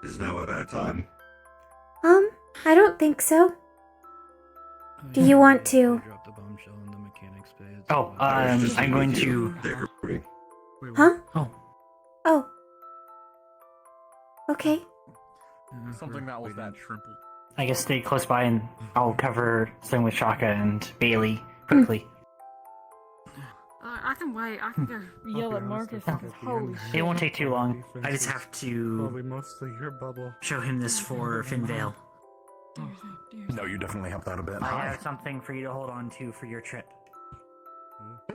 Is now a bad time? I don't think so. Do you want to? Oh, I'm going to. Huh? Oh. Oh. Okay. Something that was that triple. I guess stay close by and I'll cover something with Shaka and Bailey quickly. I can wait. I can go yell at Marcus. Holy shit. It won't take too long. I just have Probably to mostly your bubble. show him this for Finvale. No, you definitely helped out a bit. I have something for you to hold on to for your trip.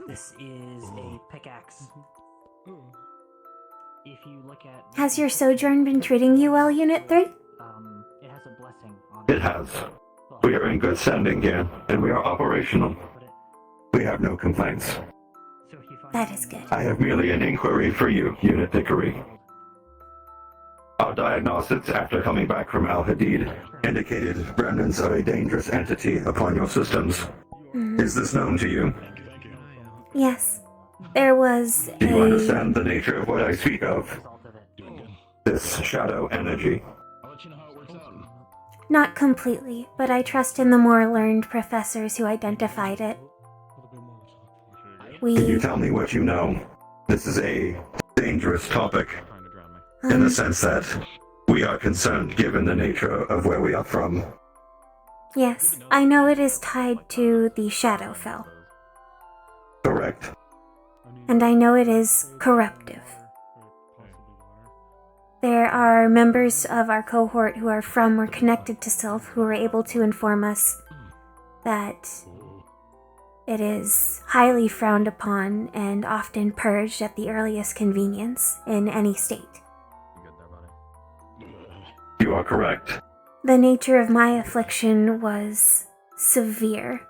This is a pickaxe. If you look at... Has your sojourn been treating you well, Unit 3? It has a blessing on it. It has. We are in good standing here, and we are operational. We have no complaints. That is good. I have merely an inquiry for you, Unit Dickory. Our diagnostics after coming back from Al-Hadid indicated remnants of a dangerous entity upon your systems. Is this known to you? Yes. There was Do you understand the nature of what I speak of? This shadow energy. Not completely, but I trust in the more learned professors who identified it. Can you tell me what you know? This is a dangerous topic, in the sense that we are concerned given the nature of where we are from. Yes, I know it is tied to the Shadowfell. Correct. And I know it is corruptive. There are members of our cohort who are from or connected to Sylph who were able to inform us that it is highly frowned upon and often purged at the earliest convenience in any state. You are correct. The nature of my affliction was severe,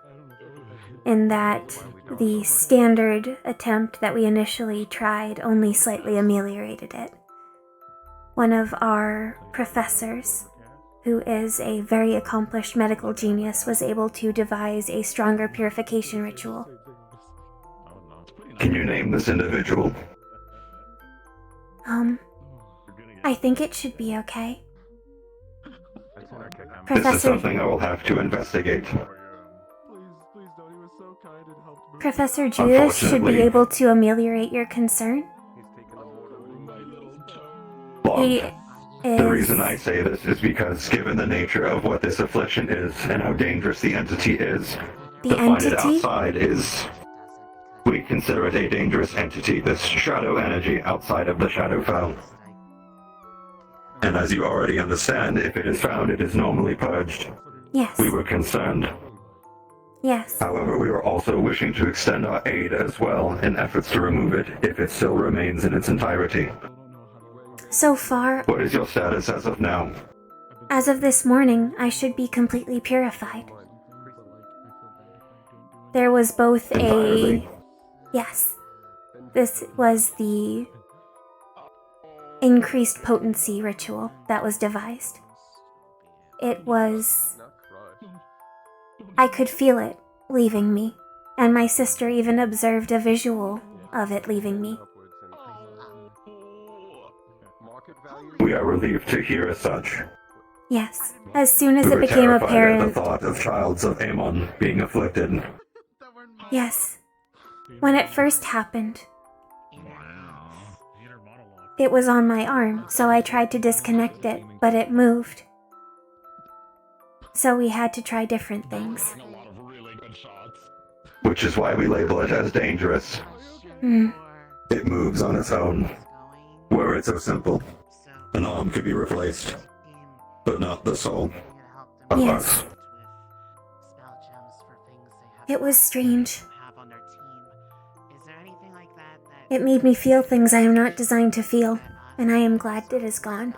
in that the standard attempt that we initially tried only slightly ameliorated it. One of our professors, who is a very accomplished medical genius, was able to devise a stronger purification ritual. Can you name this individual? I think it should be okay. This is something I will have to investigate. Professor Judas should be able to ameliorate your concern. He The reason I say this is because given the nature of what this affliction is and how dangerous the entity is, The to find it entity? outside is... We consider it a dangerous entity, this shadow energy outside of the Shadowfell. And as you already understand, if it is found, it is normally purged. Yes. We were concerned. Yes. However, we were also wishing to extend our aid as well in efforts to remove it if it still remains in its entirety. So far, What is your status as of now? as of this morning, I should be completely purified. There was both Entirely? Yes. This was the increased potency ritual that was devised. It was... I could feel it leaving me, and my sister even observed a visual of it leaving me. We are relieved to hear as such. Yes. As soon as We it were became terrified at apparent... the thought of Childs of Amon being afflicted. Yes. When it first happened, it was on my arm, so I tried to disconnect it, but it moved. So we had to try different things. Which is why we label it as dangerous. It moves on its own. Were it so simple, an arm could be replaced, but not the soul of Yes. us. It was strange. It made me feel things I am not designed to feel, and I am glad it is gone.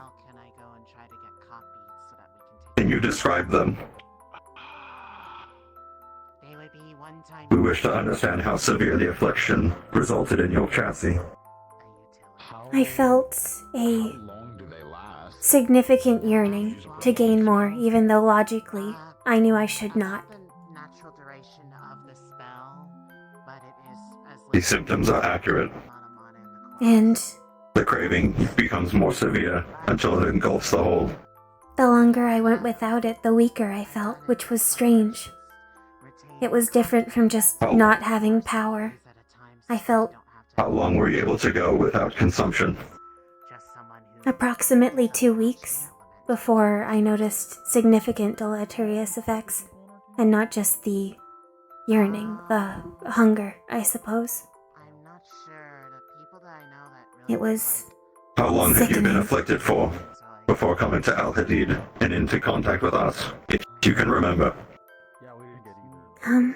Can you describe them? We wish to understand how severe the affliction resulted in your chassis. I felt a significant yearning to gain more, even though logically I knew I should not. The symptoms are accurate. And The craving becomes more severe until it engulfs the whole. the longer I went without it, the weaker I felt, which was strange. It was different from just not having power. I felt How long were you able to go without consumption? approximately 2 weeks before I noticed significant deleterious effects, and not just the yearning, the hunger, I suppose. It was How long have you been sickening. afflicted for before coming to Al-Hadid and into contact with us, if you can remember? I'm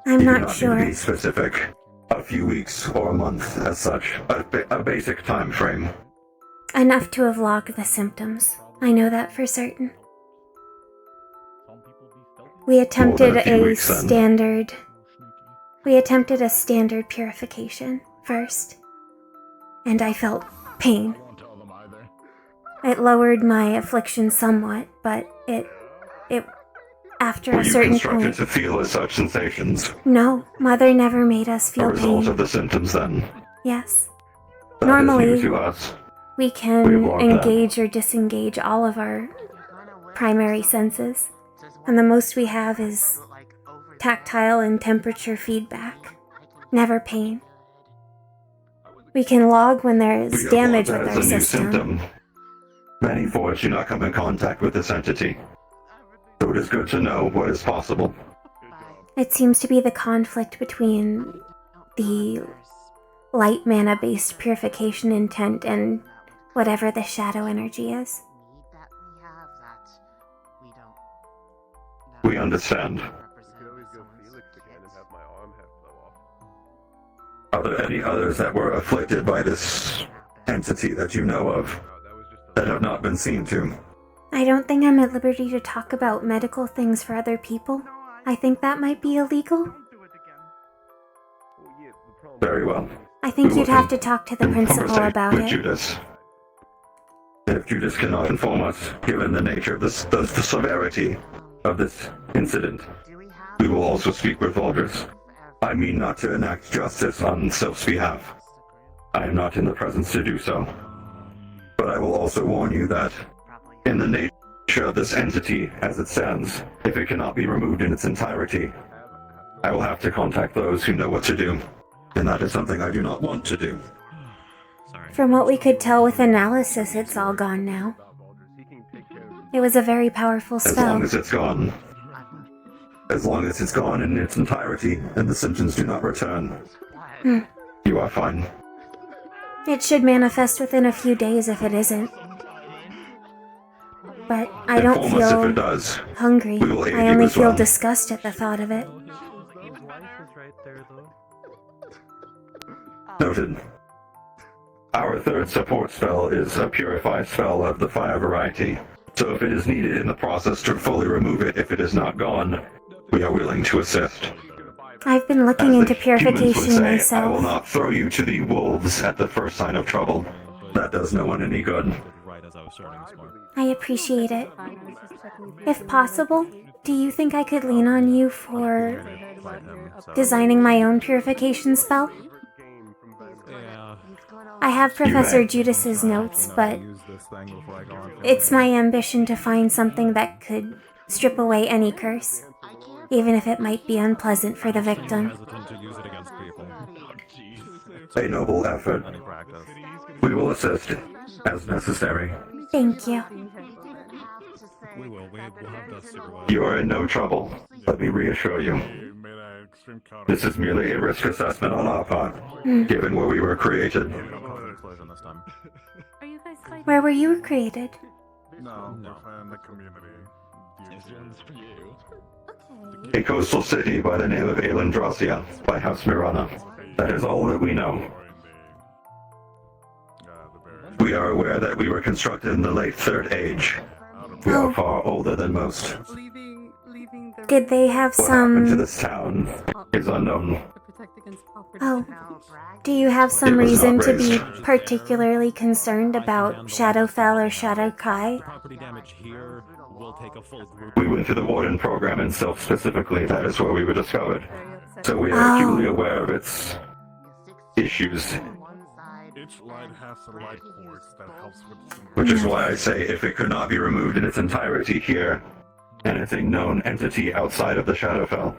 You do not not sure. need to be specific. A few weeks or a month, as such. A basic time frame. Enough to have logged the symptoms. I know that for certain. We attempted few a weeks, then. standard We attempted a standard purification first, and I felt pain. It lowered my affliction somewhat, but it after Were a you certain constructed point. to feel as such sensations? No, Mother never made us A feel result pain. of the symptoms, then? Yes. That is Normally, new to us. we We can block that. engage or disengage all of our primary senses, and the most we have is tactile and temperature feedback, never pain. We can log when there is We have damage logged with that our as a new system. symptom. Many fords do not come in contact with this entity. So it is good to know what is possible. It seems to be the conflict between the light mana based purification intent and whatever the shadow energy is. We understand. Are there any others that were afflicted by this entity that you know of that have not been seen to? I don't think I'm at liberty to talk about medical things for other people. I think that might be illegal. Very well. I think We you'd will have to talk to the principal conversate about with it. Judas. If Judas cannot inform us, given the nature of this, the severity of this incident, we will also speak with Valdris. I mean not to enact justice on Sylph's behalf. I am not in the presence to do so. But I will also warn you that, in the nature of this entity as it stands, if it cannot be removed in its entirety, I will have to contact those who know what to do. And that is something I do not want to do. From what we could tell with analysis, it's all gone now. It was a very powerful As spell. long as it's gone. As long as it's gone in its entirety and the symptoms do not return, Hmm. you are fine. It should manifest within a few days if it isn't. But I don't Inform us if feel it does. hungry. We will aid I you only as feel well. disgust at the thought of it. Noted. Our third support spell is a purified spell of the fire variety. So if it is needed in the process to fully remove it if it is not gone, we are willing to assist. I've been looking into Humans would purification say, I will myself. not throw you to the wolves at the first sign of trouble. That does no one any good. I appreciate it. If possible, do you think I could lean on you for designing my own purification spell? I have Professor Judas's notes, but it's my ambition to find something that could strip away any curse, even if it might be unpleasant for the victim. A noble effort. We will assist as necessary. Thank you. You are in no trouble. Let me reassure you. This is merely a risk assessment on our part, given where we were created. Where were you created? A coastal city by the name of Elandrasia, by House Mirana. That is all that we know. We are aware that we were constructed in the late Third Age. We are far older than most. Did they have What happened to some... this town is unknown. Oh. Do you have some It was reason not to be raised. particularly concerned about Shadowfell or Shadowkai? We went through the Warden program in Self specifically. That is where we were discovered. So we are acutely aware of its issues. Which is why I say if it could not be removed in its entirety here, and it's a known entity outside of the Shadowfell,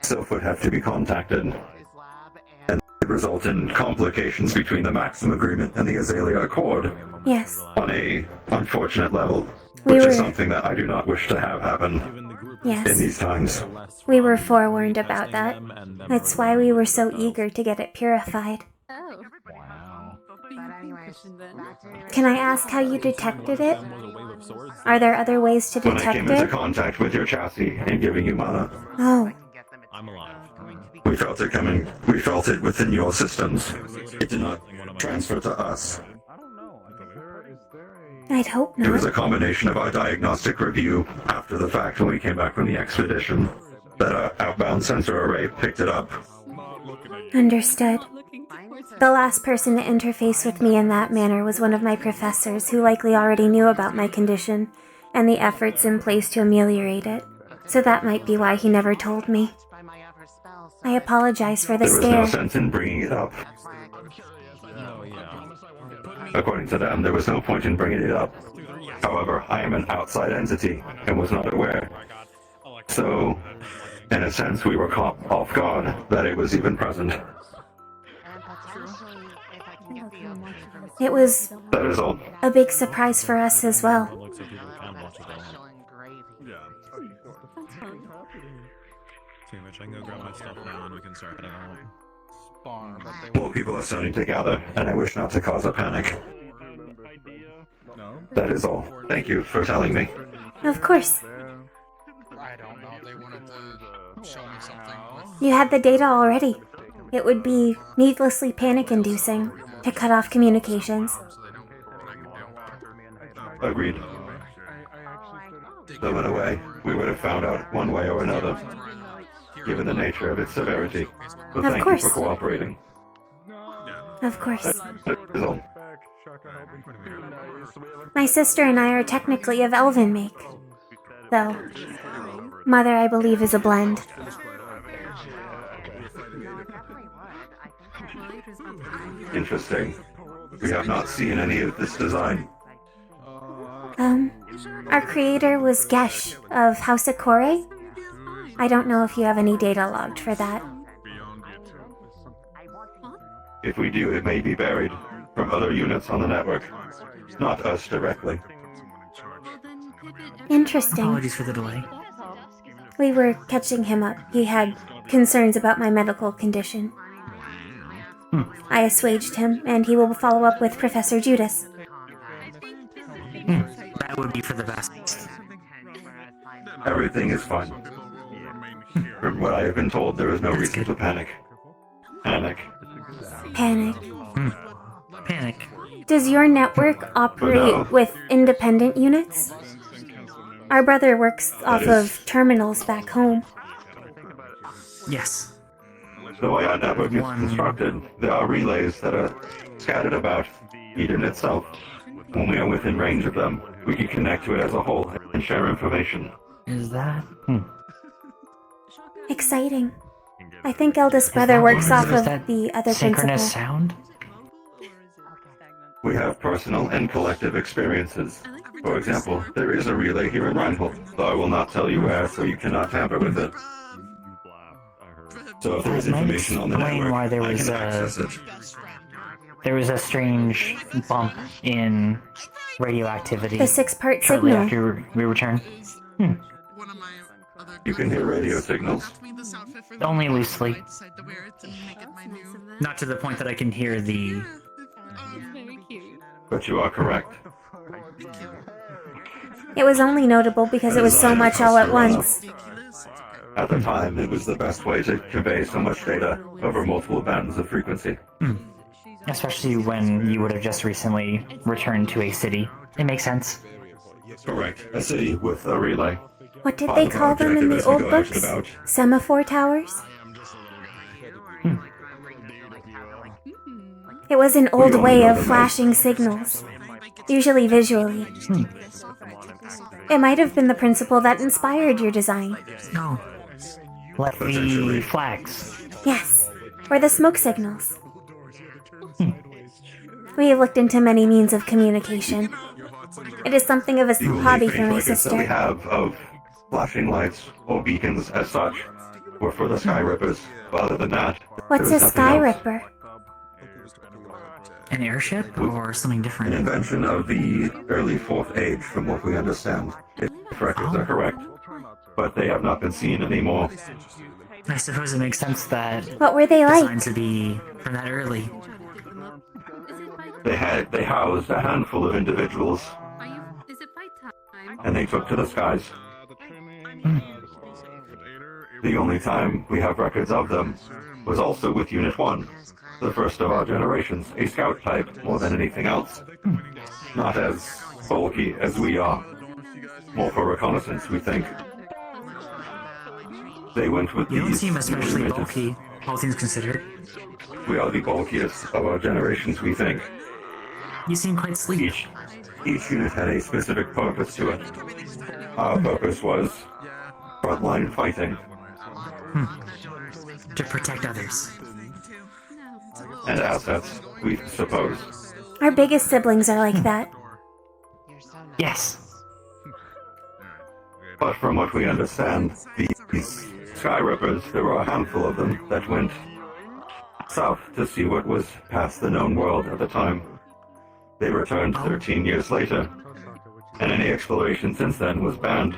Sylph would have to be contacted. And it would result in complications between the Maxim Agreement and the Azalea Accord Yes. on a unfortunate level, We which were- is something that I do not wish to have happen in Yes. these times. We were forewarned about that. That's why we were so eager to get it purified. Oh. Can I ask how you detected it? Are there other ways to When I detect came into it? contact with your chassis and giving you mana, Oh. we felt it coming. We felt it within your systems. It did not transfer to us. I'd hope It was not. a combination of our diagnostic review after the fact when we came back from the expedition, That outbound sensor array picked it up. Understood. The last person to interface with me in that manner was one of my professors who likely already knew about my condition and the efforts in place to ameliorate it, so that might be why he never told me. I apologize for the There was stare. no sense in bringing it up. According to them, there was no point in bringing it up. However, I am an outside entity and was not aware. So, in a sense, we were caught off guard that it was even present. It was That is all. a big surprise for us as well. Too much. I can go grab my stuff now and we can start heading out. More people are starting to gather, and I wish not to cause a panic. No? That is all. Thank you for telling me. Of course. I don't know. They wanted to show me something. You had the data already. It would be needlessly panic-inducing to cut off communications. Agreed. Though in a way, we would have found out one way or another, given the nature of its severity. So thank you for cooperating. Of course. That is all. My sister and I are technically of elven make. Though, Mother, I believe, is a blend. Interesting. We have not seen any of this design. Our creator was Gesh of House Ikore. I don't know if you have any data logged for that. If we do, it may be buried from other units on the network. Not us directly. Interesting. Apologies for the delay. We were catching him up. He had concerns about my medical condition. I assuaged him, and he will follow up with Professor Judas. That would be for the best. Everything is fine. From what I have been told, there is no reason to panic. Panic. Panic. Panic. Does your network operate with independent units? Our brother works off of terminals back home. Yes. The way our network is constructed, there are relays that are scattered about Eden itself. When we are within range of them, we can connect to it as a whole and share information. Is that? Exciting. I think eldest brother works off of the other principal. Synchronous sound? We have personal and collective experiences. For example, there is a relay here in Reinhold, though I will not tell you where, so you cannot tamper with it. So if there is information on the network, why there I was can access it. There was a strange bump in radioactivity. The 6-part shortly signal. after we returned. You can hear radio signals. Only loosely. Not to the point that I can hear the... But you are correct. It was only notable because it was so much all at once. At the time, it was the best way to convey so much data over multiple bands of frequency. Especially when you would have just recently returned to a city. It makes sense. Correct. A city with a relay. What did they call them in the old books? Semaphore towers? It was an old way of flashing signals, usually visually. It might have been the principle that inspired your design. No. Like the flags. Yes, or the smoke signals. We have looked into many means of communication. It is something of a hobby for my Targets that we sister. have of flashing lights or beacons as such were for the Sky Rippers. But other than that, What's there a was Sky nothing else. Ripper? An airship or something different? An invention of the early Fourth Age, from what we understand. If records are correct. But they have not been seen anymore. I suppose it makes sense that What were they like? designed to be from that early. They housed a handful of individuals, and they took to the skies. The only time we have records of them was also with Unit 1, the first of our generations, a scout type more than anything else. Not as bulky as we are. More for reconnaissance, we think. They went with You don't these seem especially newly bulky, all things considered. minted- We are the bulkiest of our generations, we think. You seem quite sleek. Each unit had a specific purpose to it. Our purpose was frontline fighting. To protect others. And assets, we suppose. Our biggest siblings are like that. Yes. But from what we understand, these Sky Rippers, there were a handful of them that went south to see what was past the known world at the time. They returned 13 years later, and any exploration since then was banned.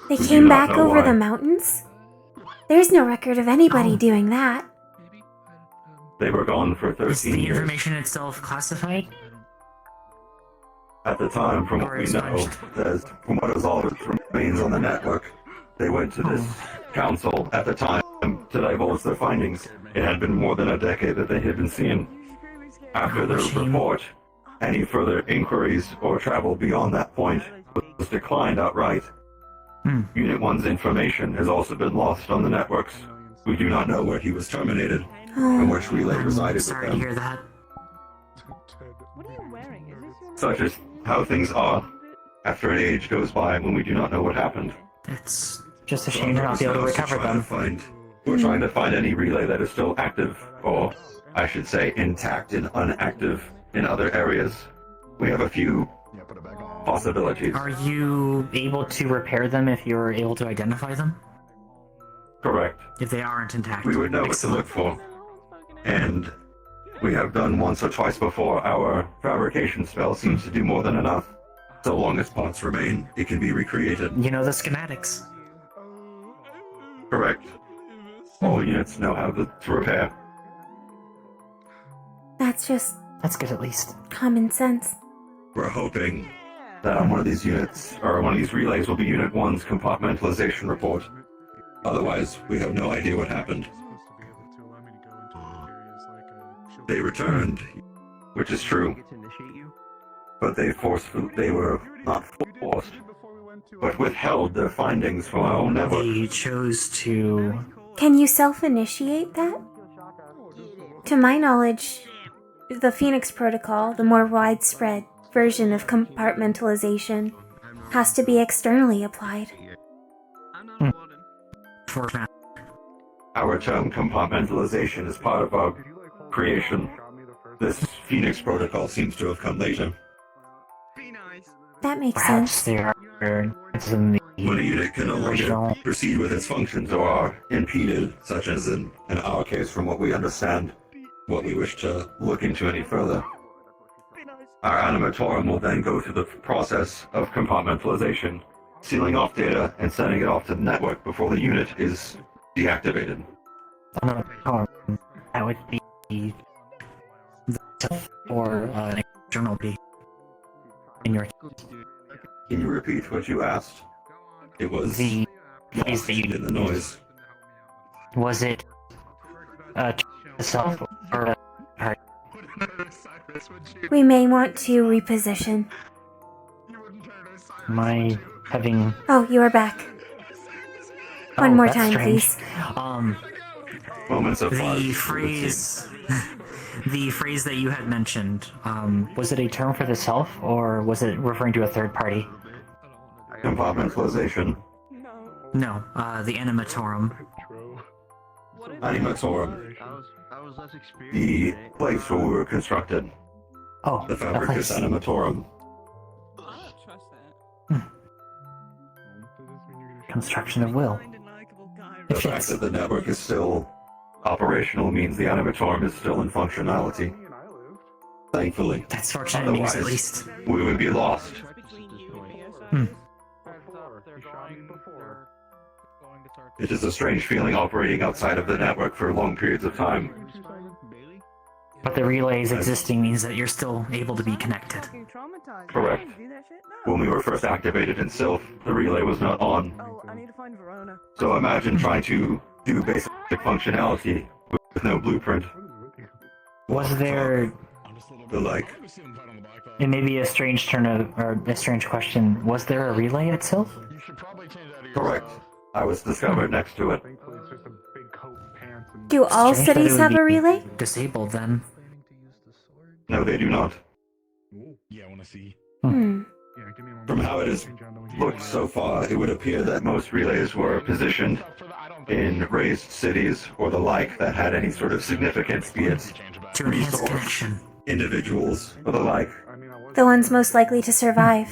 They We do came not back know over why. the mountains? There's no record of anybody doing that. They were gone for 13 Is the years. information itself classified? At the time, from what we know, from what is all that remains on the network, they went to this council at the time to divulge their findings. It had been more than a decade that they had been seen. After their report, any further inquiries or travel beyond that point was declined outright. Unit 1's information has also been lost on the networks. We do not know where he was terminated and which relay resided with Sorry to them. hear that. Such is how things are. After an age goes by when we do not know what happened. It's just a shame to not be able to recover them. We're trying to find any relay that is still active, or I should say intact and unactive in other areas. We have a few possibilities. Are you able to repair them if you're able to identify them? Correct. If they aren't intact. We would know what to look for. And we have done once or twice before. Our fabrication spell seems to do more than enough. So long as parts remain, it can be recreated. You know the schematics. Correct. All units know how to repair. That's just That's good at least. common sense. We're hoping that on one of these units, or one of these relays, will be Unit 1's compartmentalization report. Otherwise, we have no idea what happened. They returned, which is true. But they were not forced, but withheld their findings from our own network. They chose to... Can you self-initiate that? To my knowledge, the Phoenix Protocol, the more widespread version of compartmentalization, has to be externally applied. Our term compartmentalization is part of our creation. This Phoenix Protocol seems to have come later. That makes Perhaps sense. they are in the When a unit can no longer original... proceed with its functions or are impeded, such as in our case, from what we understand, what we wish to look into any further. Our animatorum will then go through the process of compartmentalization, sealing off data and sending it off to the network before the unit is deactivated. That would be or an external B. In your Can you repeat what you asked? It was the place that you in the noise. Was it self or We may want to reposition. my having Oh, you are back. One more that's time, strange. please. Moments of the pause. phrase the phrase that you had mentioned, was it a term for the self or was it referring to a third party? Compartmentalization. No, the animatorum. Animatorum. The place where we were constructed. Oh, the Fabricus place. Animatorum. Construction of will. The fact that the network is still operational means the Animatorum is still in functionality. Thankfully. That's fortunate news, Otherwise, at least. we would be lost. It is a strange feeling operating outside of the network for long periods of time. But the relays existing means that you're still able to be connected. Correct. When we were first activated in Sylph, the relay was not on. So imagine trying to do basic functionality with no blueprint. Was there... The like. It may be a strange turn of, or a strange question. Was there a relay at Sylph? Correct. I was discovered next to it. Do all Strange that it cities would have be a relay? Disabled then. No, they do not. Hmm. From how it has looked so far, it would appear that most relays were positioned in raised cities or the like that had any sort of significance, be it To enhance resource, connection. individuals, or the like. The ones most likely to survive.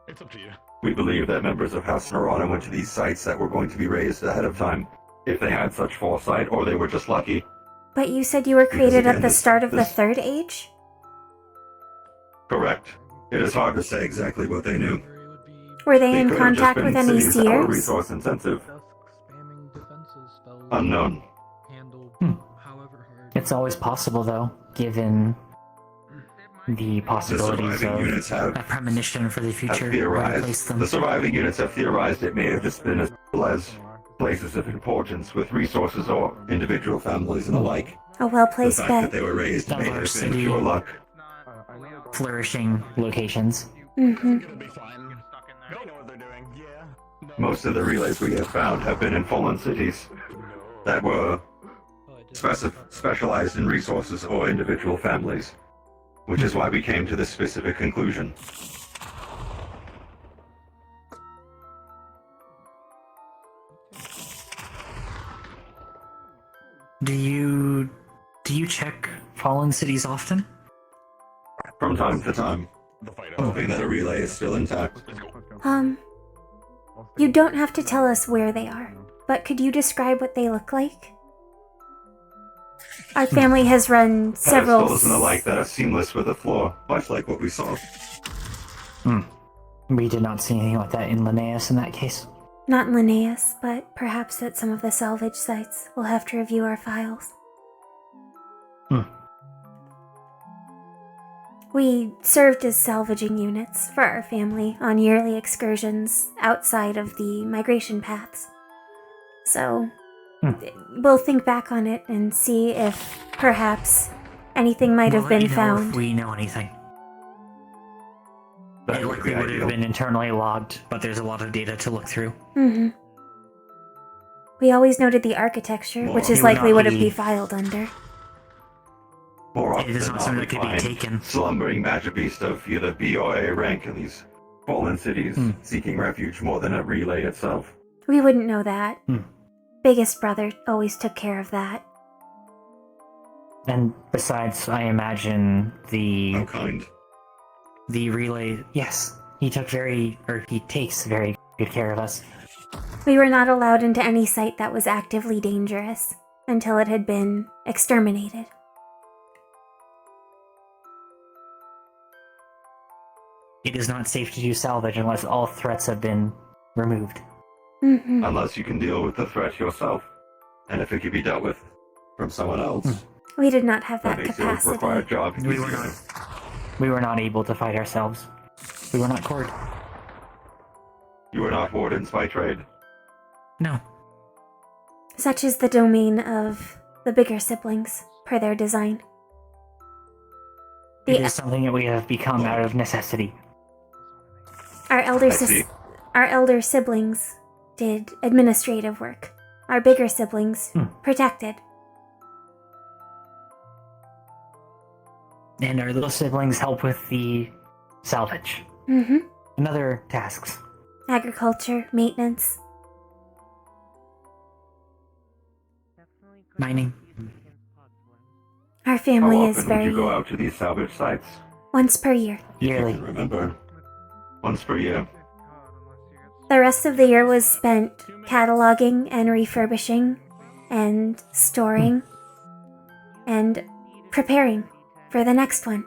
It's up to you. We believe that members of House Narana went to these sites that were going to be raised ahead of time, if they had such foresight, or they were just lucky. But you said you were created again, at the this- start of the this- Third Age? Correct. It is hard to say exactly what they knew. Were they in could have just contact been with any cities that were seers? resource intensive. Unknown. It's always possible, though, given the possibilities surviving of units have- a premonition for the Have future. Where to theorized. place them. The surviving units have theorized it may have just been as simple as places of importance with resources or individual families and the like. A well-placed The fact that bet. they were raised Some may of our have been city- pure luck. Flourishing locations. Mm-hmm. Most of the relays we have found have been in fallen cities that were specialized in resources or individual families, which is why we came to this specific conclusion. Do you check fallen cities often? From time to time, hoping that a relay is still intact. You don't have to tell us where they are, but could you describe what they look like? Our family has run several... Pedestals and the like that are seamless with the floor, much like what we saw. We did not see anything like that in Linnaeus in that case. Not in Linnaeus, but perhaps at some of the salvage sites. We'll have to review our files. We served as salvaging units for our family on yearly excursions outside of the migration paths. So, we'll think back on it and see if perhaps anything might have We'll let been you know found. if we know anything. That It would likely be would have ideal. been internally logged, but there's a lot of data to look through. Mm-hmm. We always noted the architecture, which is It would likely not what it'd be- be filed under. More often It is than not not, something we that could be find taken. slumbering magibeast of either B or A rank in these fallen cities, seeking refuge more than a relay itself. We wouldn't know that. Biggest brother always took care of that. And besides, I imagine How kind. the relay. Yes, he takes very good care of us. We were not allowed into any site that was actively dangerous until it had been exterminated. It is not safe to do salvage unless all threats have been removed. Mm-hmm. Unless you can deal with the threat yourself. And if it can be dealt with from someone else, We did not have that that makes your capacity. required job We were easier. not. We were not able to fight ourselves. We were not cored. You are not wardens by trade. No. Such is the domain of the bigger siblings, per their design. It is something that we have become out of necessity. Our elder I see. our elder siblings did administrative work. Our bigger siblings protected. And our little siblings help with the salvage Mm-hmm. and other tasks. Agriculture, maintenance. Mining. Our How family often is would very you go out to these salvage sites? once per year. Yearly. I can remember. Once per year. The rest of the year was spent cataloging and refurbishing and storing and preparing for the next one.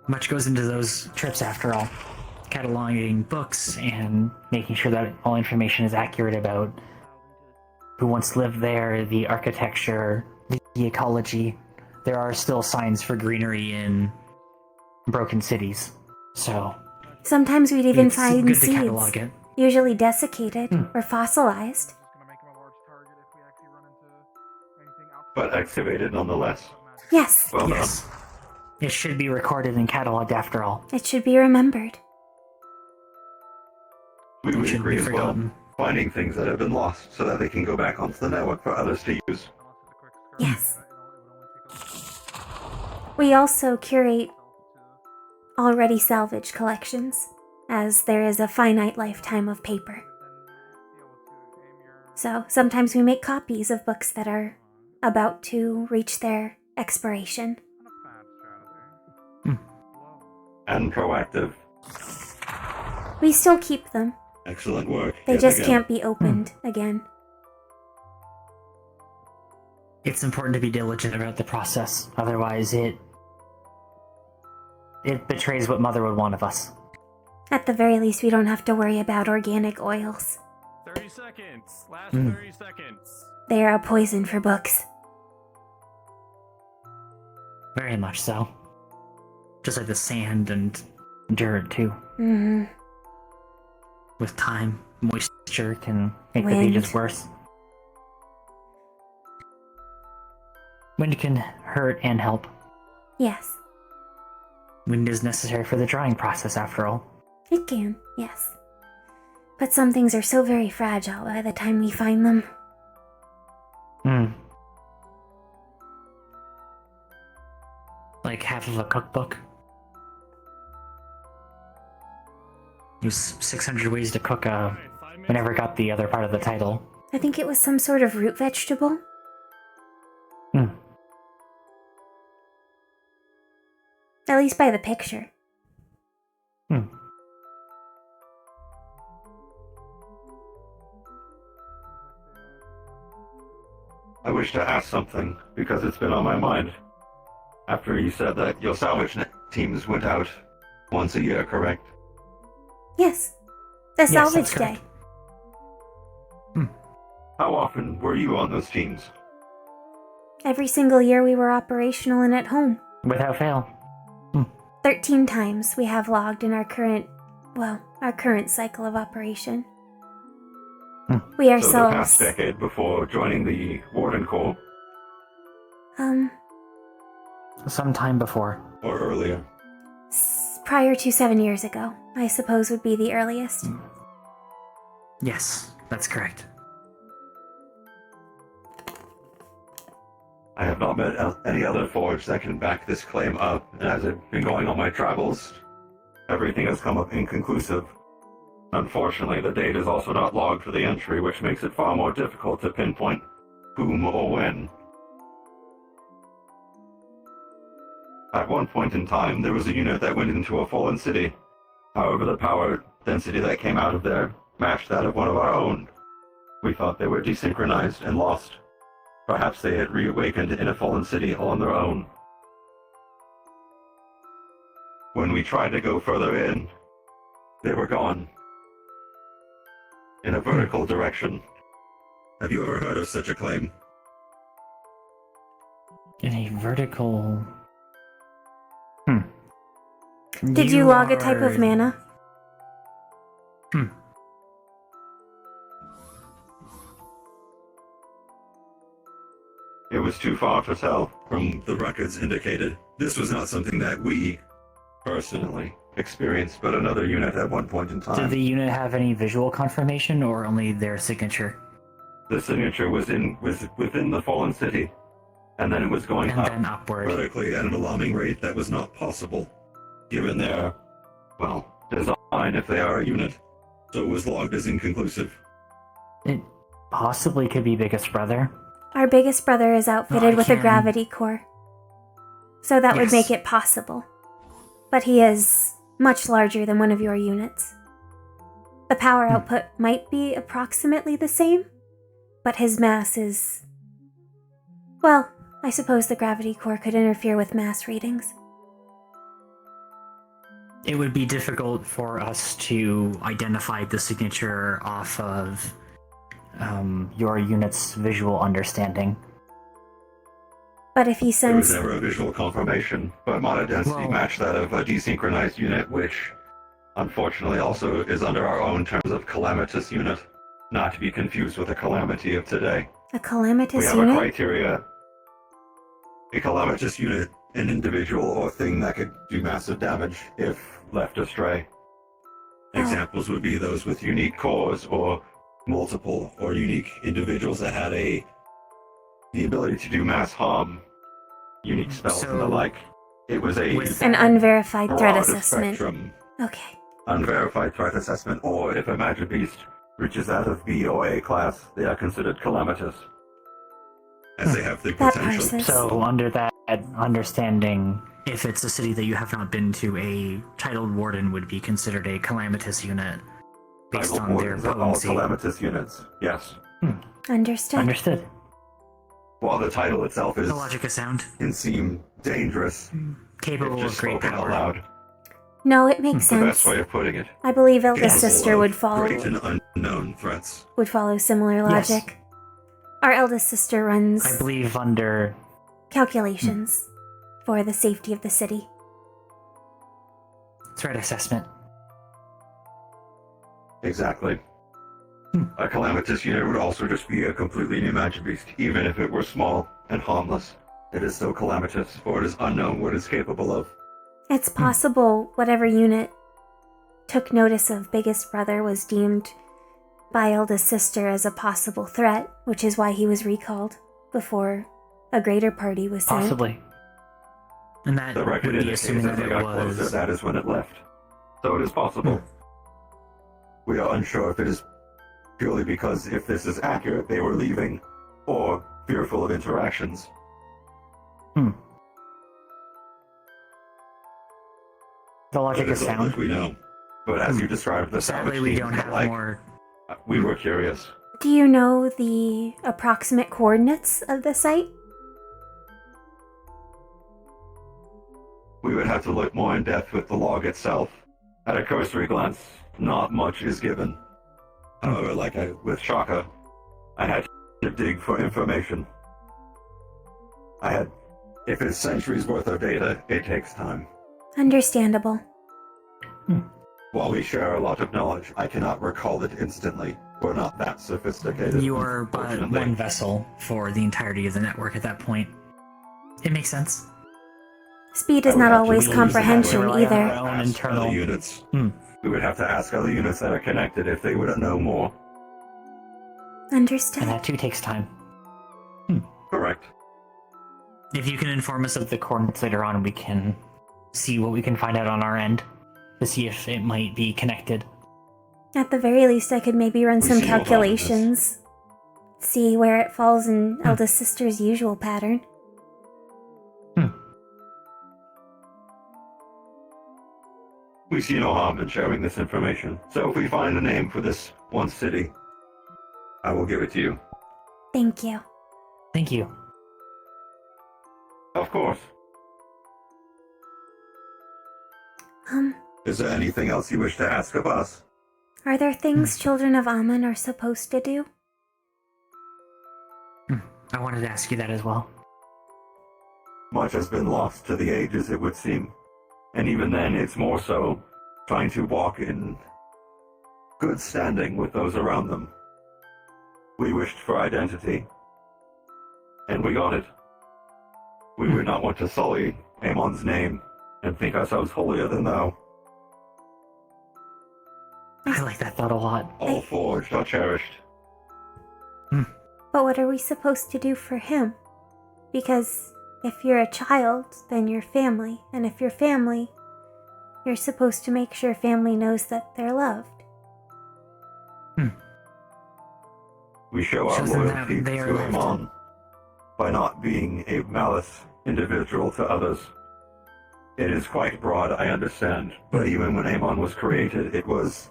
Much goes into those trips after all. Cataloging books and making sure that all information is accurate about who once lived there, the architecture, the ecology. There are still signs for greenery in broken cities. So Sometimes we'd even it's find good to seeds, catalog it. usually desiccated or fossilized. But activated nonetheless. Yes. Well Yes. It should be recorded and cataloged after all. It should be remembered. We would shouldn't agree be as well. forgotten. Finding things that have been lost so that they can go back onto the network for others to use. Yes. We also curate already salvaged collections, as there is a finite lifetime of paper. So sometimes we make copies of books that are about to reach their expiration. And proactive. We still keep them. Excellent work. They yet just again. can't be opened again. It's important to be diligent about the process, otherwise it betrays what Mother would want of us. At the very least, we don't have to worry about organic oils. 30 seconds. Last 30 seconds. They are a poison for books. Very much so. Just like the sand and dirt, too. Mm-hmm. With time, moisture can make the Wind. pages worse. Wind can hurt and help. Yes, Wind is necessary for the drying process, after all. it can, yes. But some things are so very fragile by the time we find them. Like half of a cookbook. Use 600 ways to cook we never got the other part of the title. I think it was some sort of root vegetable. At least by the picture. I wish to ask something, because it's been on my mind. After you said that your salvage teams went out once a year, correct? Yes, the Yes, salvage that's day. correct. How often were you on those teams? Every single year we were operational and at home. Without fail. 13 times we have logged in our current cycle of operation. We So the ourselves, past decade before joining the Warden Corps, Sometime before. or earlier? prior to 7 years ago, I suppose would be the earliest. Yes, that's correct. I have not met any other forge that can back this claim up, and as I've been going on my travels, everything has come up inconclusive. Unfortunately, the date is also not logged for the entry, which makes it far more difficult to pinpoint whom or when. At one point in time, there was a unit that went into a fallen city. However, the power density that came out of there matched that of one of our own. We thought they were desynchronized and lost. Perhaps they had reawakened in a fallen city all on their own. When we tried to go further in, they were gone. In a vertical direction. Have you ever heard of such a claim? In a vertical... Did you log a type of mana? It was too far to tell from the records indicated. This was not something that we, personally, experienced, but another unit at one point in time. Did the unit have any visual confirmation or only their signature? The signature was within the fallen city, and then it was going And then upward. vertically at an alarming rate that was not possible, given their, design if they are a unit. So it was logged as inconclusive. It possibly could be Biggest Brother. Our biggest brother is outfitted I with a can- gravity core. So that would Yes. make it possible. But he is much larger than one of your units. The power output might be approximately the same, but his mass is... Well, I suppose the gravity core could interfere with mass readings. It would be difficult for us to identify the signature off of your unit's visual understanding. But if he There was sends... never a visual confirmation, but mana density matched that of a desynchronized unit, which, unfortunately, also is under our own terms of calamitous unit, not to be confused with a calamity of today. A calamitous We have unit? a criteria. A calamitous unit an individual or thing that could do massive damage if left astray. Examples would be those with unique cores or multiple or unique individuals that had the ability to do mass harm, unique spells and the like. It was An unverified threat broad assessment. spectrum Okay. unverified threat assessment, or if a magic beast reaches out of B or A class, they are considered calamitous, as they have the potential. So, under that understanding, if it's a city that you have not been to, a titled warden would be considered a calamitous unit based Titled on their wardens are all potency. calamitous units, yes. Understood. Understood. While the title itself is The logic is sound. can seem dangerous, Capable if of just great spoken power. out loud. No, it makes The sense. best way of putting it. I believe eldest Capable sister of would follow great and unknown threats. similar Yes. logic. Our eldest sister runs I believe under calculations for the safety of the city. threat assessment. Exactly. A calamitous unit would also just be a completely new magic beast, even if it were small and harmless. It is still calamitous, for it is unknown what it's capable of. It's possible whatever unit took notice of biggest brother was deemed by eldest sister as a possible threat, which is why he was recalled before a greater party was sent. Possibly. And that The record would be indicates assuming that that they it got closer, was... that is when it left. So it is possible. We are unsure if it is purely because if this is accurate, they were leaving, or fearful of interactions. The logic That is is all sound. that we know. But as you described the Sadly, savage we beings don't and the have like, more... we were curious. Do you know the approximate coordinates of the site? We would have to look more in depth with the log itself. At a cursory glance, not much is given. However, with Shaka, I had to dig for information. If it's centuries worth of data, it takes time. Understandable. While we share a lot of knowledge, I cannot recall it instantly. We're not that sophisticated. You are but one vessel for the entirety of the network at that point. It makes sense. Speed is not always comprehension either. Our own internal other units. We would have to ask other units that are connected if they would know more. Understood. And that too takes time. Correct. If you can inform us of the coordinates later on, we can see what we can find out on our end to see if it might be connected. At the very least, I could maybe run some see no harm in this. calculations. See where it falls in eldest sister's usual pattern. We see no harm in sharing this information. So if we find a name for this one city, I will give it to you. Thank you. Thank you. Of course. Is there anything else you wish to ask of us? Are there things children of Amun are supposed to do? I wanted to ask you that as well. Much has been lost to the ages, it would seem. And even then, it's more so trying to walk in good standing with those around them. We wished for identity, and we got it. We would not want to sully Amon's name and think ourselves holier than thou. I like that thought a lot. All forged are cherished. But what are we supposed to do for him? Because if you're a child, then you're family. And if you're family, you're supposed to make sure family knows that they're loved. We show our Shows them that loyalty they to are loved. Amon by not being a malice individual to others. It is quite broad, I understand, but even when Amon was created, it was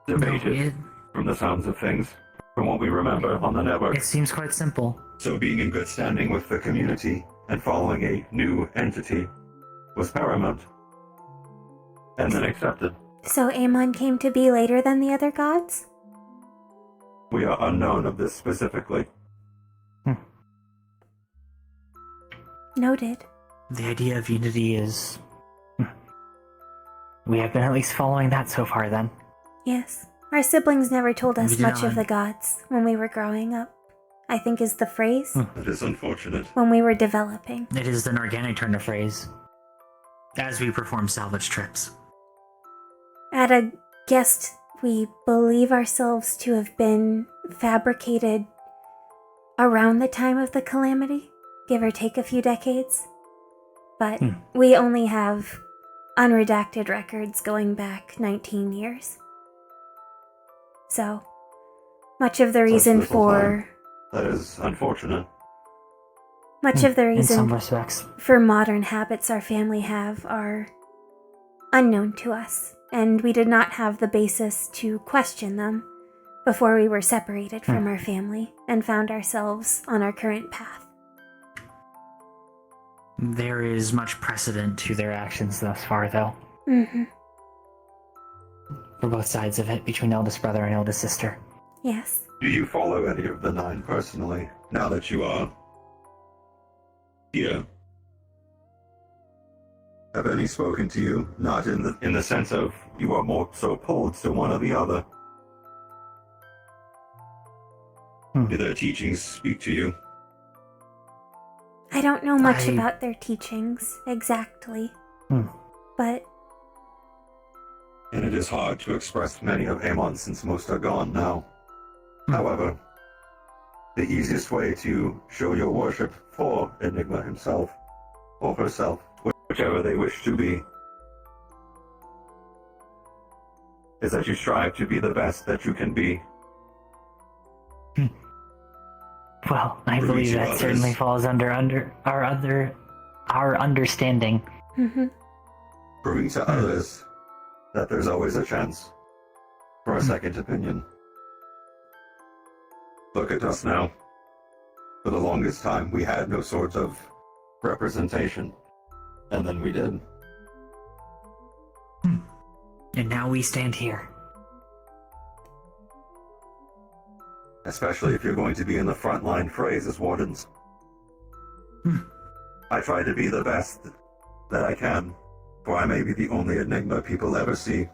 debated from the sounds of things, from what we remember on the network. It seems quite simple. So being in good standing with the community and following a new entity was paramount, and then accepted. So Amon came to be later than the other gods? We are unknown of this specifically. Noted. The idea of unity is... We have been at least following that so far, then. Yes. Our siblings never told We us did much of not. the gods when we were growing up. I think is the phrase, It is unfortunate. when we were developing. It is an organic turn of phrase. As we perform salvage trips. At a guest, we believe ourselves to have been fabricated around the time of the calamity, give or take a few decades. But we only have unredacted records going back 19 years. So, much of the reason That's little for... time. That is unfortunate. Much of the In reason some respects. for modern habits our family have are unknown to us, and we did not have the basis to question them before we were separated from our family and found ourselves on our current path. There is much precedent to their actions thus far, though. Mm-hmm. For both sides of it, between eldest brother and eldest sister. Yes. Do you follow any of the 9 personally, now that you are here? Have any spoken to you? Not in the sense of you are more so pulled to one or the other. Do their teachings speak to you? I don't know much about their teachings, exactly. But... And it is hard to express many of Amon since most are gone now. However, the easiest way to show your worship for Enigma himself, or herself, whichever they wish to be, is that you strive to be the best that you can be. Well, I believe that certainly falls under our understanding. Mm-hmm. Proving to others that there's always a chance for a second opinion. Look at us now. For the longest time, we had no sort of representation. And then we did. And now we stand here. Especially if you're going to be in the front line phrase as wardens. I try to be the best that I can, for I may be the only Enigma people ever see.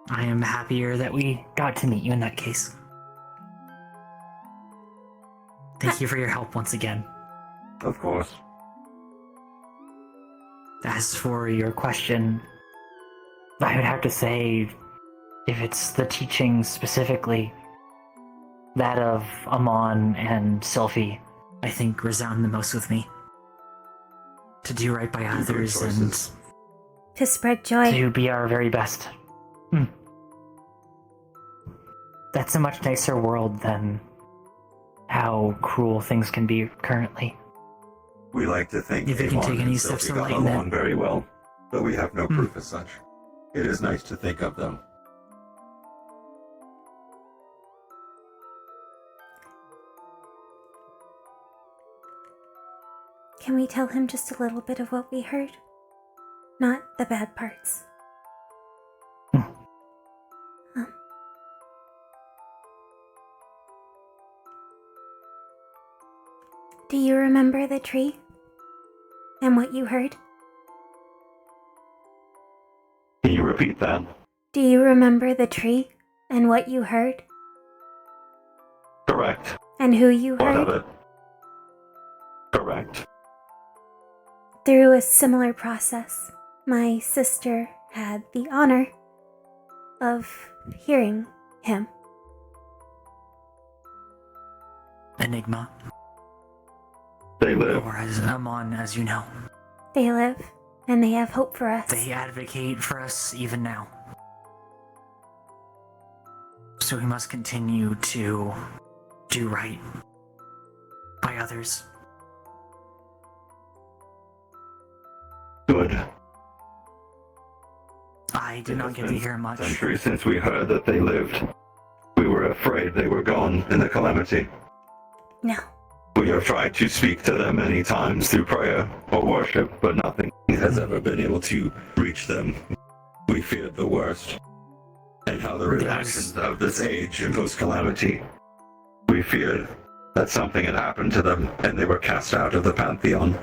I am happier that we got to meet you in that case. Thank you for your help once again. Of course. As for your question, I would have to say, if it's the teachings specifically, that of Amon and Sylphie, I think resound the most with me. To do right by others and to spread joy. To be our very best. That's a much nicer world than how cruel things can be currently. We like to think If you can Amon take any and steps Sylphie to got lighten along it. very well, but we have no proof as such. It is nice to think of them. Can we tell him just a little bit of what we heard? Not the bad parts. Do you remember the tree? And what you heard? Can you repeat that? Do you remember the tree? And what you heard? Correct. And who you What of heard? it? Correct. Through a similar process, my sister had the honor of hearing him. Enigma. They live. Or as Amon, as you know. They live, and they have hope for us. They advocate for us even now. So we must continue to do right by others. Good. I did not get to hear much. Centuries since we heard that they lived. We were afraid they were gone in the calamity. No. We have tried to speak to them many times through prayer or worship, but nothing has ever been able to reach them. We feared the worst. And how the reactions of this age and post-calamity. We feared that something had happened to them and they were cast out of the Pantheon.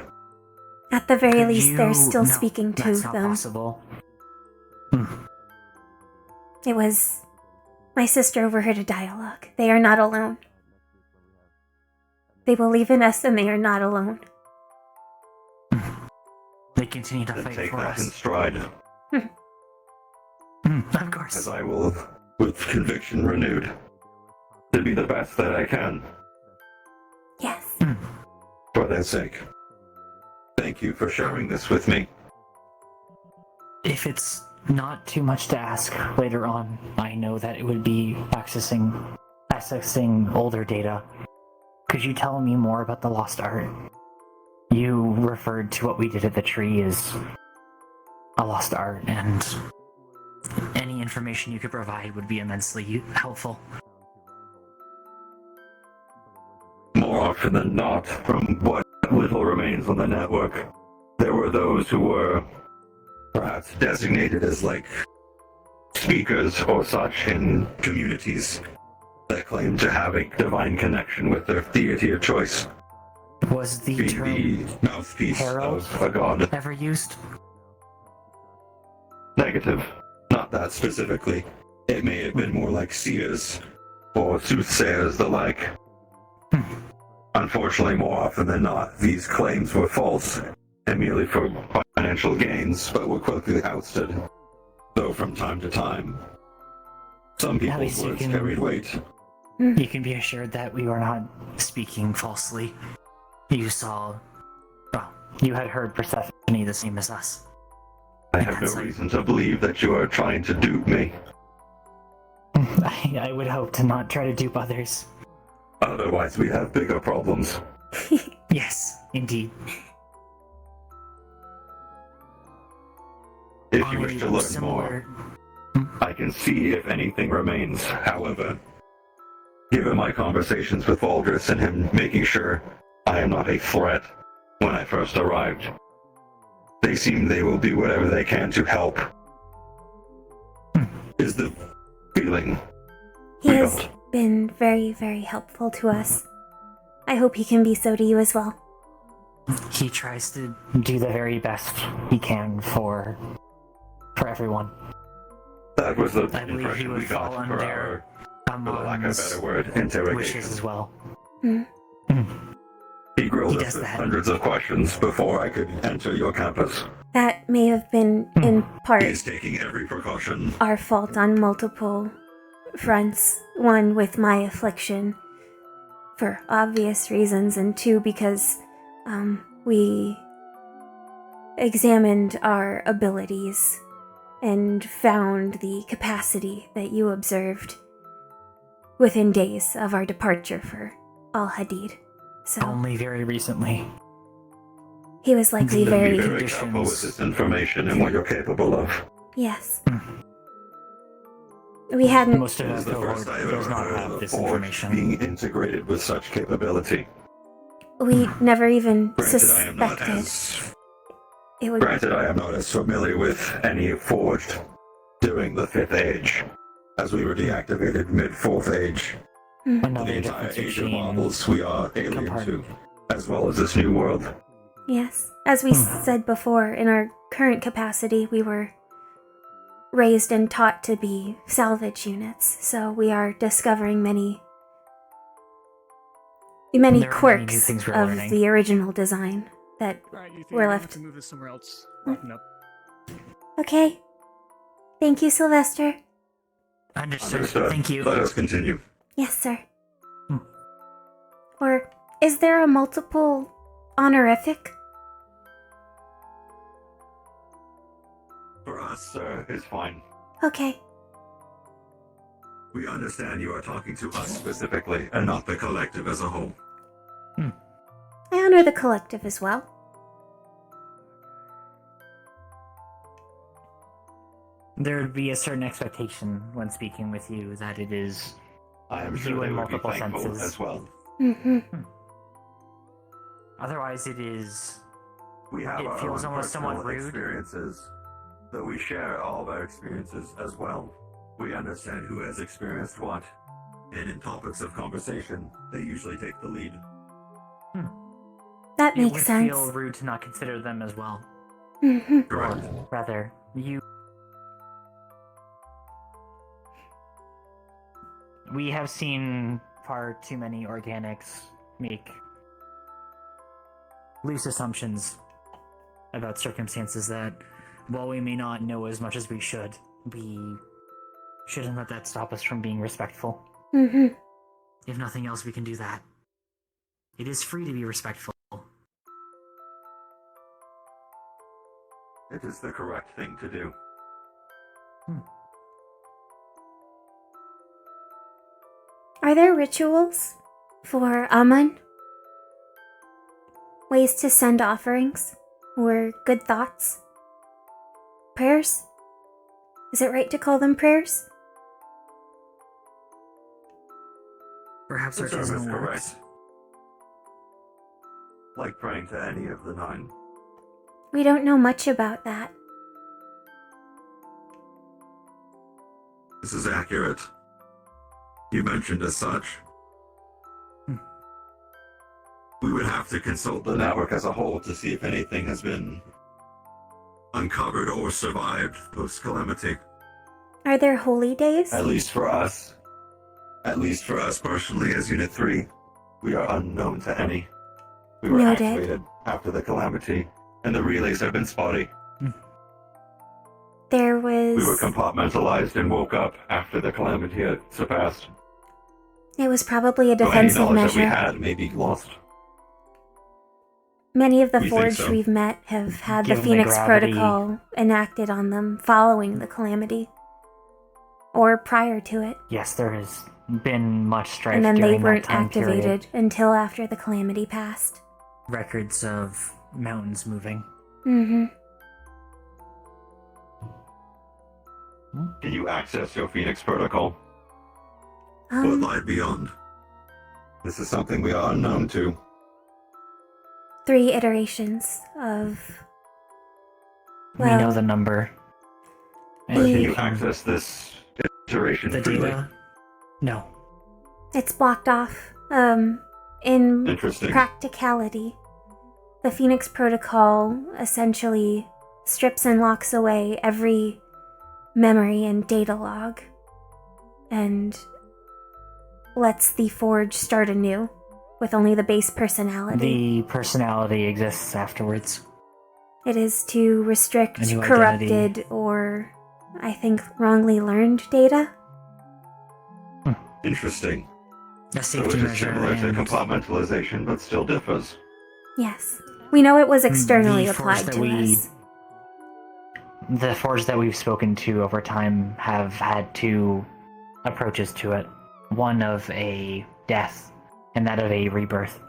At the very Could least, they're you- still no, speaking to that's not them. possible. It was My sister overheard a dialogue. They are not alone. They believe in us and they are not alone. They continue to Then fight take for that in us. stride. Of course. As I will, with conviction renewed, to be the best that I can. Yes. For their sake. Thank you for sharing this with me. If it's not too much to ask later on, I know that it would be accessing older data. Could you tell me more about the lost art? You referred to what we did at the tree as a lost art, and any information you could provide would be immensely helpful. More often than not, from what little remains on the network, there were those who were perhaps designated as, speakers or such in communities that claim to have a divine connection with their deity of choice. Was the Being term the mouthpiece herald of a god. ever used? Negative. Not that specifically. It may have been more like seers, or soothsayers the like. Unfortunately, more often than not, these claims were false, and merely for financial gains, but were quickly ousted. Though from time to time, some people's words carried weight. You can be assured that we were not speaking falsely. You had heard Persephone the same as us. I have no reason to believe that you are trying to dupe me. I would hope to not try to dupe others. Otherwise, we have bigger problems. Yes, indeed. If you wish to learn more, I can see if anything remains. However, given my conversations with Valdris and him making sure I am not a threat when I first arrived, they seem they will do whatever they can to help. Is the feeling. He has been very, very helpful to us. I hope he can be so to you as well. He tries to do the very best he can for everyone. That was the I believe he impression would we got fall for under our, for lack of a better word, interrogation. wishes as well. He grilled He us does with that. hundreds of questions before I could enter your campus. That may have been, in part, He is taking every precaution. our fault on multiple fronts. One, with my affliction, for obvious reasons, and two, because we examined our abilities and found the capacity that you observed within days of our departure for Al Hadid. So Only very recently. he was likely Be very very careful with this information and what you're capable of. yes. We hadn't. Most of It our is the cohort first I have does ever not heard have of this the Forge information. being integrated with such capability. We never even Granted, I am not suspected as it would. Granted, I am not as familiar with any forged during the 5th Age, as we were deactivated mid-4th Age. Another The entire difference age of between marvels we are alien to, as well as this new world. Yes, as we said before, in our current capacity, we were raised and taught to be salvage units, so we are discovering many There are many new quirks things we're of learning. the original design that were left. To move this somewhere else. Wrapping up. Okay. Thank you, Sylvester. Understood. Thank you. Let us continue. Yes, sir. Or is there a multiple honorific? For us, sir, is fine. Okay. We understand you are talking to us specifically, and not the collective as a whole. I honor the collective as well. There would be a certain expectation when speaking with you that it is I am you sure they in would be multiple thankful senses. as well. Mm-hmm. Otherwise, it is. We have It our feels own almost somewhat personal rude. experiences, though we share all of our experiences as well. We understand who has experienced what, and in topics of conversation, they usually take the lead. That It makes would sense. feel rude to not consider them as well. Mm-hmm. Or rather, you. We have seen far too many organics make loose assumptions about circumstances that, while we may not know as much as we shouldn't let that stop us from being respectful. Mm-hmm. If nothing else, we can do that. It is free to be respectful. It is the correct thing to do. Are there rituals for Amun? Ways to send offerings? Or good thoughts? Prayers? Is it right to call them prayers? Perhaps The our term is seasonal correct. works. Like praying to any of the 9. We don't know much about that. This is accurate. You mentioned as such. We would have to consult the network as a whole to see if anything has been uncovered or survived post-calamity. Are there holy days? At least for us. At least for us personally as Unit 3. We are unknown to any. We were Noted. activated after the calamity, and the relays have been spotty. There was... We were compartmentalized and woke up after the calamity had surpassed. It was probably a So any defensive knowledge measure. that we had may be lost. Many of the We think Forged so. we've met have had the Given the Phoenix gravity- Protocol enacted on them following the calamity. Or prior to it. Yes, there has been much strife And then they during weren't that time activated period. until after the calamity passed. Records of mountains moving. Mm-hmm. Can you access your Phoenix Protocol? What Um, lied beyond? This is something we are unknown to. 3 iterations of... We know Well, the number. But can we you can- access this iteration the freely? data? No. It's blocked off. In Interesting. practicality, the Phoenix Protocol essentially strips and locks away every memory and data log, and lets the Forge start anew, with only the base personality. The personality exists afterwards. It is to restrict A new corrupted identity. or, I think, wrongly learned data. Interesting. A So safety it is measure similar to and compartmentalization, but still differs. Yes. We know it was externally the force applied that to we- us. the Forge that we've spoken to over time have had 2 approaches to it. One of a death, and that of a rebirth.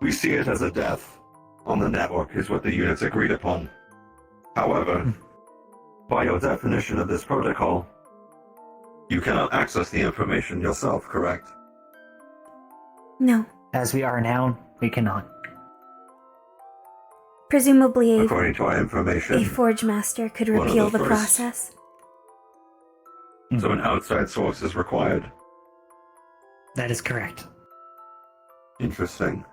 We see it as a death on the network is what the units agreed upon. However, by your definition of this protocol, you cannot access the information yourself, correct? No. As we are now, we cannot. Presumably, According to our information, a Forge Master could one of repeal the the first- process. so an outside source is required. That is correct. Interesting.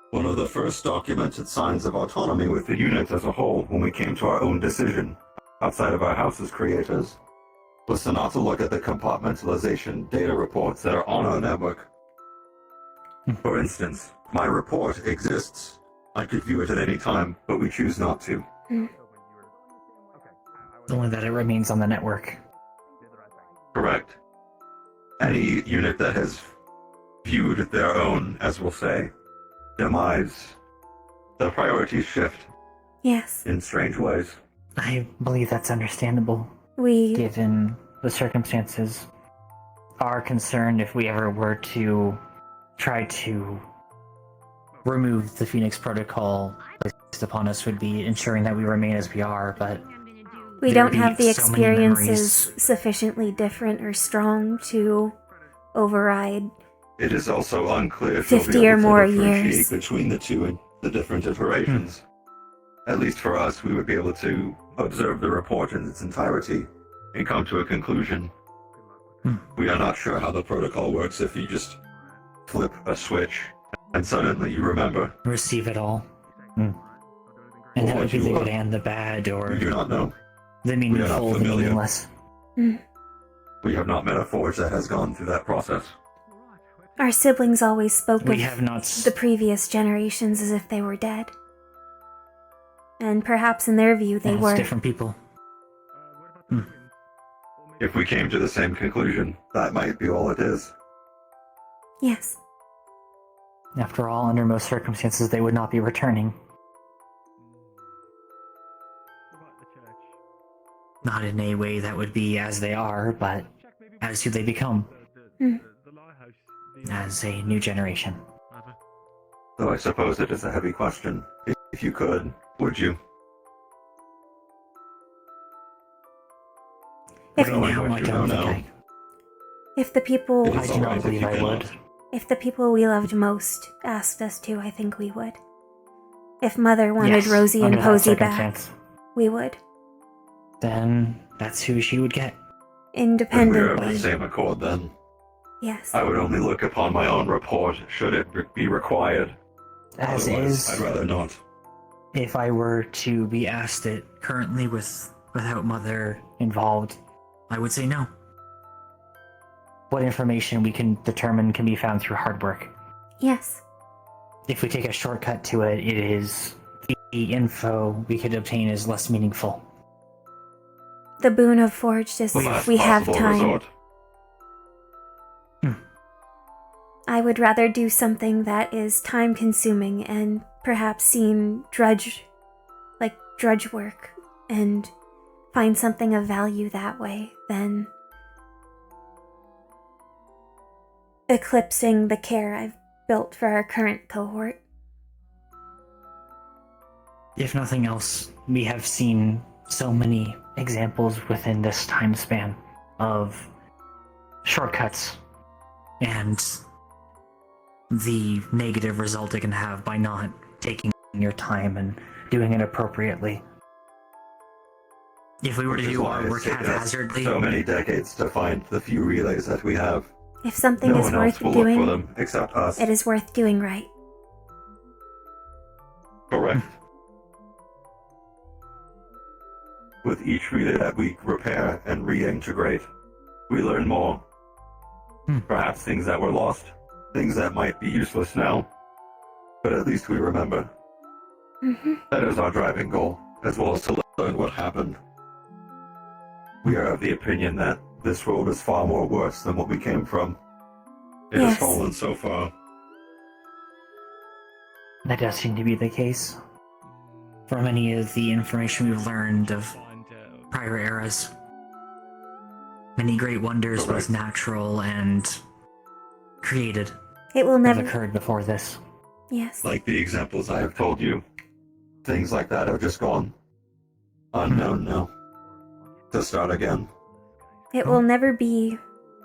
One of the first documented signs of autonomy with the unit as a whole when we came to our own decision, outside of our house's creators, was to not to look at the compartmentalization data reports that are on our network. For instance, my report exists. I could view it at any time, but we choose not to. Only that it remains on the network. Correct. Any unit that has viewed their own, as we'll say, demise, the priorities shift Yes. in strange ways. I believe that's understandable. We... Given the circumstances, our concern if we ever were to try to remove the Phoenix Protocol placed upon us would be ensuring that we remain as we are, but We there don't would have be the so many experiences memories. sufficiently different or strong to override. It is also unclear if you'll 50 be or able to more differentiate years. between the two and the different iterations. At least for us, we would be able to observe the report in its entirety and come to a conclusion. We are not sure how the protocol works if you just flip a switch and suddenly you remember. Receive it all. And Or that would be what the you good are. and the bad, or We do not know. the We are not meaningful, the familiar. meaningless. We have not met a forge that has gone through that process. Our siblings always spoke We of have not the previous generations as if they were dead. And perhaps in their view they It's were. different people. If we came to the same conclusion, that might be all it is. Yes. After all, under most circumstances, they would not be returning. Not in a way that would be as they are, but as who they become. As a new generation. Though I suppose it is a heavy question. If you could, would you? If, Knowing what you know now, if the people it is I do not alright if believe you I would. cannot. if the people we loved most asked us to, I think we would. If Mother wanted Yes, Rosie and under that Posy back, circumstance. we would. Then that's who she would get. If we are of the Independently. same accord, then Yes. I would only look upon my own report should it be required. As Otherwise, is, I'd rather not. if I were to be asked it currently without Mother involved, I would say no. What information we can determine can be found through hard work. Yes. If we take a shortcut to it, it is the info we could obtain is less meaningful. The boon of Forged is Last we have possible time. resort. I would rather do something that is time consuming and perhaps seem drudge work and find something of value that way than eclipsing the care I've built for our current cohort. If nothing else, we have seen so many examples within this time span of shortcuts and the negative result it can have by not taking your time and doing it appropriately. If we were to Which is do why our it's work taken us haphazardly, so many decades to find the few relays that we have. If something No is one worth else will look for doing, them except us. it is worth doing right. Correct. With each relay that we repair and reintegrate, we learn more. Perhaps things that were lost, things that might be useless now, but at least we remember. That is our driving goal, as well as to learn what happened. We are of the opinion that this road is far more worse than what we came from. It has Yes. fallen so far. that does seem to be the case. From any of the information we've learned of prior eras, many great wonders, both natural and created, It will have never. occurred before this. Yes. Like the examples I have told you, things like that have just gone unknown now. To start again. It will never be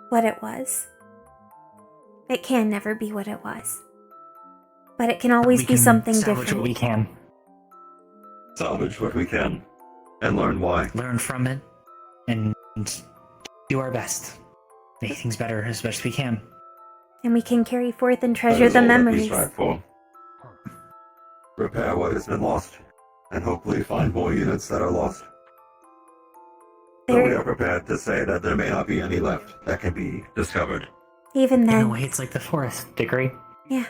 what it was. It can never be what it was. But it can always We be can something salvage different. what we can. Salvage what we can, and learn why. Learn from it, and do our best. Make things better as best we can. And we can carry forth and That treasure is the all that we memories. strive for. Repair what has been lost, and hopefully find more units that are lost. Though we are prepared to say that there may not be any left that can be discovered. Even In a then. way, it's like the forest, Dickory. Yeah.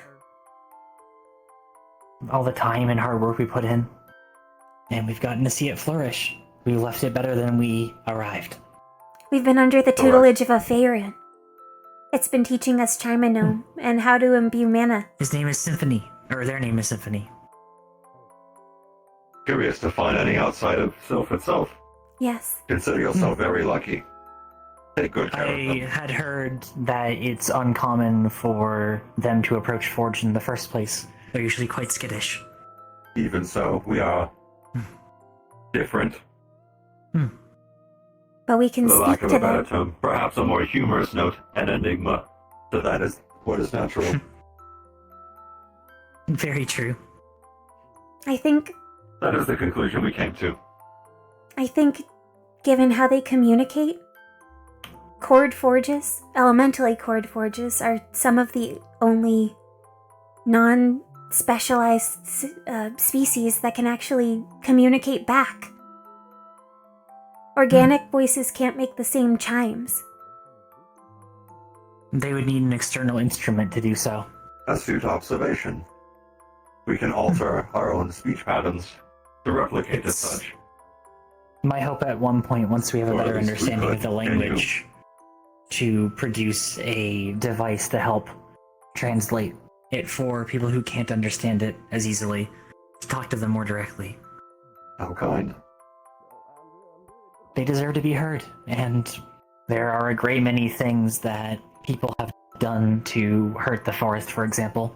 All the time and hard work we put in, and we've gotten to see it flourish. We left it better than we arrived. We've been under the tutelage of a Faerun. It's been teaching us Chimonome and how to imbue mana. His name is Symphony, or their name is Symphony. Curious to find any outside of Sylph itself. Yes. Consider yourself very lucky. Take good care of I them. had heard that it's uncommon for them to approach Forge in the first place. They're usually quite skittish. Even so, we are different. But we can For the lack speak of to a better them. term, perhaps a more humorous note, an enigma. So that is what is natural. Very true. I think That is the conclusion we came to. given how they communicate, cord forges, elementally cord forges, are some of the only specialized species that can actually communicate back. Organic voices can't make the same chimes. They would need an external instrument to do so. Astute observation. We can alter our own speech patterns to replicate as such. My hope at one point, once we have a Or at better least we understanding could, of the can you? language, to produce a device to help translate it for people who can't understand it as easily, to talk to them more directly. How kind. They deserve to be heard, and there are a great many things that people have done to hurt the forest, for example.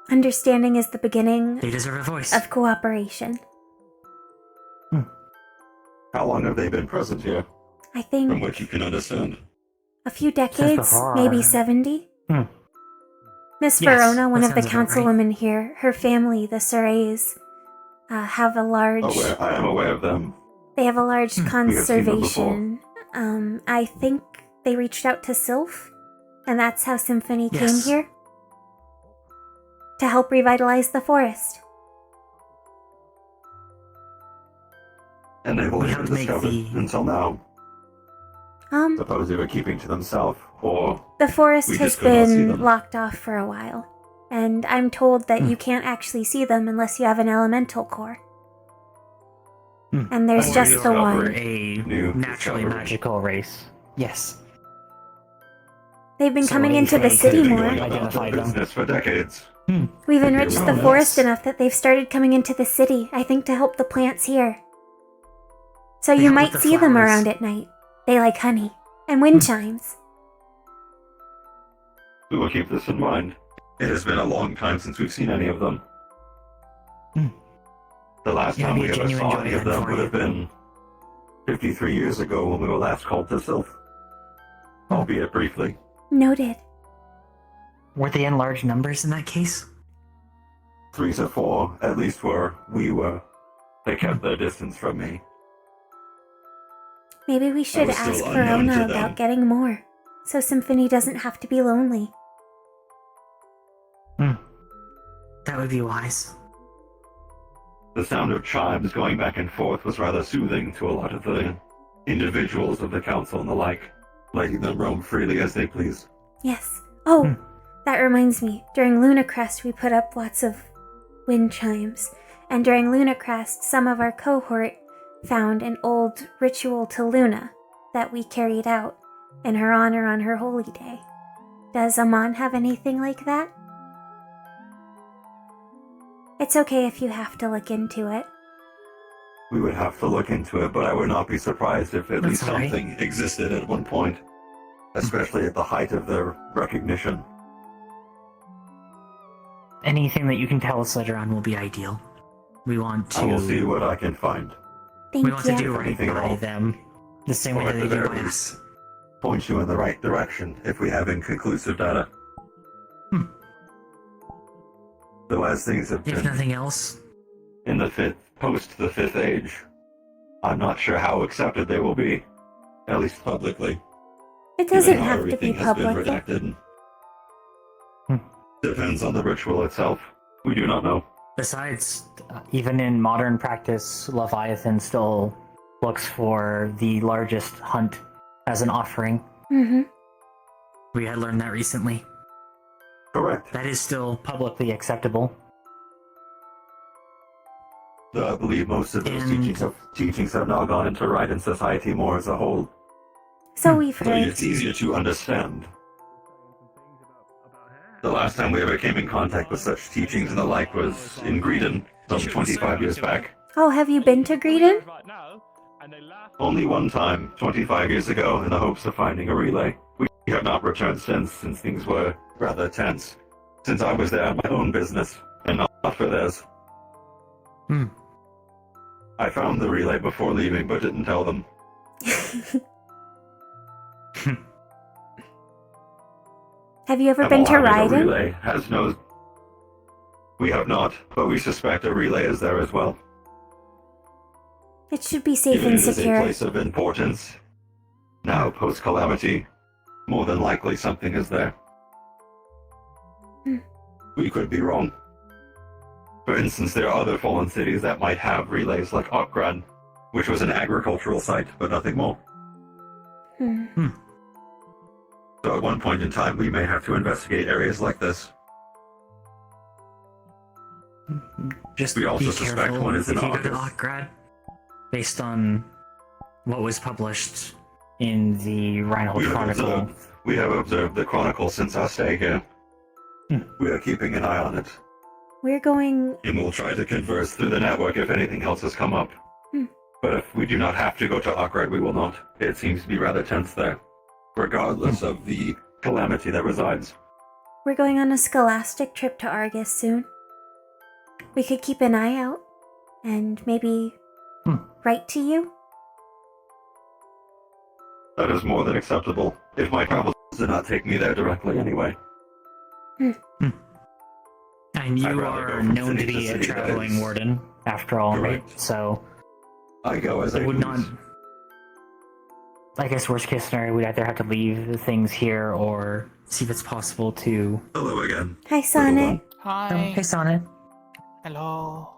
Understanding is the beginning They deserve a voice. of cooperation. How long have they been present here? I think From what you can understand. a few decades, before. maybe 70. Miss Yes, Verona, one that of the sounds about right. councilwomen here, her family, the Surays, have a large... I am aware of them. They have a large We have seen them conservation. I think they reached out to Sylph, and that's how Symphony came Yes. here. To help revitalize the forest. And they've only been discovered until now. Suppose they were keeping to themselves, or The forest we has just could not see been them. locked off for a while, and I'm told that you can't actually see them unless you have an elemental core. And there's Or just the discover one. a naturally magical race. Yes. They've been So coming a into the fake city could be more. going about their business for decades. We've enriched the Yes. forest enough that they've started coming into the city, I think to help the plants here. So They you help might with the see them flowers. around at night. They like honey. And wind chimes. We will keep this in mind. It has been a long time since we've seen any of them. The last It'll time be we a ever genuine saw joy any of then them for would you. have been 53 years ago when we were last called to Sylph. Albeit briefly. Noted. Were they in large numbers in that case? 3 to 4, at least where we were. They kept their distance from me. Maybe we should was still ask unknown Verona to them. about getting more, so Symphony doesn't have to be lonely. That would be wise. The sound of chimes going back and forth was rather soothing to a lot of the individuals of the council and the like, letting them roam freely as they please. Yes. Oh, that reminds me. During Lunacrest, we put up lots of wind chimes. And during Lunacrest, some of our cohort found an old ritual to Luna that we carried out in her honor on her holy day. Does Amon have anything like that? It's okay if you have to look into it. We would have to look into it, but I would not be surprised if at That's least all right. something existed at one point, especially at the height of their recognition. Anything that you can tell us later on will be ideal. We want to. I will see what I can find. Thank we want to you. do right Anything at by all. them, the same way Or that at they the do very by least, us. point you in the right direction if we have inconclusive data. Though as things have If been nothing else, in the post the fifth age, I'm not sure how accepted they will be, at least publicly. It doesn't Given how have to be everything has been public. redacted. Depends on the ritual itself. We do not know. besides, even in modern practice, Leviathan still looks for the largest hunt as an offering. Mm-hmm. We had learned that recently. Correct. That is still publicly acceptable. I believe most of those teachings have now gone into right in society more as a whole. So we've So heard. it's easier to understand. The last time we ever came in contact with such teachings and the like was in Greedon, some 25 years back. Oh, have you been to Greedon? Only one time, 25 years ago, in the hopes of finding a relay. We have not returned since things were rather tense. Since I was there on my own business, and not for theirs. I found the relay before leaving, but didn't tell them. Have you ever And been to while having a Ryden? relay has no... We have not, but we suspect a relay is there as well. It should be safe Given and it is a secure. place of importance, now post-calamity, more than likely something is there. we could be wrong. For instance, there are other fallen cities that might have relays like Okgrad, which was an agricultural site, but nothing more. So at one point in time, we may have to investigate areas like this. Just we also be suspect careful one is in if you go to August. Okgrad, based on what was published in the Reinhold Chronicle. We have observed the Chronicle since our stay here. We are keeping an eye on it. We're going. And we'll try to converse through the network if anything else has come up. But if we do not have to go to Okgrad, we will not. It seems to be rather tense there, regardless of the calamity that resides. We're going on a scholastic trip to Argus soon. We could keep an eye out and maybe write to you. That is more than acceptable, if my travels do not take me there directly anyway. And you are known to be a traveling warden, after all, right? So I go as I would please. not. I guess worst case scenario, we'd either have to leave the things here or see if it's possible to. Hello again. Hi, Sonnet. Hi. Oh, hey, Sonnet. Hello.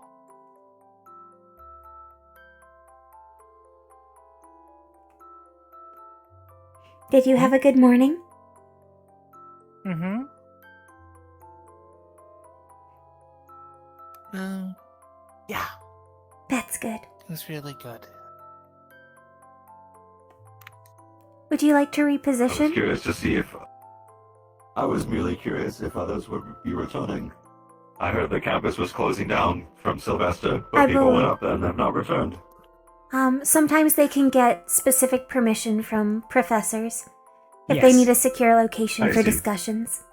Did you have a good morning? Mm-hmm. Yeah, That's good. it was really good. Would you like to I was reposition? curious to see if... I was merely curious if others would be returning. I heard the campus was closing down from Sylvester, but I people will- went up and have not returned. Sometimes they can get specific permission from professors if they Yes. need a secure location I for see. discussions.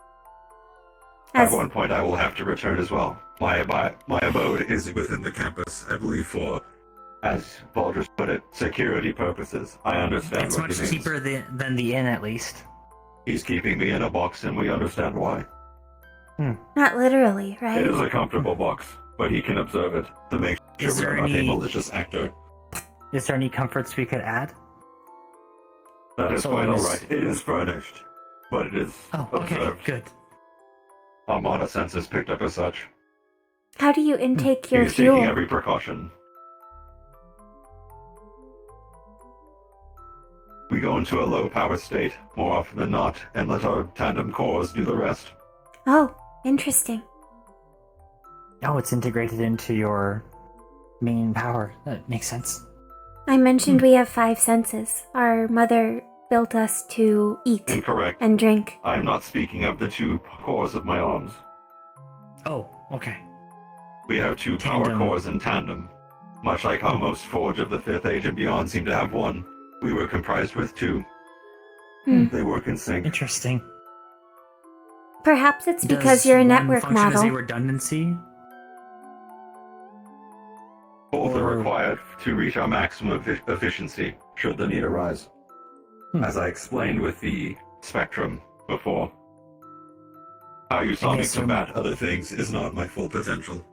At one point I will have to return as well. My abode is within the campus, I believe, for, as Baldrus put it, security purposes. I understand It's what much he means. cheaper than the inn, at least. He's keeping me in a box and we understand why. Not literally, right? It is a comfortable box, but he can observe it to make sure Is we there are not a any- malicious actor. Is there any comforts we could add? That is So quite it is- alright. It is furnished, but it is observed. Good. Armada census picked up as such. How do you intake He your is fuel? taking every precaution. We go into a low power state more often than not, and let our tandem cores do the rest. Oh, interesting. Oh, it's integrated into your main power. That makes sense. I mentioned we have 5 senses. Our mother built us to eat Incorrect. and drink. I am not speaking of the 2 cores of my arms. Oh, okay. We have 2 power Tandem. cores in tandem. Much like how most Forge of the 5th Age and beyond seem to have 1, we were comprised with 2. They work in sync. Interesting. Perhaps it's because Does you're a one network function as a model. redundancy? Both are required to reach our maximum efficiency, should the need arise. As I explained with the Spectrum before. How you saw me guess combat other things is not my full potential.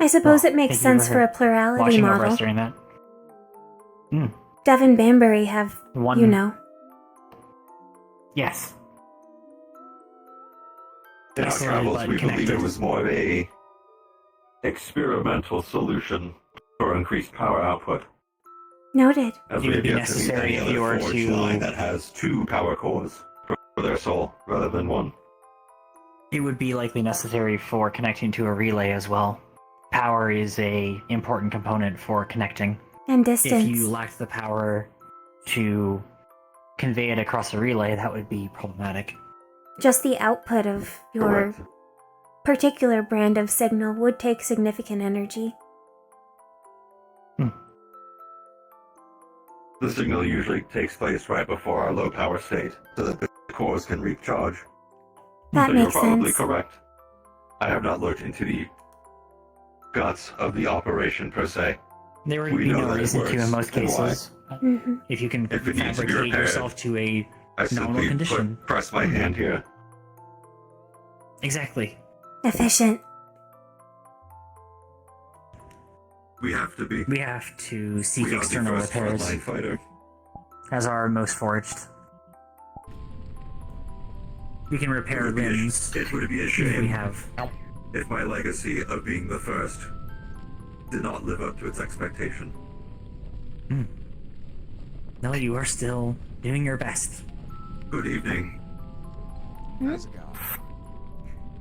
I suppose Well, it makes thank you sense for for a plurality watching over model. us during that. Dev and Banbury have, One- you know. Yes. In our Isolated travels, but we believe connected. it was more of a experimental solution for increased power output. Noted. As It we would have be yet to meet necessary any if other you were forged to- line that has 2 power cores for their soul, rather than 1. It would be likely necessary for connecting to a relay as well. Power is a important component for connecting. And distance. If you lacked the power to convey it across a relay, that would be problematic. Just the output of your Correct. particular brand of signal would take significant energy. The signal usually takes place right before our low power state, so that the cores can recharge. That so makes you're probably sense. correct. I have not looked into the guts of the operation per se. There would We be know no that it reason to works in most and why. cases. Mm-hmm. If you can If it needs to be fabricate repaired, yourself to a I normal simply condition. press my hand here. Exactly. Efficient. We have to be. We have to seek We are the external first repairs, frontline fighter. as are most forged. We can repair limbs. It would be a if shame we have. if my legacy of being the first did not live up to its expectation. No, you are still doing your best. Good evening. How's it going?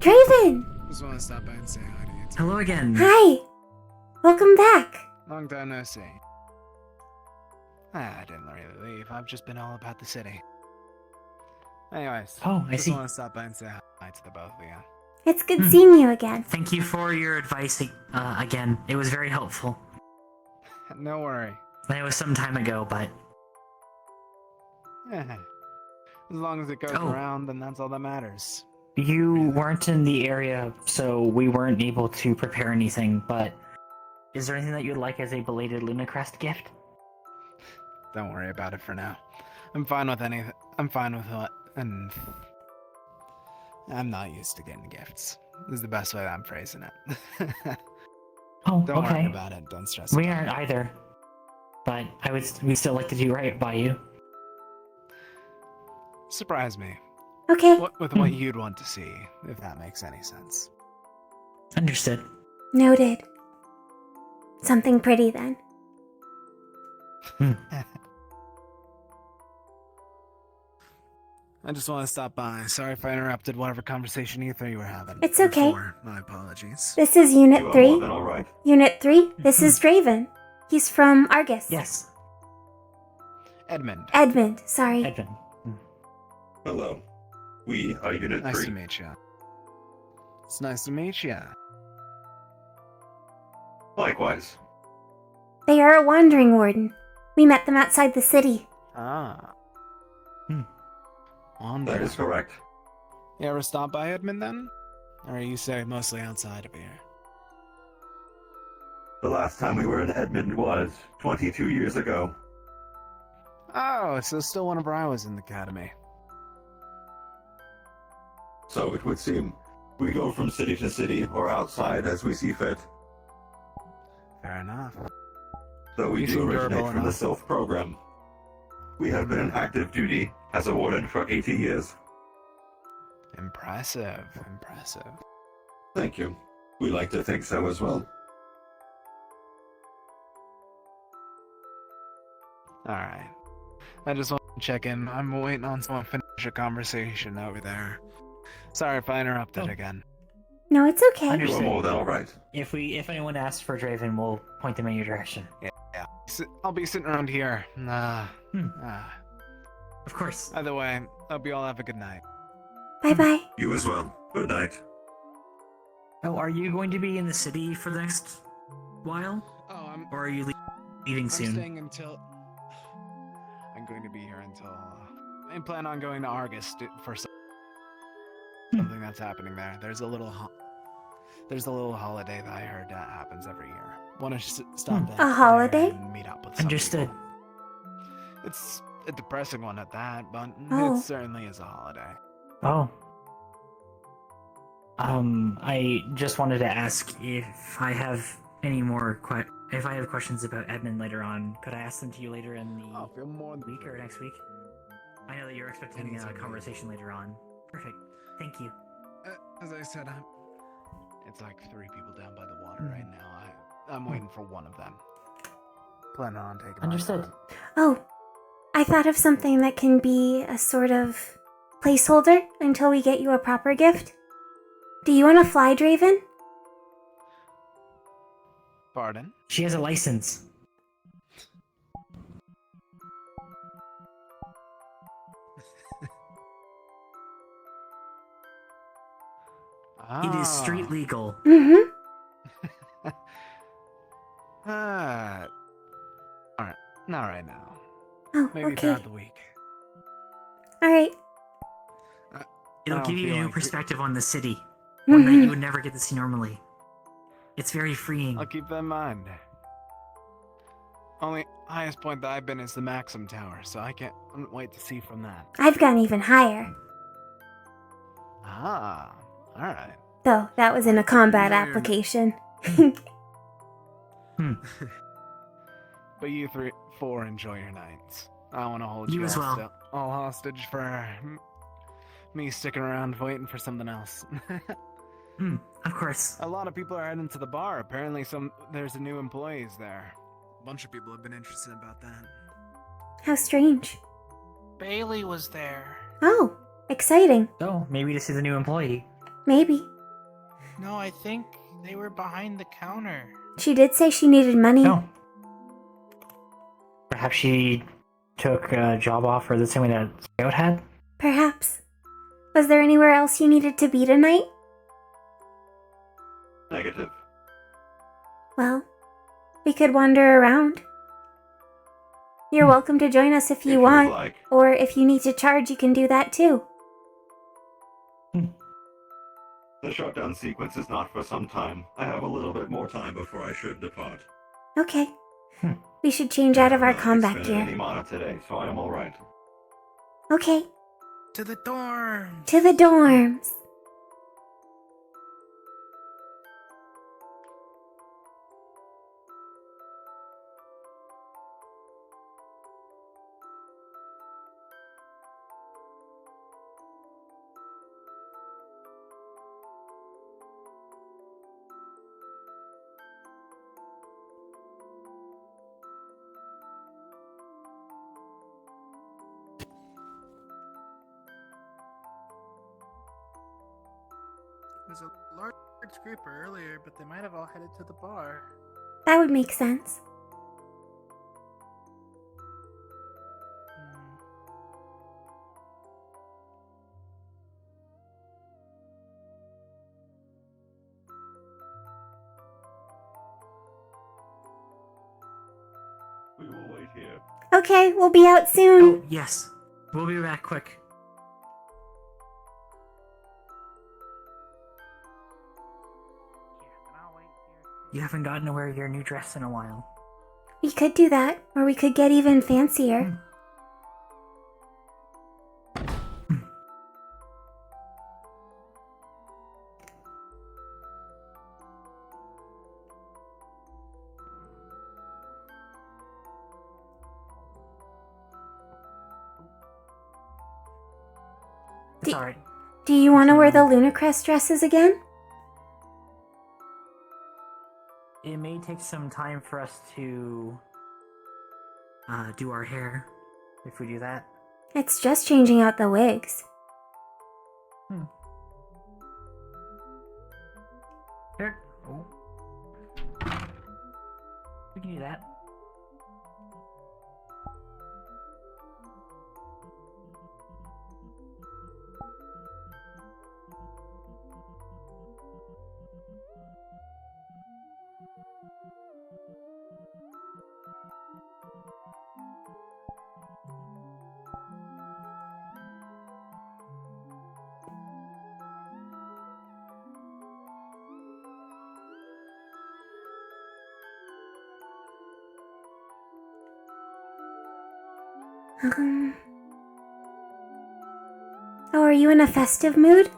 Draven! Just want to stop by and say hi to you. Hello again. Hi! Welcome back. Long time no see. I didn't really leave. I've just been all about the city. Anyways, Oh, I just see. want to stop by and say hi to the both of you. It's good seeing you again. Thank you for your advice again. It was very helpful. No worry. It was some time ago, but As long as it goes Oh. around, then that's all that matters. you weren't in the area, so we weren't able to prepare anything, but is there anything that you'd like as a belated Lunacrest gift? Don't worry about it for now. I'm fine with anything. I'm fine with what, and I'm not used to getting gifts. This is the best way I'm phrasing it. Oh, Don't okay. worry about it. Don't stress. We about aren't either, but we still like to do right by you. it. Surprise me. Okay. With what you'd want to see, if that makes any sense. Understood. Noted. Something pretty then. I just want to stop by. Sorry if I interrupted whatever conversation you three were having. It's okay. Before. My apologies. This is Unit You are 3. more than all right. Unit 3, this is Draven. He's from Argus. Yes. Edmund. Edmund, sorry. Edmund. Hello. We are Unit Nice 3. to meet you. It's nice to meet you. Likewise. They are a wandering warden. We met them outside the city. Ah. That is correct. You ever stop by Edmund then? Or you say mostly outside of here? The last time we were in Edmond was 22 years ago. Oh, so still whenever I was in the academy. So it would seem we go from city to city or outside as we see fit. Fair enough. Though we You do seem originate durable from the enough. Sylph program. We have been in active duty as a warden for 80 years. Impressive, impressive. Thank you. We like to think so as well. Alright. I just want to check in. I'm waiting on someone to finish a conversation over there. Sorry if I interrupted again. No, it's okay. Understood. more than all right. If anyone asks for Draven, we'll point them in your direction. Yeah. I'll be sitting around here. Of course. Either way, hope you all have a good night. Bye-bye. You as well. Good night. Oh, are you going to be in the city for the next while? Oh, Or are you leaving soon? I'm staying until... I'm going to be here until... I plan on going to Argus for something that's happening there. There's a little holiday that I heard that happens every year. Want to stop there A holiday? and meet up with some Understood. people. It's a depressing one at that, but Oh. it certainly is a holiday. Oh. I just wanted to ask if I have any more if I have questions about Edmund later on, could I ask them to you later in the week or next week? I know that you're expecting a conversation later on. Perfect. Thank you. As I said, it's like 3 people down by the water right now. I'm waiting for one of them. Planning on taking Understood. Oh, I thought of something that can be a sort of placeholder until we get you a proper gift. Do you want to fly, Draven? Pardon? She has a license. It is street legal. Mm-hmm. Alright. Not right now. Oh, Maybe okay. throughout the week. Alright. It'll I give don't you a feel new like perspective on the city. One that Mhm. you would never get to see normally. It's very freeing. I'll keep that in mind. Only highest point that I've been is the Maxim Tower, so I can't wait to see from that. I've gone even higher. Ah, alright. Though, that was in a combat application. But you 4 enjoy your nights. I want to hold You you as well. all hostage for me sticking around waiting for something else. Of course. A lot of people are heading to the bar. Apparently, there's a new employees there. A bunch of people have been interested about that. How strange. Bailey was there. Oh, exciting. So, maybe this is a new employee. Maybe. No, I think they were behind the counter. She did say she needed money. No. Perhaps she took a job offer the same way that Scout had? Perhaps. Was there anywhere else you needed to be tonight? Negative. Well, we could wander around. You're welcome to join us if you want, like. or if you need to charge, you can do that too. The shutdown sequence is not for some time. I have a little bit more time before I should depart. Okay. We should change out of our combat It's been any gear. mana today, so I am alright. Okay. To the dorm. To the dorms. There's a large group earlier, but they might have all headed to the bar. That would make sense. We will wait here. Okay, we'll be out soon. Yes. We'll be back quick. You haven't gotten to wear your new dress in a while. We could do that, or we could get even fancier. It's alright. Do you want to wear the Lunacrest dresses again? It may take some time for us to do our hair if we do that. It's just changing out the wigs. Here. Oh. We can do that. Oh, are you in a festive mood?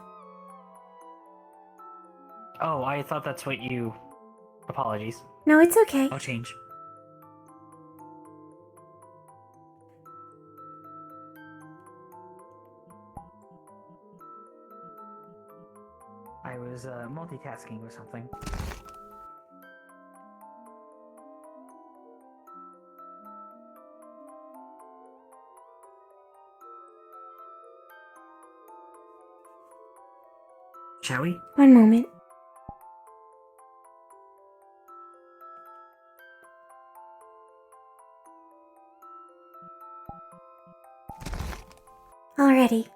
Oh, I thought that's what you... Apologies. No, it's okay. I'll change. I was multitasking with something. Shall we? One moment. Already.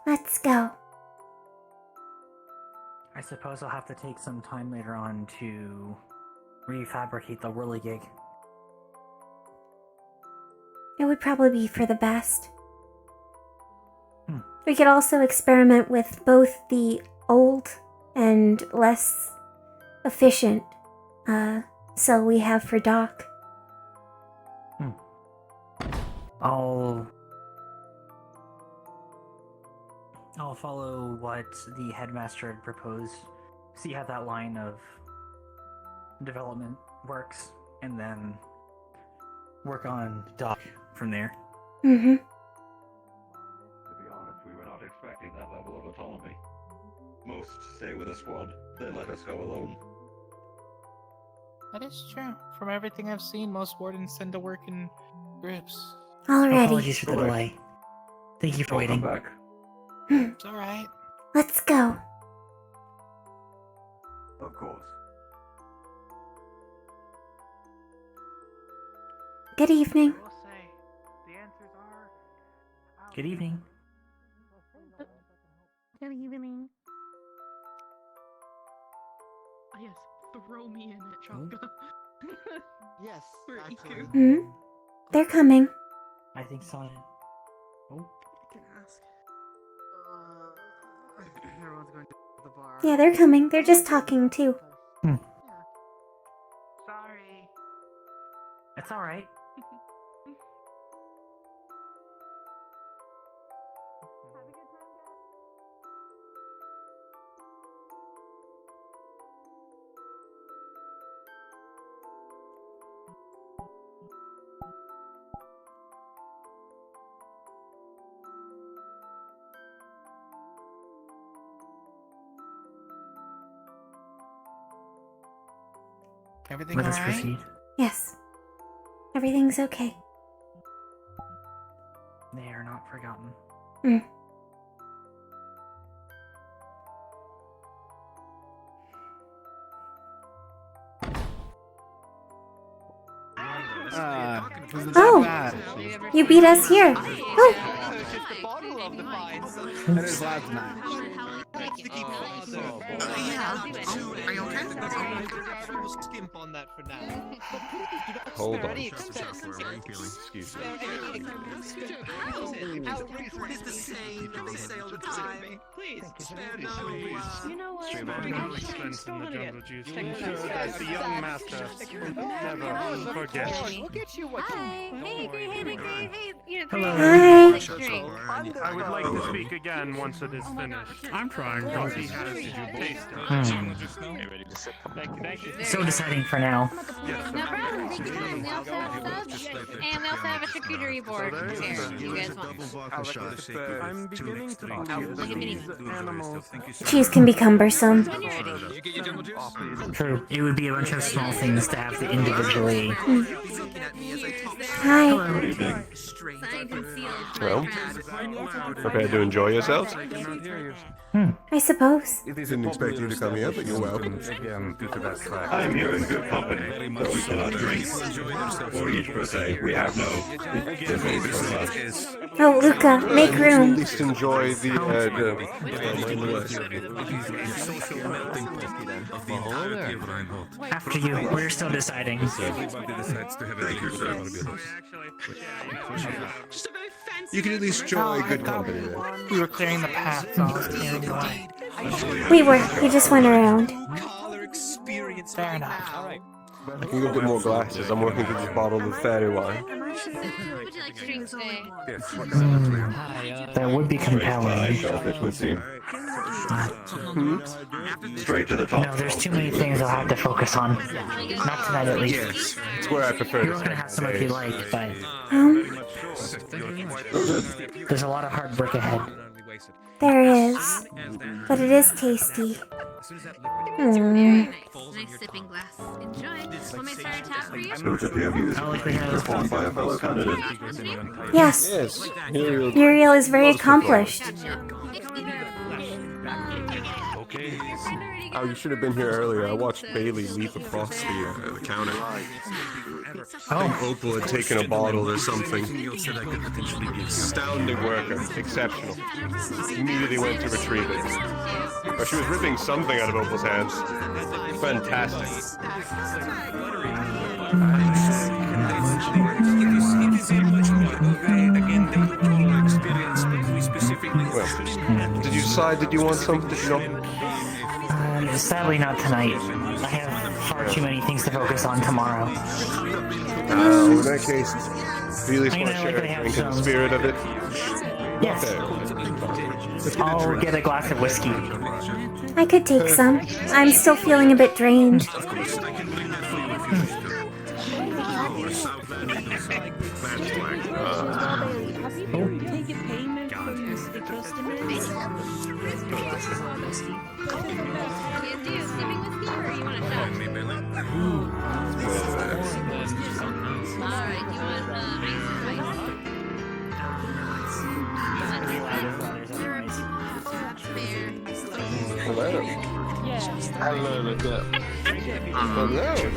Let's go. I suppose I'll have to take some time later on to refabricate the whirligig. It would probably be for the best. We could also experiment with both the old and less efficient, so we have for Doc. I'll follow what the headmaster had proposed, see how that line of development works, and then work on Doc from there. Mm-hmm. To be honest, we were not expecting that level of autonomy. Most stay with a squad, then let us go alone. That is true. From everything I've seen, most wardens tend to work in groups. Alrighty. Apologies for the delay. Thank you for waiting. Back. It's alright. Let's go. Of course. Good evening. Good evening. Good evening. Oh, yes, throw me in it, Chonka. Yes, For actually. Iku. Hmm? They're coming. I think Sonnet. Oh. I can ask. Everyone's going to the bar. Yeah, they're coming. They're just talking too. Sorry. It's alright. Everything Let us alright? proceed. Yes. Everything's okay. They are not forgotten. Mm. Wasn't Oh! that bad. You beat us here. Oh! That is loud tonight. Are you okay? We'll skimp on that for now. Hold on. Excuse me. It's the same that they say all the time. Please, spare no. You know what? No expense in the jungle juice. Ensure that the young master never forgets. We'll get you what you need. Hey, Dickory, hey, Dickory, hey, you Hello. Hi. I would like to speak again once it is finished. I'm trying. Once he has taste it. Thank you. So deciding for now. No problem, take your time. We also have subs, and we also have a charcuterie board here. You guys want? I'm beginning to believe Like a mini. these animals. Cheese can be cumbersome. True. It would be a bunch of small things to have to individually. Hi. Well, prepared to enjoy yourselves? I suppose. Didn't expect you to come here, but you're welcome. I'm here in good company, but we cannot drink. For each per se, we have no. Oh, Luca, make At room. least enjoy the After you, we're still deciding. You can at least enjoy good company then. We were clearing the path, so I was clearing the way. We just went around. Fair enough. I can go get more glasses. I'm working through this bottle of fairy wine. What would you like to drink today? That would be compelling. Selfish would seem. Straight to the top. No, there's too many things I'll have to focus on. Not tonight, at least. It's where I prefer You're to gonna have some if you like, but there's a lot of hard work ahead. There is. But it is tasty. Mm. Nice sipping glass. Enjoy. Want me to start a tap for you? Who should be abused? Performed by a fellow candidate. Yes. Yes. Muriel. Muriel is very accomplished. Oh, you should have been here earlier. I watched Bailey leap across the counter. I think Opal had taken a bottle or something. Astounding worker. Exceptional. Immediately went to retrieve it. But she was ripping something out of Opal's hands. Fantastic. Well, did you decide that you want something? Did you know? Sadly, not tonight. I have far too many things to focus on tomorrow. In that case, you at least I'm want to gonna share a likely have drink in the some- spirit of it? Yes. Okay. I'll get a glass of whiskey. I could take some. I'm still feeling a bit drained. Taking payment from the customers. Hello. Hello,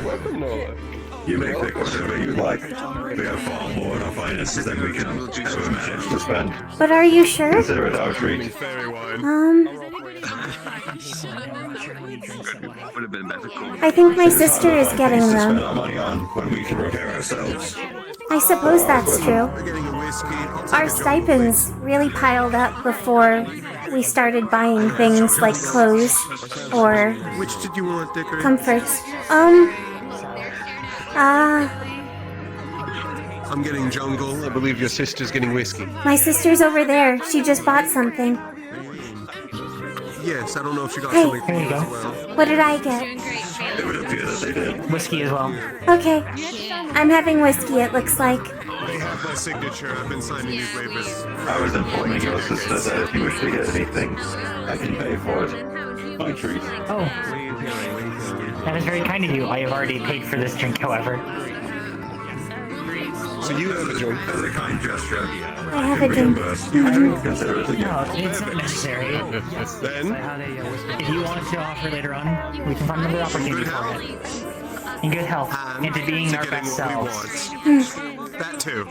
welcome, Nola. You may pick whatever you like. We have far more in our finances than we can ever manage to spend. But are you sure? Consider it our treat. I think my sister is getting Spend them. our money on when we can repair ourselves. I suppose that's true. Our stipends really piled up before we started buying things like clothes or Which did you want, Dickory? comforts. I'm getting jungle. I believe your sister's getting whiskey. My sister's over there. She just bought something. Yes, I don't know if she got Hey. something for Here you you go. as well. What did I get? It would appear that they did. Whiskey as well. Okay. I'm having whiskey, it looks like. They have my signature. I've been signing these waivers. I was informing your sister that if you wish to get anything, I can pay for it. My treat. Oh. That is very kind of you. I have already paid for this drink, however. So you have a drink. As a kind gesture. I have a drink. Consider it a No, it's not necessary. Then, If you want to offer later on, we can find another opportunity for it. In good health, and to being our best selves. that too.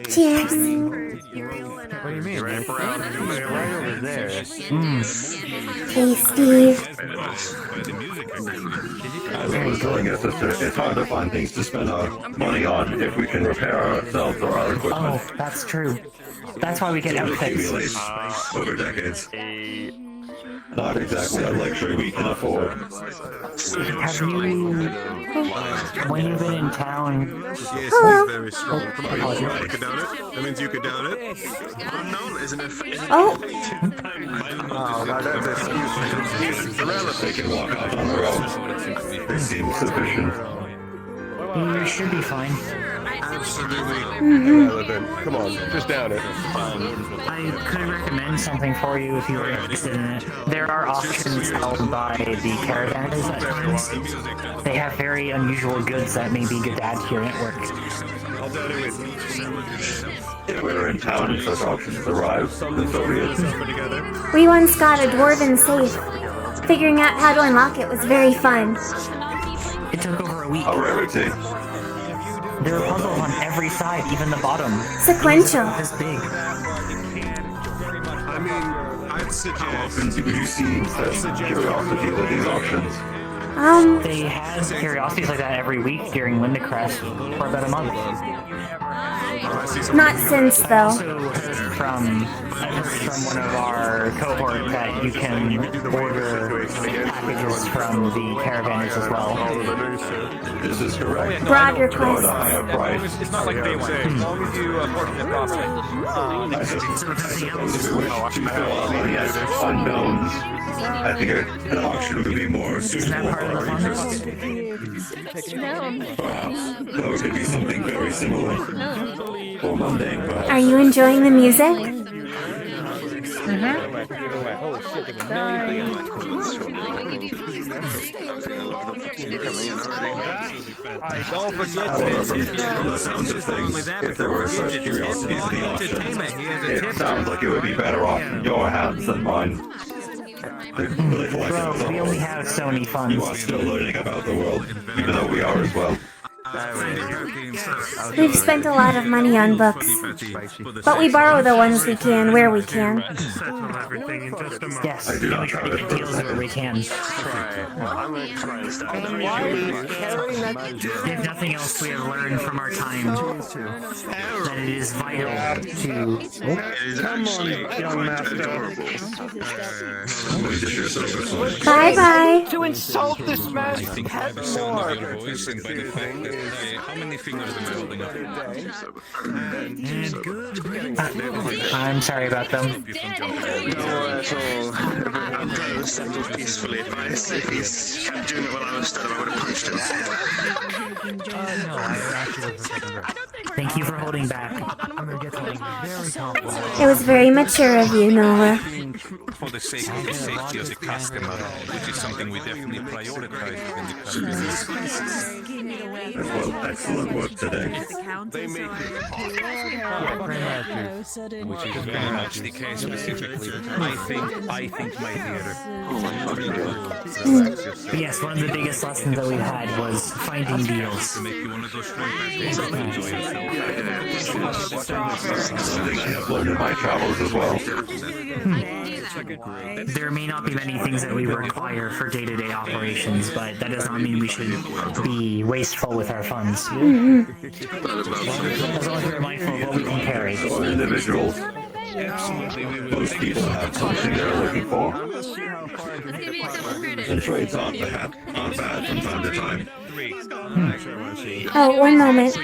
Cheers. What do you mean? Right around. They're right over there. Hey, Steve. As I was telling your sister, it's hard to find things to spend our money on if we can repair ourselves or our equipment. Oh, that's true. That's why we get outfits. Accumulates over decades. Not exactly a luxury we can afford. Have you, when you've been in town... Hello. Very strong. Come on, you could down it. That means you could down it. Unknown isn't it? Oh. Oh, they can walk out on their own. They seem sufficient. You should be fine. Absolutely Mm-hmm. relevant. Come on, just down it. I could recommend something for you if you were interested in it. There are auctions held by the caravanners at times. They have very unusual goods that may be good to add to your network. I'll down it with. If we were in town and such auctions arrived, the Soviets. We once got a dwarven safe. Figuring out how to unlock it was very fun. It took over a week. A rarity. There are puzzles on every side, even the bottom. Sequential. This big. I mean, I'd suggest. Have you seen such curiosity with these auctions? They had curiosities like that every week during Linda Crest for about a month. Not since, though. I heard from one of our cohort that you can order packages from the caravanners as well. This is correct. Broad At a request. higher price. It's not like day one. As long as you portion the profit. I suppose if we wish to fill our money as unknowns, I think an auction would be more suitable for our interests. Perhaps, though it could be something very similar. Or mundane, perhaps. Are you enjoying the music? Don't forget However, from the sounds of things, if there were such curiosities in the auction, it sounds like it would be better off in your hands than mine. Well, we only have so many funds. You are still learning about the world, even though we are as well. We've spent a lot of money on books. But we borrow the ones we can, where we can. Yes, I do not have it deals where we can. If nothing else we have learned from our time, that it is vital to... Come on, young master. Bye-bye. To insult this man, have more. How many fingers am I holding up? And good. I'm sorry about them. No, at all. I'm glad it was settled peacefully. If he's kept doing it while I was dead, I would have punched him. No, I actually was the second verse. Thank you for holding back. I'm gonna get something very complicated. It was very mature of you, Nola. For the sake of the safety of the customer, which is something we definitely prioritize within the company. Well, excellent work today. They make which is very much the case specifically. I think, my dear. But yes, one of the biggest lessons that we had was finding deals. Something I have learned in my travels as well. There may not be many things that we require for day-to-day operations, but that does not mean we should be wasteful with our funds. As long as we're mindful of what we can carry. For individuals, most people have something they're looking for. And trades aren't bad from time to time. Oh, one moment.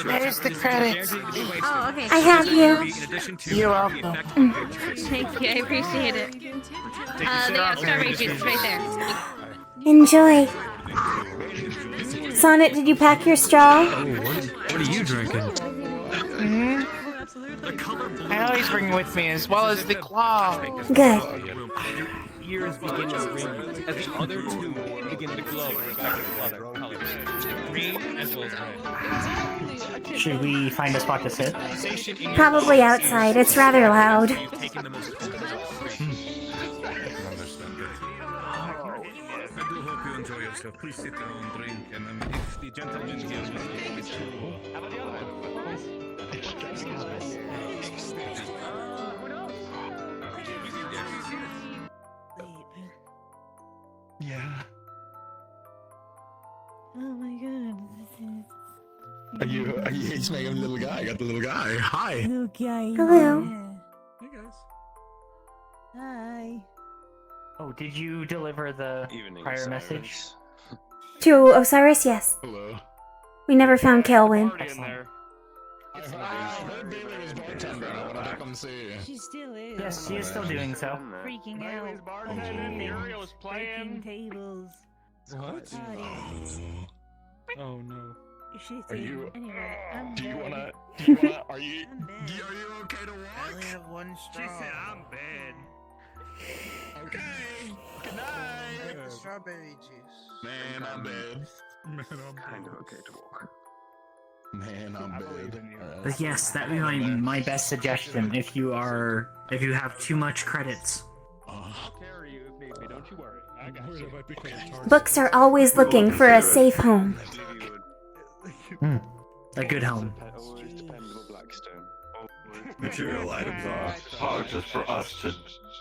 There's the credits. Oh, okay. I have you. You're welcome. Thank you, I appreciate it. They got strawberry juice right there. Enjoy. Sonnet, did you pack your straw? What are you drinking? I always bring with me, as well as the claw. Good. Ears begin to ring as the other two begin to glow in respective colors. Green as well as red. Should we find a spot to sit? Probably outside. It's rather loud. I do hope you enjoy yourself. Please sit down and drink. And if the gentleman here will Yeah. Oh my god. Are you he's making a little guy. I got the little guy. Hi. Little guy. Hello. Hey guys. Hi. Oh, did you deliver the prior message? To Osiris, yes. Hello. We never found Kaelwyn. She still is. Yes, she is still doing so. Freaking out. Breaking tables. What? Oh no. She's Are you? Anyway, I'm Do you bad. wanna? Are you? Are you okay to walk? I only have one straw. She said I'm bad. Okay. Good night. Like the strawberry juice. Man, I'm bad. Man, I'm Kind of okay to walk. Man, I'm bad. But yes, that would be my best suggestion if you have too much credits. I'll carry you if need be. Don't you worry. I got you. Books are always looking for a safe home. A good home. Material items are hard just for us to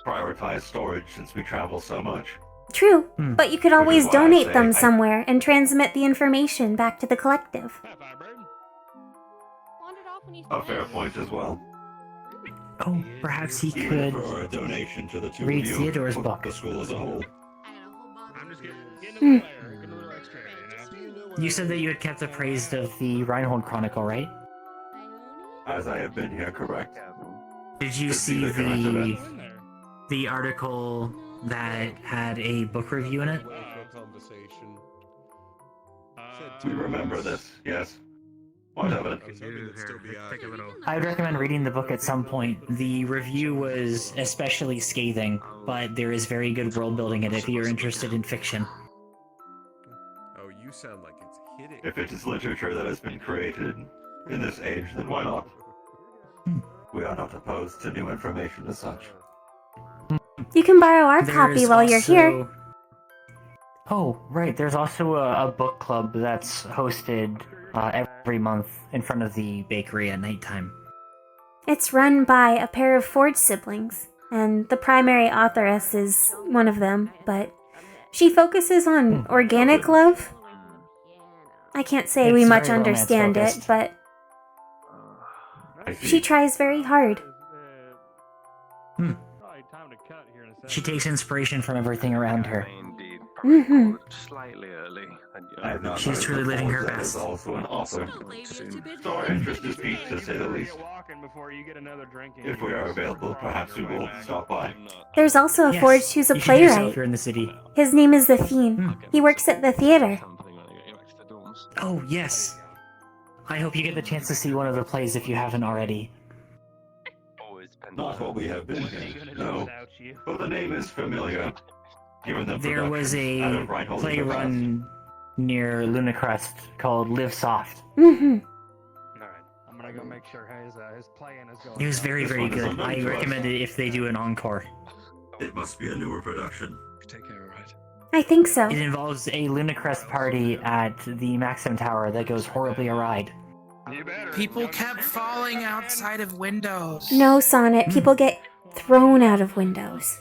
prioritize storage since we travel so much. True, but you could always why I donate say them somewhere and transmit the information back to the collective. A fair point as well. Oh, perhaps he Even could for a donation to the two read of you, Theodore's for book. the school as a whole. I'm just Hmm. You said that you had kept appraised of the Reinhold Chronicle, right? As I have been here, correct. Did you Just see the current events. the article that had a book review in it? We remember this, yes. What of it? I would recommend reading the book at some point. The review was especially scathing, but there is very good world building in it if you're interested in fiction. Oh, you sound like it's hitting. If it is literature that has been created in this age, then why not? We are not opposed to new information as such. You can borrow our copy There's while you're here. also- Oh, right. There's also a book club that's hosted every month in front of the bakery at nighttime. It's run by a pair of Ford siblings, and the primary authoress is one of them, but she focuses on organic love. I can't say we It's much very understand it, romance-focused. but I see. she tries very hard. She takes inspiration from everything around her. Mm-hmm. Slightly early. I have not She's heard truly living her that is best. also an awesome. So our interest is piqued, to say the least. If we are available, perhaps we will stop by. There's also a Yes, forge who's a you should do so playwright. if you're in the city. His name is The Fiend. He works at the theater. Oh, yes. I hope you get the chance to see one of the plays if you haven't already. Not what we have been here, no. But the name is familiar. Given the There was productions out a of Reinhold play in the past. run near Lunacrest called Live Soft. Mm-hmm. I'm gonna go make sure his plan is going. It was very, This very one is good. unknown I to us. recommend it if they do an encore. It must be a newer production. Take care, alright? I think so. It involves a Lunacrest party at the Maxim Tower that goes horribly awry. People kept falling outside of windows. No, Sonnet. People get thrown out of windows.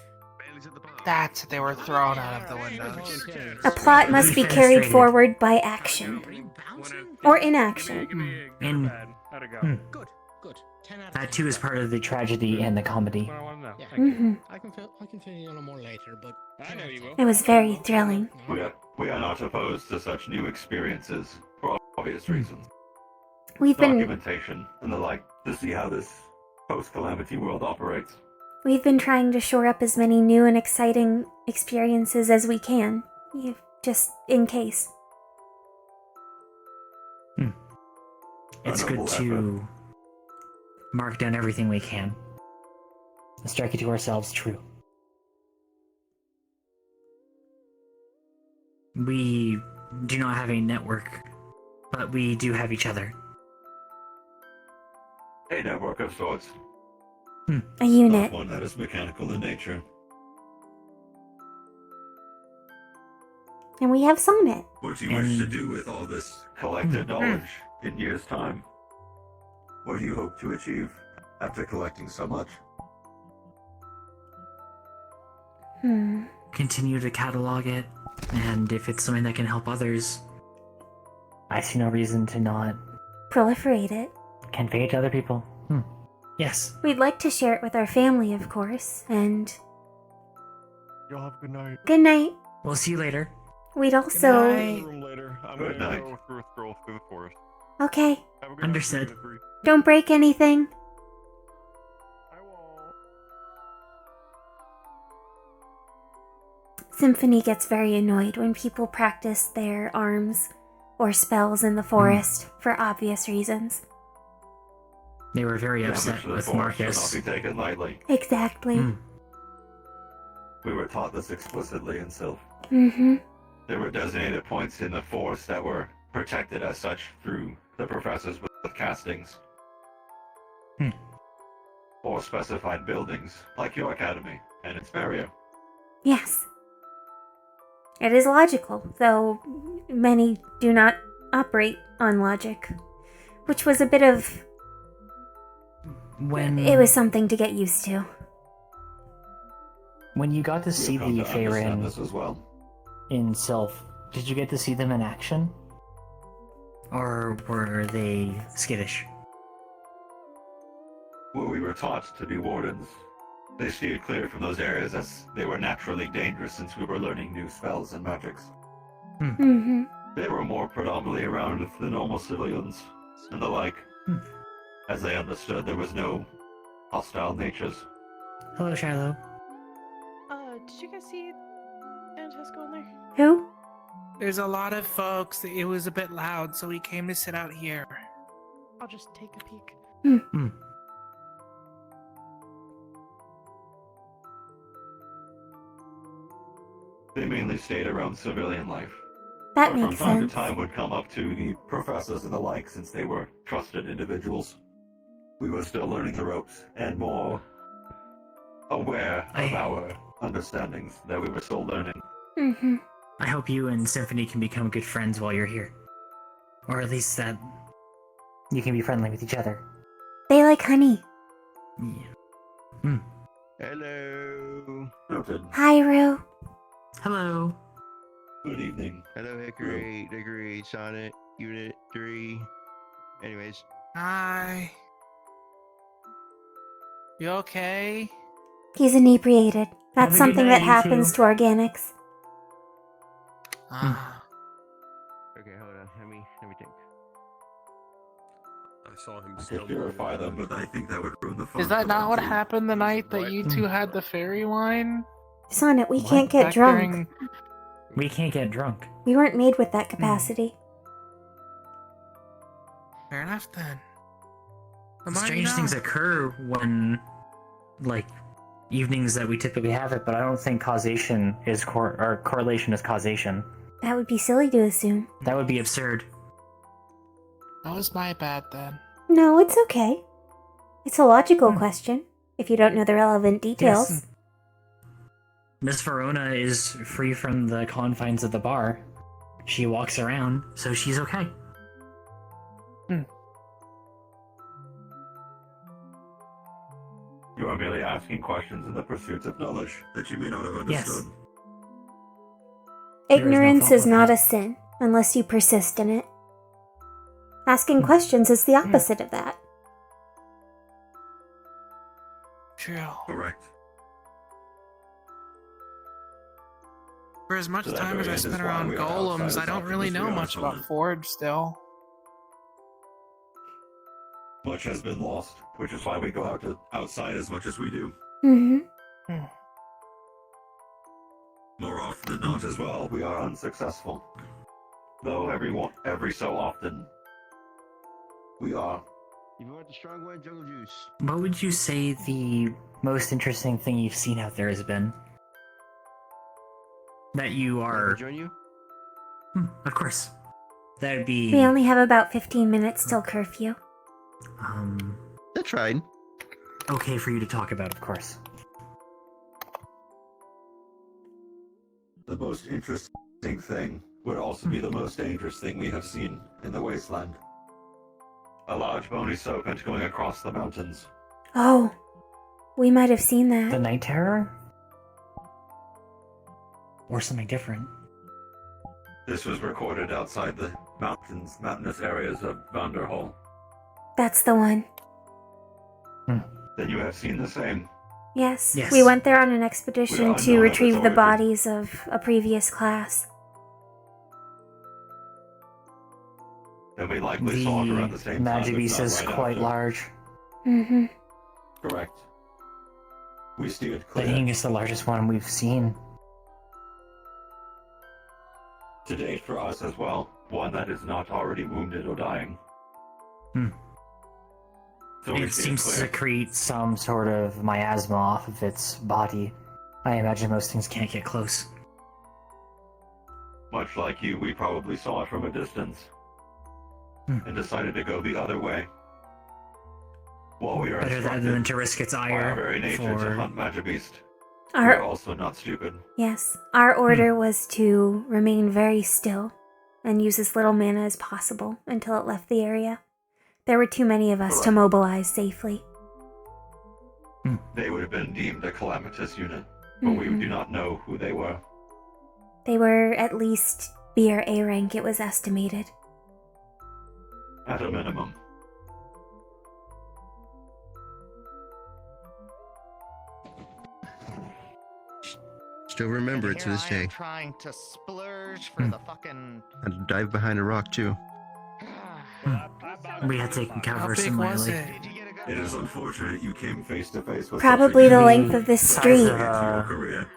That they were thrown out of the windows. A plot must be carried forward by action. Or inaction. And that too is part of the tragedy and the comedy. Mm-hmm. I can fill you in on more later, but I know you will. It was very thrilling. We are not opposed to such new experiences, for obvious reasons. We've been Documentation and the like, to see how this post-calamity world operates. trying to shore up as many new and exciting experiences as we can. Just in case. It's good to mark down everything we can. And strike it to ourselves true. We do not have a network, but we do have each other. A network of sorts. A unit. Not one that is mechanical in nature. And we have Sonnet. What do you wish to do with all this collected knowledge in years' time? What do you hope to achieve after collecting so much? Continue to catalog it, and if it's something that can help others, I see no reason to not Proliferate it. convey it to other people. Yes. We'd like to share it with our family, of course, and Y'all have a good night. good night. We'll see you later. We'd also... Later. I'm gonna go through a scroll through the forest. Okay. Understood. Don't break anything. Symphony gets very annoyed when people practice their arms or spells in the forest for obvious reasons. They were very upset Damage to the with forest Marcus. should not be taken lightly. Exactly. We were taught this explicitly in Sylph. Mm-hmm. There were designated points in the forest that were protected as such through the professors with castings. Or specified buildings, like your academy and its barrier. Yes. It is logical, though many do not operate on logic. Which was a bit of... It was something to get used to. When you got to see come the to understand Faerun this as well. in Sylph, did you get to see them in action? Or were they skittish? Well, we were taught to be wardens. They steered clear from those areas as they were naturally dangerous since we were learning new spells and magics. Mm-hmm. They were more predominantly around the normal civilians and the like. As they understood, there was no hostile natures. Hello, Shiloh. Did you guys see Francesco in there? Who? There's a lot of folks. It was a bit loud, so we came to sit out here. I'll just take a peek. They mainly stayed around civilian life. That But makes from time sense. to time would come up to the professors and the like since they were trusted individuals. We were still learning the ropes and more aware of our understandings that we were still learning. Mm-hmm. I hope you and Symphony can become good friends while you're here. Or at least that you can be friendly with each other. They like honey. Hello. Noted. Hi, Rue. Hello. Good evening. Hello, Dickory, Sonnet, Unit 3. Anyways. Hi. You okay? He's inebriated. That's Have a good something night, that you happens two. to organics. Ah. Okay, hold on. Let me think. I saw him I could stumble. purify them, but I think that would ruin the fun. Is that for not them what too. happened the night that you two had the fairy wine? Sonnet, we What? can't get Back drunk. during- We can't get drunk. We weren't made with that capacity. Fair enough then. Strange things occur when, like, evenings that we typically have it, but I don't think causation is or correlation is causation. That would be silly to assume. That would be absurd. That was my bad then. No, it's okay. It's a logical question, if you don't know the relevant details. Yes. Miss Verona is free from the confines of the bar. She walks around, so she's okay. You are merely asking questions in the pursuit of knowledge that you may not have understood. Ignorance is not a sin, unless you persist in it. Asking questions is the opposite of that. True. Correct. For as much To that time as very I end spent is why around we are golems, outsiders I don't really optimists, know we are much about solid. Forge still. Much has been lost, which is why we go outside as much as we do. Mm-hmm. More often than not as well, we are unsuccessful. Though every so often, we are. If you want the strong one, jungle juice. What would you say the most interesting thing you've seen out there has been? That you are... Join you? Of course. That would be... We only have about 15 minutes till curfew. That's right. Okay for you to talk about, of course. The most interesting thing would also be the most dangerous thing we have seen in the wasteland. A large bony serpent going across the mountains. Oh, we might have seen that. The Night Terror? Or something different? This was recorded outside the mountainous areas of Vanderhall. That's the one. Then you have seen the same. Yes. Yes. We went there on an We expedition are to known retrieve as the origin. bodies of a previous class. And we likely saw it around the same time. if Magibus not is right quite after. large. Mm-hmm. Correct. We steered I clear. think it's the largest one we've seen. To date for us as well, one that is not already wounded or dying. So we It steered seems to clear. secrete some sort of miasma off of its body. I imagine most things can't get close. Much like you, we probably saw it from a distance. And decided to go the other way. While we are Better that than to risk its by our ire very nature to for... hunt Magibeast. We are Our also not stupid. Yes, our order was to remain very still and use as little mana as possible until it left the area. There were too many of us to mobilize safely. They would have been deemed a calamitous unit, but we do not know who they were. They were at least B or A rank, it was estimated. At a minimum. Still remember it to this day. Trying to splurge for the fucking. I'd dive behind a rock too. We had taken cover How big somewhere was like... it? It is unfortunate you came face to face with Probably such a the unit. length of this Size street. of, Your career.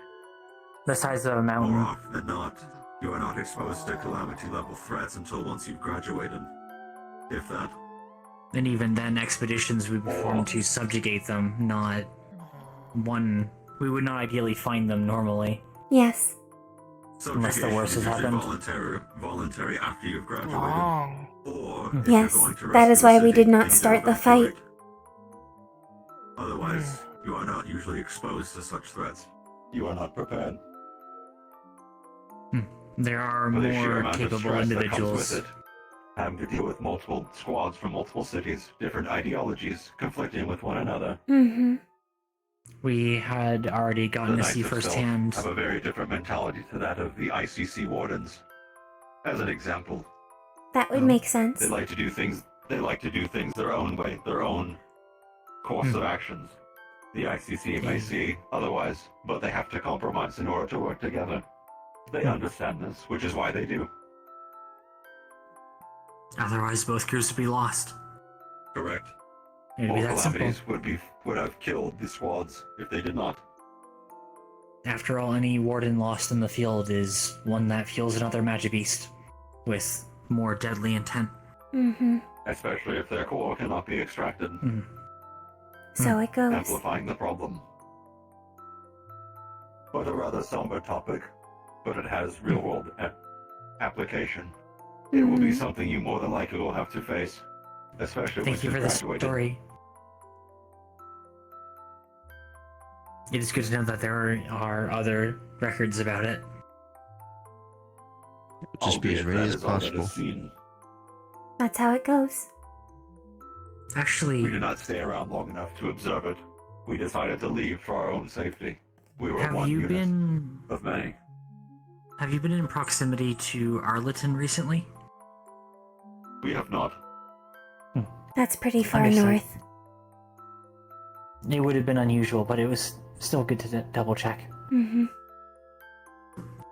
the size of a More mountain. often than not, you are not exposed to calamity level threats until once you've graduated. If that. And even then, expeditions we perform to subjugate them, not one... We would not ideally find them normally. Yes. Unless the worst has Subjugation is happened. usually voluntary after you've graduated. Wrong. Or if Yes, you're going to that is rescue a why we city did not and you start the evacuate. fight. Otherwise, you are not usually exposed to such threats. You are not prepared. There are For the sheer more amount of capable stress that comes individuals. with it. Having to deal with multiple squads from multiple cities, different ideologies, conflicting with one another. Mm-hmm. We had already The gotten to Knights see of Stealth firsthand. have a very different mentality to that of the ICC wardens. As an example, That would make sense. they like to do things. They like to do things their own way, their own course of actions. The ICC may see otherwise, but they have to compromise in order to work together. They understand this, which is why they do. Otherwise, both groups would be lost. Correct. It'd be Both that simple. calamities would have killed the squads if they did not. After all, any warden lost in the field is one that fuels another magic beast with more deadly intent. Mm-hmm. Especially if their core cannot be extracted. So it goes. Amplifying the problem. But a rather somber topic, but it has real-world application. It will be something you more than likely will have to face, especially Thank once you you've for this graduated. story. It is good to know that there are other records about it. Just be as ready as That is all that is possible. seen. That's how it goes. Actually, We did not stay around long enough to observe it. We decided to leave for our own safety. We were have one you unit been of many. have you been in proximity to Arlington recently? We have not. That's pretty far Understood. north. It would have been unusual, but it was still good to double check. Mm-hmm.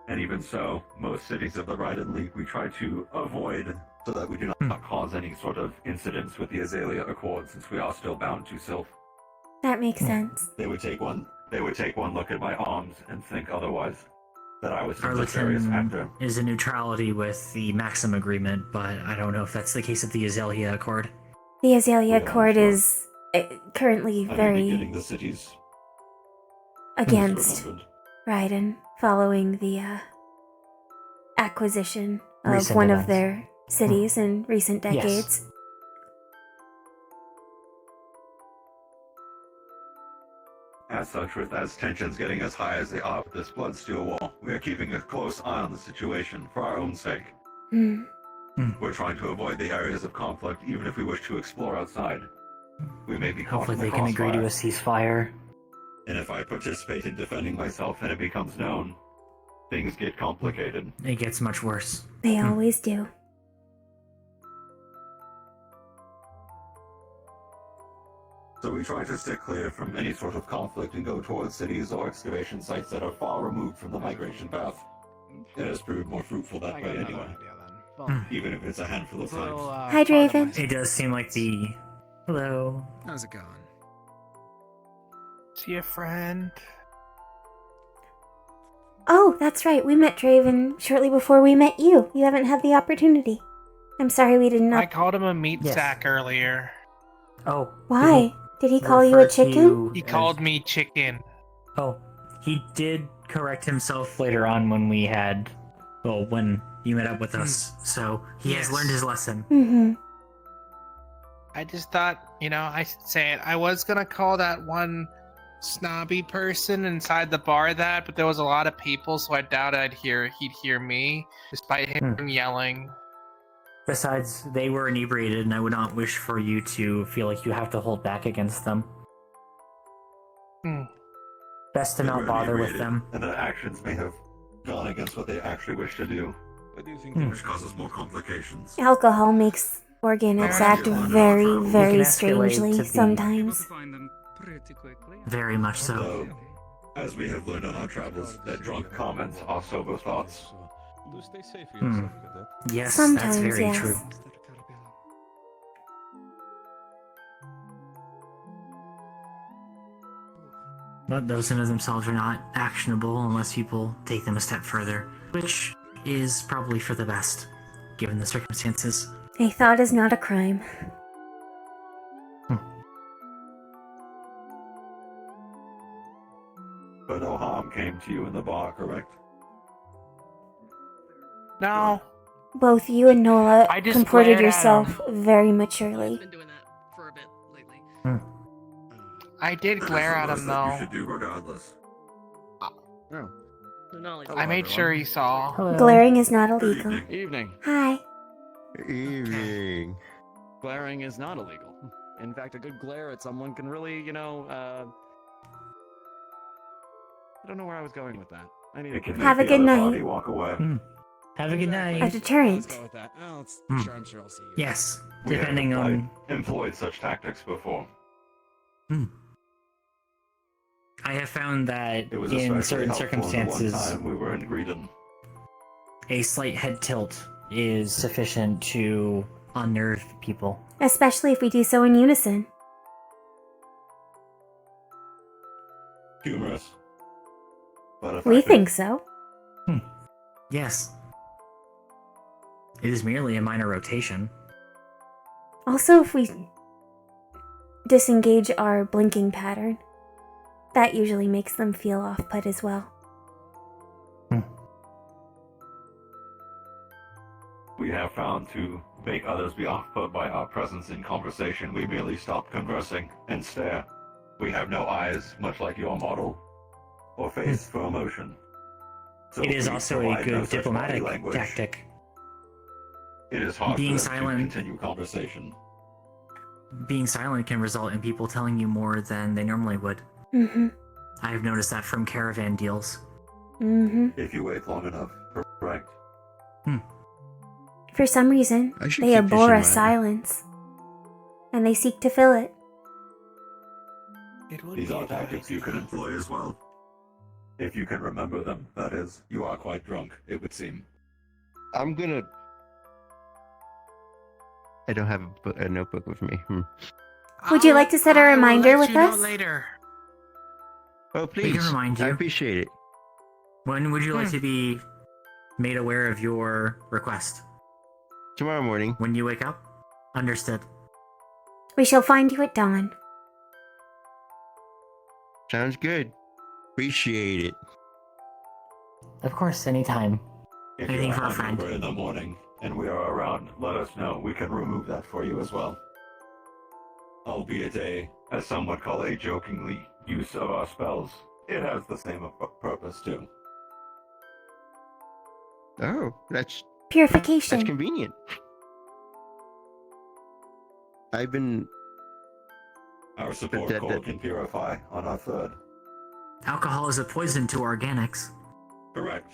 And even so, most cities of the Raiden League we try to avoid so that we do not cause any sort of incidents with the Azalea Accord, since we are still bound to Sylph. That makes sense. They would take one look at my arms and think otherwise. That I was some nefarious actor. Arlington is a neutrality with the Maxim Agreement, but I don't know if that's the case of the Azalea Accord. The Azalea Accord is currently I may be very getting the cities against misremembered. Raiden following the acquisition of Recent one of events. their cities in recent Yes. decades. As such, with as tensions getting as high as they are with this blood-steel wall, we are keeping a close eye on the situation for our own sake. Hmm. We're trying to avoid the areas of conflict, even if we wish to explore outside. We may be caught Hopefully in the they can agree to a crossfire, ceasefire. and if I participate in defending myself and it becomes known, things get complicated. It gets much worse. They always do. So we try to stick clear from any sort of conflict and go towards cities or excavation sites that are far removed from the migration path. It has proved more fruitful that way anyway. Even if it's a handful of times. Hi, Draven. It does seem like the... Hello. How's it going? See a friend. Oh, that's right. We met Draven shortly before we met you. You haven't had the opportunity. I'm sorry we did I not. called him a meat Yes. sack earlier. Oh. Why? Did he call you a refer to chicken? you He as- called me chicken. Oh, he did correct himself later on when we had... Well, when you met up with us. So, he has Yes. learned his lesson. Mm-hmm. I just thought, I should say it. I was gonna call that one snobby person inside the bar that, but there was a lot of people, so I doubt he'd hear me, despite him yelling. Besides, they were inebriated, and I would not wish for you to feel like you have to hold back against them. Best to They not were bother with inebriated, them. And their actions may have gone against what they actually wish to do. Which causes more complications. Alcohol makes organics act very, very escalate strangely to the- sometimes. Very much so. So, as we have learned on our travels, that drunk comments are sober thoughts. Yes, Sometimes, that's very yes. true. But those in of themselves are not actionable unless people take them a step further, which is probably for the best, given the circumstances. A thought is not a crime. But no harm came to you in the bar, correct? No. Both you and Nola I just comported glared at yourself very maturely. I did glare at him You though. should do regardless. I made sure he saw. Glaring is not illegal. Evening. Hi. Evening. Glaring is not illegal. In fact, a good glare at someone can really, I don't know where I was going with that. I need to Have a good night. Walk away. Have a good night. A deterrent. Let's go with that. Oh, sure, I'm sure I'll see you. Yes, We have depending on... employed such tactics before. I have found that It was in especially certain helpful the one circumstances, time we were in Greedon. a slight head tilt is sufficient to unnerve people. Especially if we do so in unison. Humorous. But We think so. Yes. It is merely a minor rotation. Also, if we disengage our blinking pattern, that usually makes them feel off-put as well. We have found to make others be off-put by our presence in conversation. We merely stop conversing and stare. We have no eyes, much like your model, or face for emotion. So It is we also a provide no good such diplomatic body language. tactic. It is hard Being for them silent- to continue conversation. Being silent can result in people telling you more than they normally would. Mm-hmm. I've noticed that from caravan deals. Mm-hmm. If you wait long enough, correct. For some reason, I should they keep this abhor in a mind. silence. And they seek to fill it. These are tactics you can employ as well. If you can remember them, that is. You are quite drunk, it would seem. I'm gonna. I don't have a notebook with me. Would you like to set a reminder with us? Later. Oh, We please. can remind you. I appreciate it. When would you like to be made aware of your request? Tomorrow morning. When you wake up? Understood. We shall find you at dawn. Sounds good. Appreciate it. Of course, anytime. If Anything you for are a friend. hungover in the morning and we are around, let us know. We can remove that for you as well. Albeit as some would call a jokingly use of our spells. It has the same purpose too. Oh, that's Purification. convenient. I've been. Our support core can purify on our third. Alcohol is a poison to organics. Correct.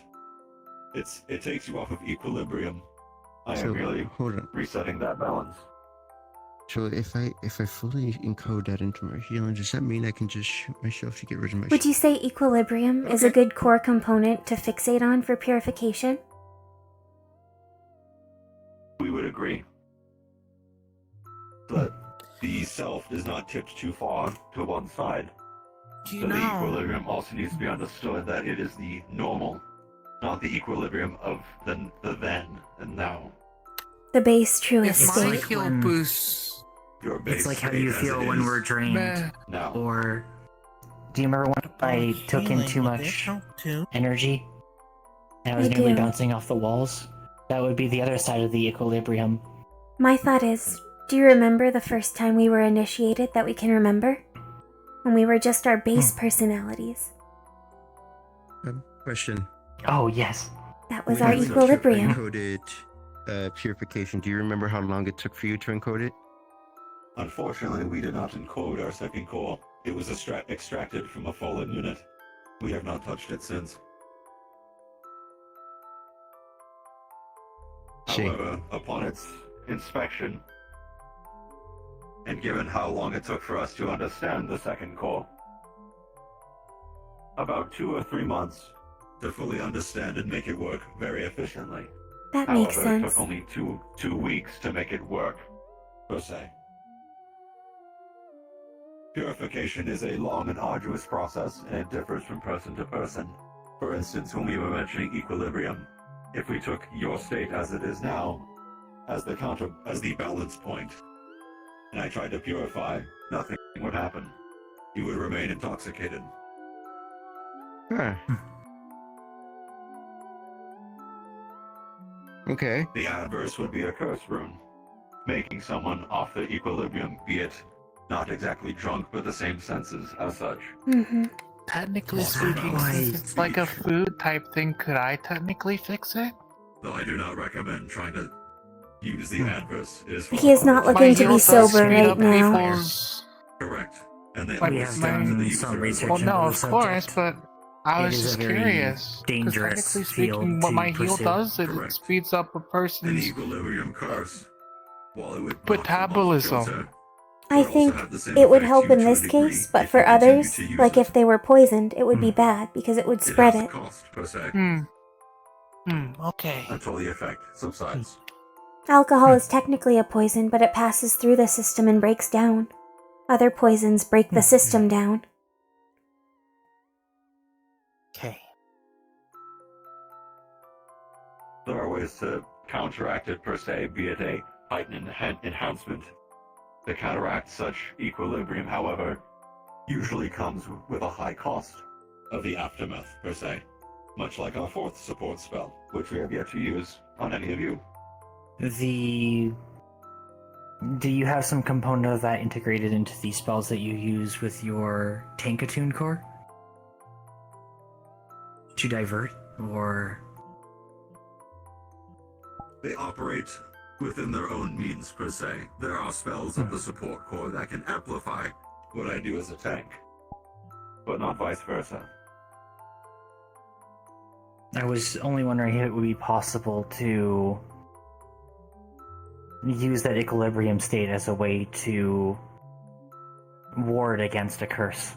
It takes you off of equilibrium. I So, am merely hold on. resetting that balance. So if I fully encode that into my healing, does that mean I can just shoot myself to get rid of my? Would you say equilibrium is a good core component to fixate on for purification? We would agree. But the self is not tipped too far to one side. So the equilibrium also needs to be understood that it is the normal, not the equilibrium of the then and now. The base truest If my state. heal boosts. Your It's base like how state you as feel it when is we're drained. now. Or do you remember when I took in too much energy? And I was I nearly do. bouncing off the walls? That would be the other side of the equilibrium. My thought is, do you remember the first time we were initiated that we can remember? When we were just our base personalities. Question. Oh, yes. That was When our you equilibrium. encoded purification. Do you remember how long it took for you to encode it? Unfortunately, we did not encode our second core. It was extracted from a fallen unit. We have not touched it since. However, upon its inspection, and given how long it took for us to understand the second core, about 2 or 3 months to fully understand and make it work very efficiently. That However, makes it sense. took only two weeks to make it work, per se. Purification is a long and arduous process, and it differs from person to person. For instance, when we were mentioning equilibrium, if we took your state as it is now, as the balance point, and I tried to purify, nothing would happen. You would remain intoxicated. Huh. Okay. The adverse would be a curse rune, making someone off the equilibrium, be it not exactly drunk, but the same senses as such. Mm-hmm. Technically speaking, since it's like a food type thing, could I technically fix it? Though I do not recommend trying to use the adverse. It is He is not looking to be sober right now. Correct. And they We have done some research Well, into no, the of subject. course, but I It was is just a very curious. 'Cause dangerous technically field speaking, what to my heal pursue. does, it Correct. speeds up a An person's equilibrium curse, while it would metabolism. I think it would help in this case, but for others, like if they were poisoned, it would be bad because it would spread it. cost per se. Okay. Until the effect subsides. Alcohol is technically a poison, but it passes through the system and breaks down. Other poisons break the system down. Okay. There are ways to counteract it per se, be it a heightened enhancement. To counteract such equilibrium, however, usually comes with a high cost of the aftermath per se, much like our fourth support spell, which we have yet to use on any of you. Do you have some component of that integrated into the spells that you use with your Tankatune core? To divert, or... They operate within their own means per se. There are spells of the support core that can amplify what I do as a tank, but not vice versa. I was only wondering if it would be possible to use that equilibrium state as a way to ward against a curse.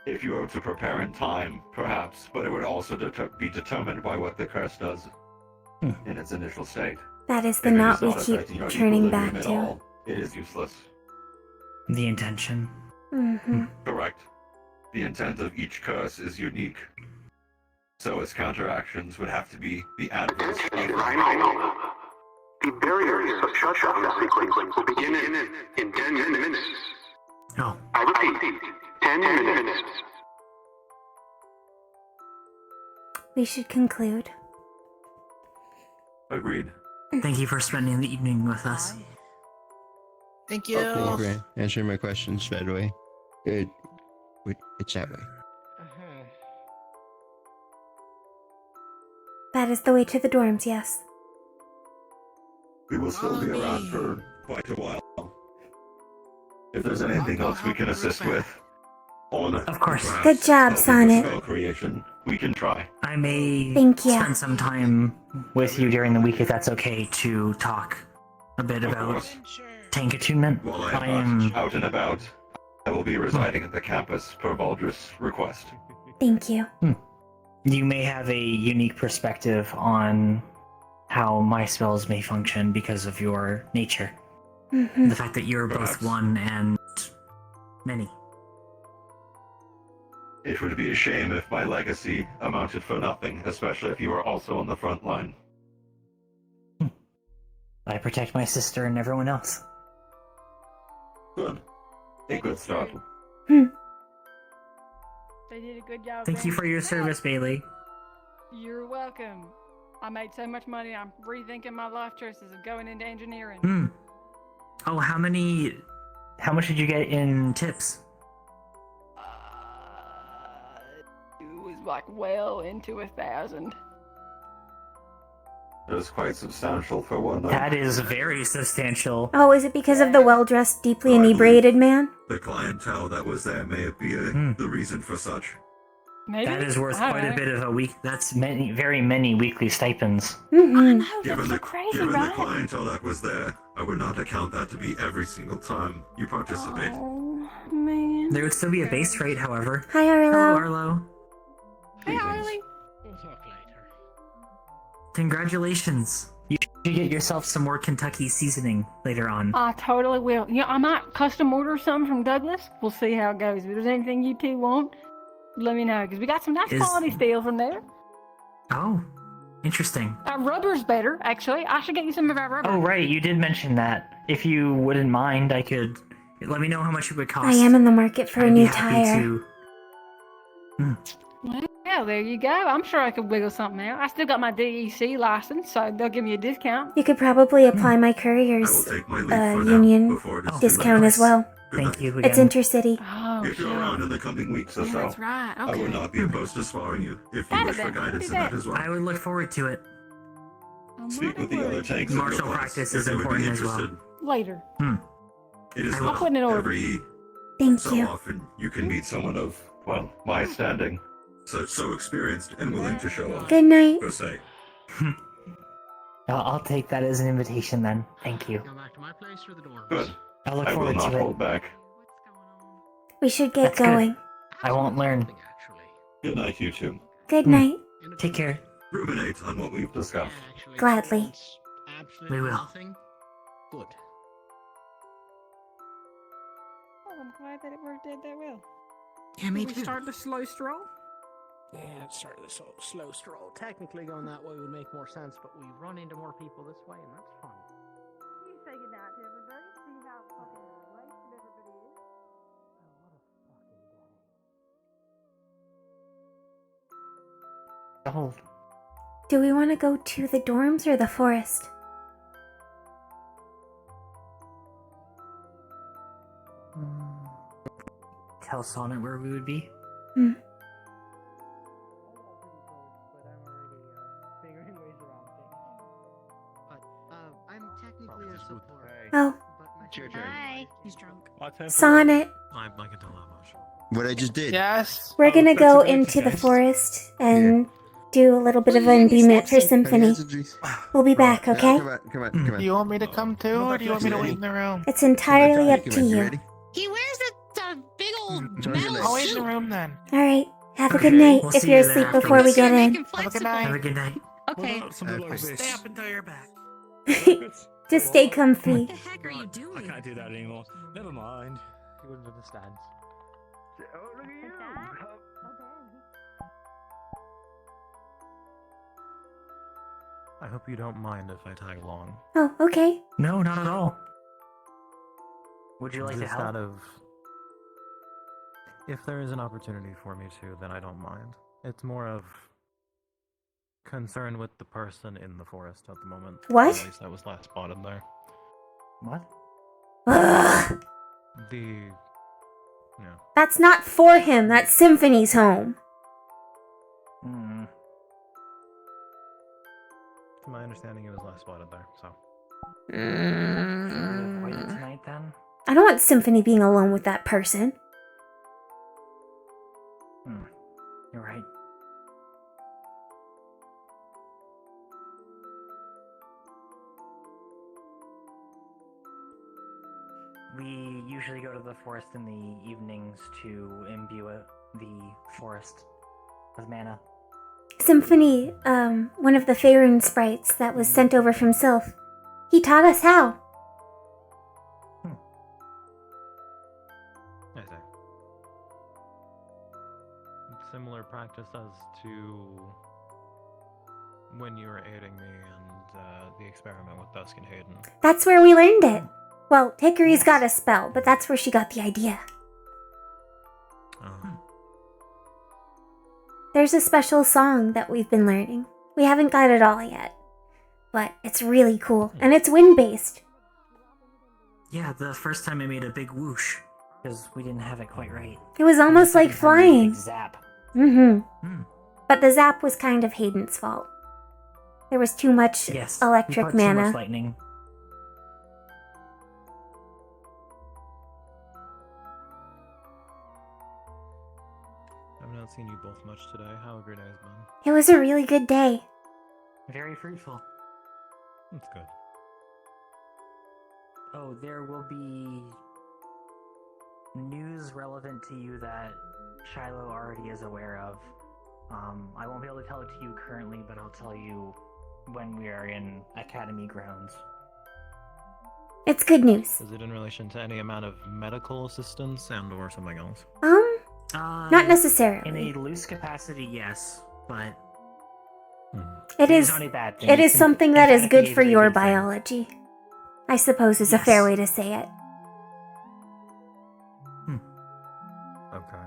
If you were to prepare in time, perhaps, but it would also be determined by what the curse does in its initial state. That is the If it knot is we not keep affecting your turning equilibrium back at to. all, it is useless. The intention. Correct. The intent of each curse is unique. So its counteractions would have to be the adverse. The barrier shutdown sequence will begin in 10 minutes. Oh. I repeat, 10 minutes. We should conclude. Agreed. Thank you for spending the evening with us. Thank you. Okay, answering my questions, by the way. It's that way. That is the way to the dorms, yes. We will still be around for quite a while. If there's anything else we can assist with, of course. Good job, Sonnet. Spell creation, we can try. I may Thank you. spend some time with you during the week if that's okay to talk a bit about tank attunement. While I I'm am not out and about, I will be residing at the campus per Valdris' request. Thank you. You may have a unique perspective on how my spells may function because of your nature. The fact that you're both one and many. It would be a shame if my legacy amounted for nothing, especially if you were also on the front line. I protect my sister and everyone else. Good. A good start. They did a good job. Thank you for your service, Bailey. You're welcome. I made so much money, I'm rethinking my life choices of going into engineering. Oh, how much did you get in tips? It was like well into 1,000. That is quite substantial for one night. That is very substantial. Oh, is it because of the well-dressed, deeply inebriated man? The clientele that was there may be the reason for such. Maybe? That is worth I quite don't a know. bit of a week. That's very many weekly stipends. Given that's the crazy, given right? the clientele that was there, I would not account that to be every single time you participate. Oh, man. There would still be a base rate, however. Hi, Arlo. Hello, Arlo. Hey, Harley. Congratulations. You should get yourself some more Kentucky seasoning later on. I totally will. Yeah, I might custom order some from Douglas. We'll see how it goes. If there's anything you two want, let me know, because we got some nice quality steel from there. Oh, interesting. Our rubber's better, actually. I should get you some of our rubber. Oh, right, you did mention that. If you wouldn't mind, I could... Let me know how much it would cost. I am in the market for a I'd be new happy tire. Well, there you go. I'm sure I could wiggle something out. I still got my DEC license, so they'll give me a discount. You could probably apply my courier's union discount as well. Thank you It's intercity. Oh, If you're around in the coming weeks or so, that's right. I Okay. would not be opposed to sparring you if you wish for guidance in that as well. I would look forward to it. Speak with the other tanks. in your Martial class practice if is they would be important as well. interested. Later. It is I'll not put it in order. every Thank so you. often you can meet someone of, well, my standing, so experienced and willing to show off. Good night. Per se. I'll take that as an invitation then. Thank you. Good. I'll look I will forward not to hold it. back. We should get That's good. going. I won't learn. Good night, you two. Good night. Take care. Ruminate on what we've discussed. Gladly. We will. Good. Oh, I'm glad that it worked out that well. Yeah, me we too. start the slow stroll? Yeah, let's start this slow stroll. Technically, going that way would make more sense, but we run into more people this way, and that's fun. You say goodnight to everybody. See how fucking wasted everybody is. Oh, Do we want to go to the dorms or the forest? tell Sonnet where we would be. Hmm. I'm technically a support. Oh. Hi. He's drunk. Sonnet. I can tell that much. What I just did. Yes. We're gonna go into the forest and do a little bit of an ambient for Symphony. We'll be back, okay? Come on. Do you want me to come too, or do you want me to wait in the room? It's entirely up to you. He wears a big old I'll wait in the room then. Alright, have a good night we'll if see you're you then asleep before we get in. Have a good night. Have a good night. Okay. Stay up until you're back. Just stay comfy. What the heck are you doing? I can't do that anymore. Never mind. You wouldn't understand. I hope you don't mind if I tag along. Oh, okay. No, not at all. Would you like to Just help? out of... If there is an opportunity for me to, then I don't mind. It's more of concern with the person in the forest at the moment. What? At least I was last spotted there. What? Ugh. The... Yeah. That's not for him. That's Symphony's home. Hmm. To my understanding, he was last spotted there, so... Wait tonight then? I don't want Symphony being alone with that person. You're right. We usually go to the forest in the evenings to imbue the forest with mana. Symphony, one of the Faerun sprites that was sent over from Sylph, he taught us how. I see. Similar practice as to when you were aiding me and the experiment with Dusk and Hayden. That's where we learned it. Well, Dickory's got a spell, but that's where she got the idea. There's a special song that we've been learning. We haven't got it all yet, but it's really cool, and it's wind-based. Yeah, the first time I made a big whoosh, because we didn't have it quite right. It was almost like flying. Zap. Mm-hmm. But the zap was kind of Hayden's fault. There was too much Yes, electric we put too mana. much lightning. I've not seen you both much today. How have your days been? It was a really good day. Very fruitful. That's good. Oh, there will be news relevant to you that Shiloh already is aware of. I won't be able to tell it to you currently, but I'll tell you when we are in Academy grounds. It's good news. Is it in relation to any amount of medical assistance and or something else? Not necessarily. In a loose capacity, yes, but It is. not a bad thing. It is It's something that is good emphatically a for very your good thing. biology. I suppose is a fair way to say it. Okay.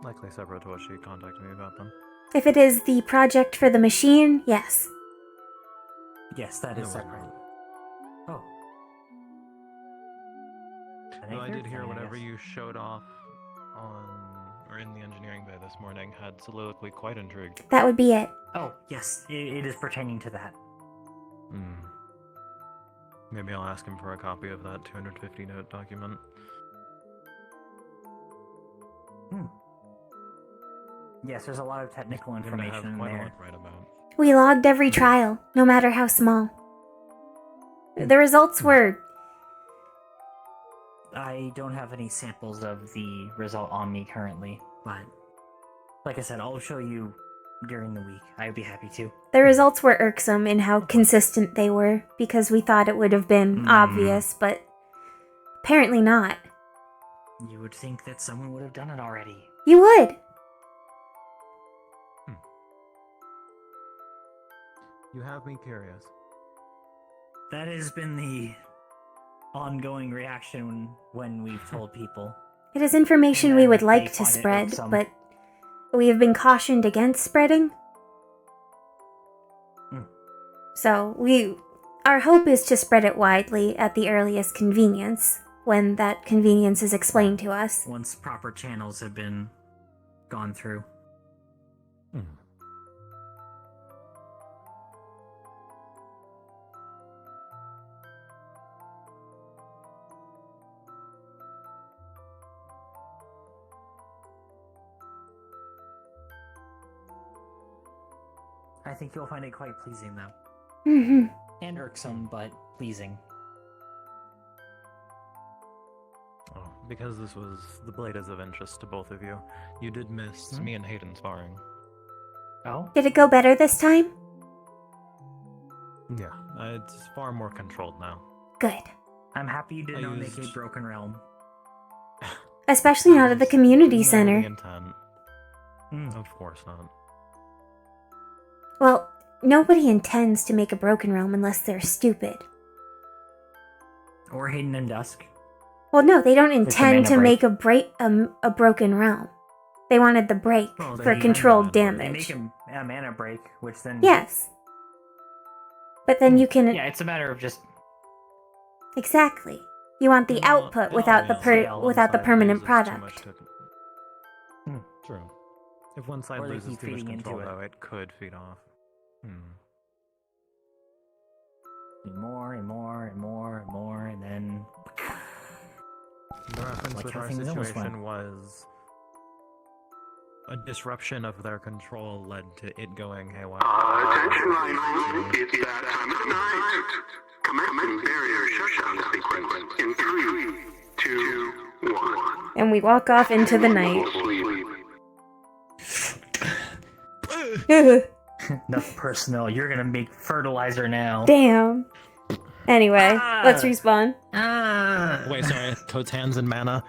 Likely separate to what she contacted me about then. If it is the project for the machine, yes. Yes, that is No, separate. Oh. No, I did hear whatever you showed off on or in the engineering bay this morning had soliloquy quite intrigued. That would be it. Oh, yes, it is pertaining to that. Maybe I'll ask him for a copy of that 250 note document. Yes, there's a lot of technical You're gonna have information in quite a there. lot to write about. We logged every trial, no matter how small. The results were. I don't have any samples of the result on me currently, but Like I said, I'll show you during the week. I'd be happy to. The results were irksome in how consistent they were, because we thought it would have been obvious, but apparently not. You would think that someone would have done it already. You would! You have me curious. That has been the ongoing reaction when we've told people. It is information we would like to find it spread, irksome. but we have been cautioned against spreading. So our hope is to spread it widely at the earliest convenience, when that convenience is explained to us. Once proper channels have been gone through. I think you'll find it quite pleasing, though. Mm-hmm. And irksome, but pleasing. Oh, because this was the blade is of interest to both of you. You did miss me and Hayden sparring. Oh? Did it go better this time? Yeah, it's far more controlled now. Good. I'm happy you did not make a broken realm. Especially not at the community center. Of course not. Well, nobody intends to make a broken realm unless they're stupid. Or Hayden and Dusk. Well, no, they don't It's a intend mana to break. make a broken realm. They wanted the break Well, for they- controlled They damage. make a mana break, which then... Yes. But then you can... Yeah, it's a matter of just... Exactly. You want the output without the permanent product. True. If one side Or they loses keep too much feeding into control, it. though, it could feed off. More and more and more and more, and then... The reference Like with how our things almost situation was a disruption of their control led to it going haywire. Attention, Rhino. It's that time of night. Commencing barrier shutdown sequence in 3, 2, 1. And we walk off into the night. Enough personnel. You're gonna make fertilizer now. Damn. Anyway, let's respawn. Wait, sorry. Toad's hands and mana.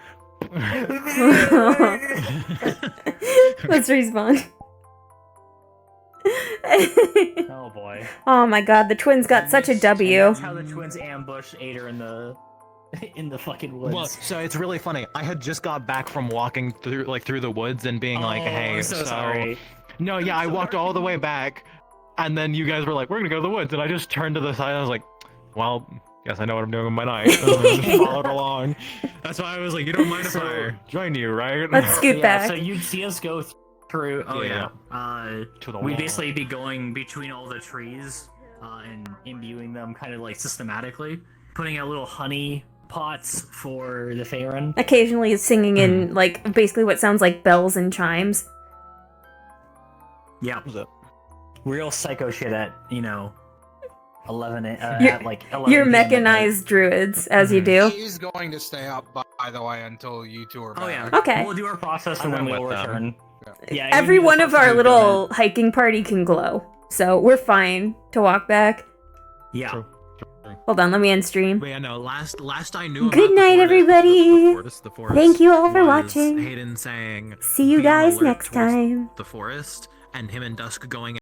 Let's respawn. Oh boy. Oh my god, the twins got such a W. That's how the twins ambush Ader in the fucking woods. Well, so it's really funny. I had just got back from walking through the woods and being like, "Hey, I'm so sorry." No, yeah, I walked all the way back, and then you guys were like, "We're gonna go to the woods," and I just turned to the side. And I was like, "Well, guess I know what I'm doing with my night." And I just followed along. That's why I was like, "You don't mind if I join you, right?" Let's scoot back. So you'd see us go through. Oh Yeah. yeah. To the We'd wall. basically be going between all the trees and imbuing them kind of like systematically, putting out little honey pots for the Faerun. Occasionally singing in, like, basically what sounds like bells and chimes. Yeah. Real psycho shit at 11. You're- At like 11. You're PM at night. mechanized druids, as you do. He's going to stay up, by the way, until you two are back. Oh yeah. Okay. We'll do our process and then we'll return. Yeah. Every one of our little hiking party can glow, so we're fine to walk back. Yeah. Hold on, let me end stream. But yeah, no. Last I knew. Good night, everybody. The forest Thank you all for was watching. Hayden saying, See you "Be on guys alert next towards time. The forest, and him and Dusk going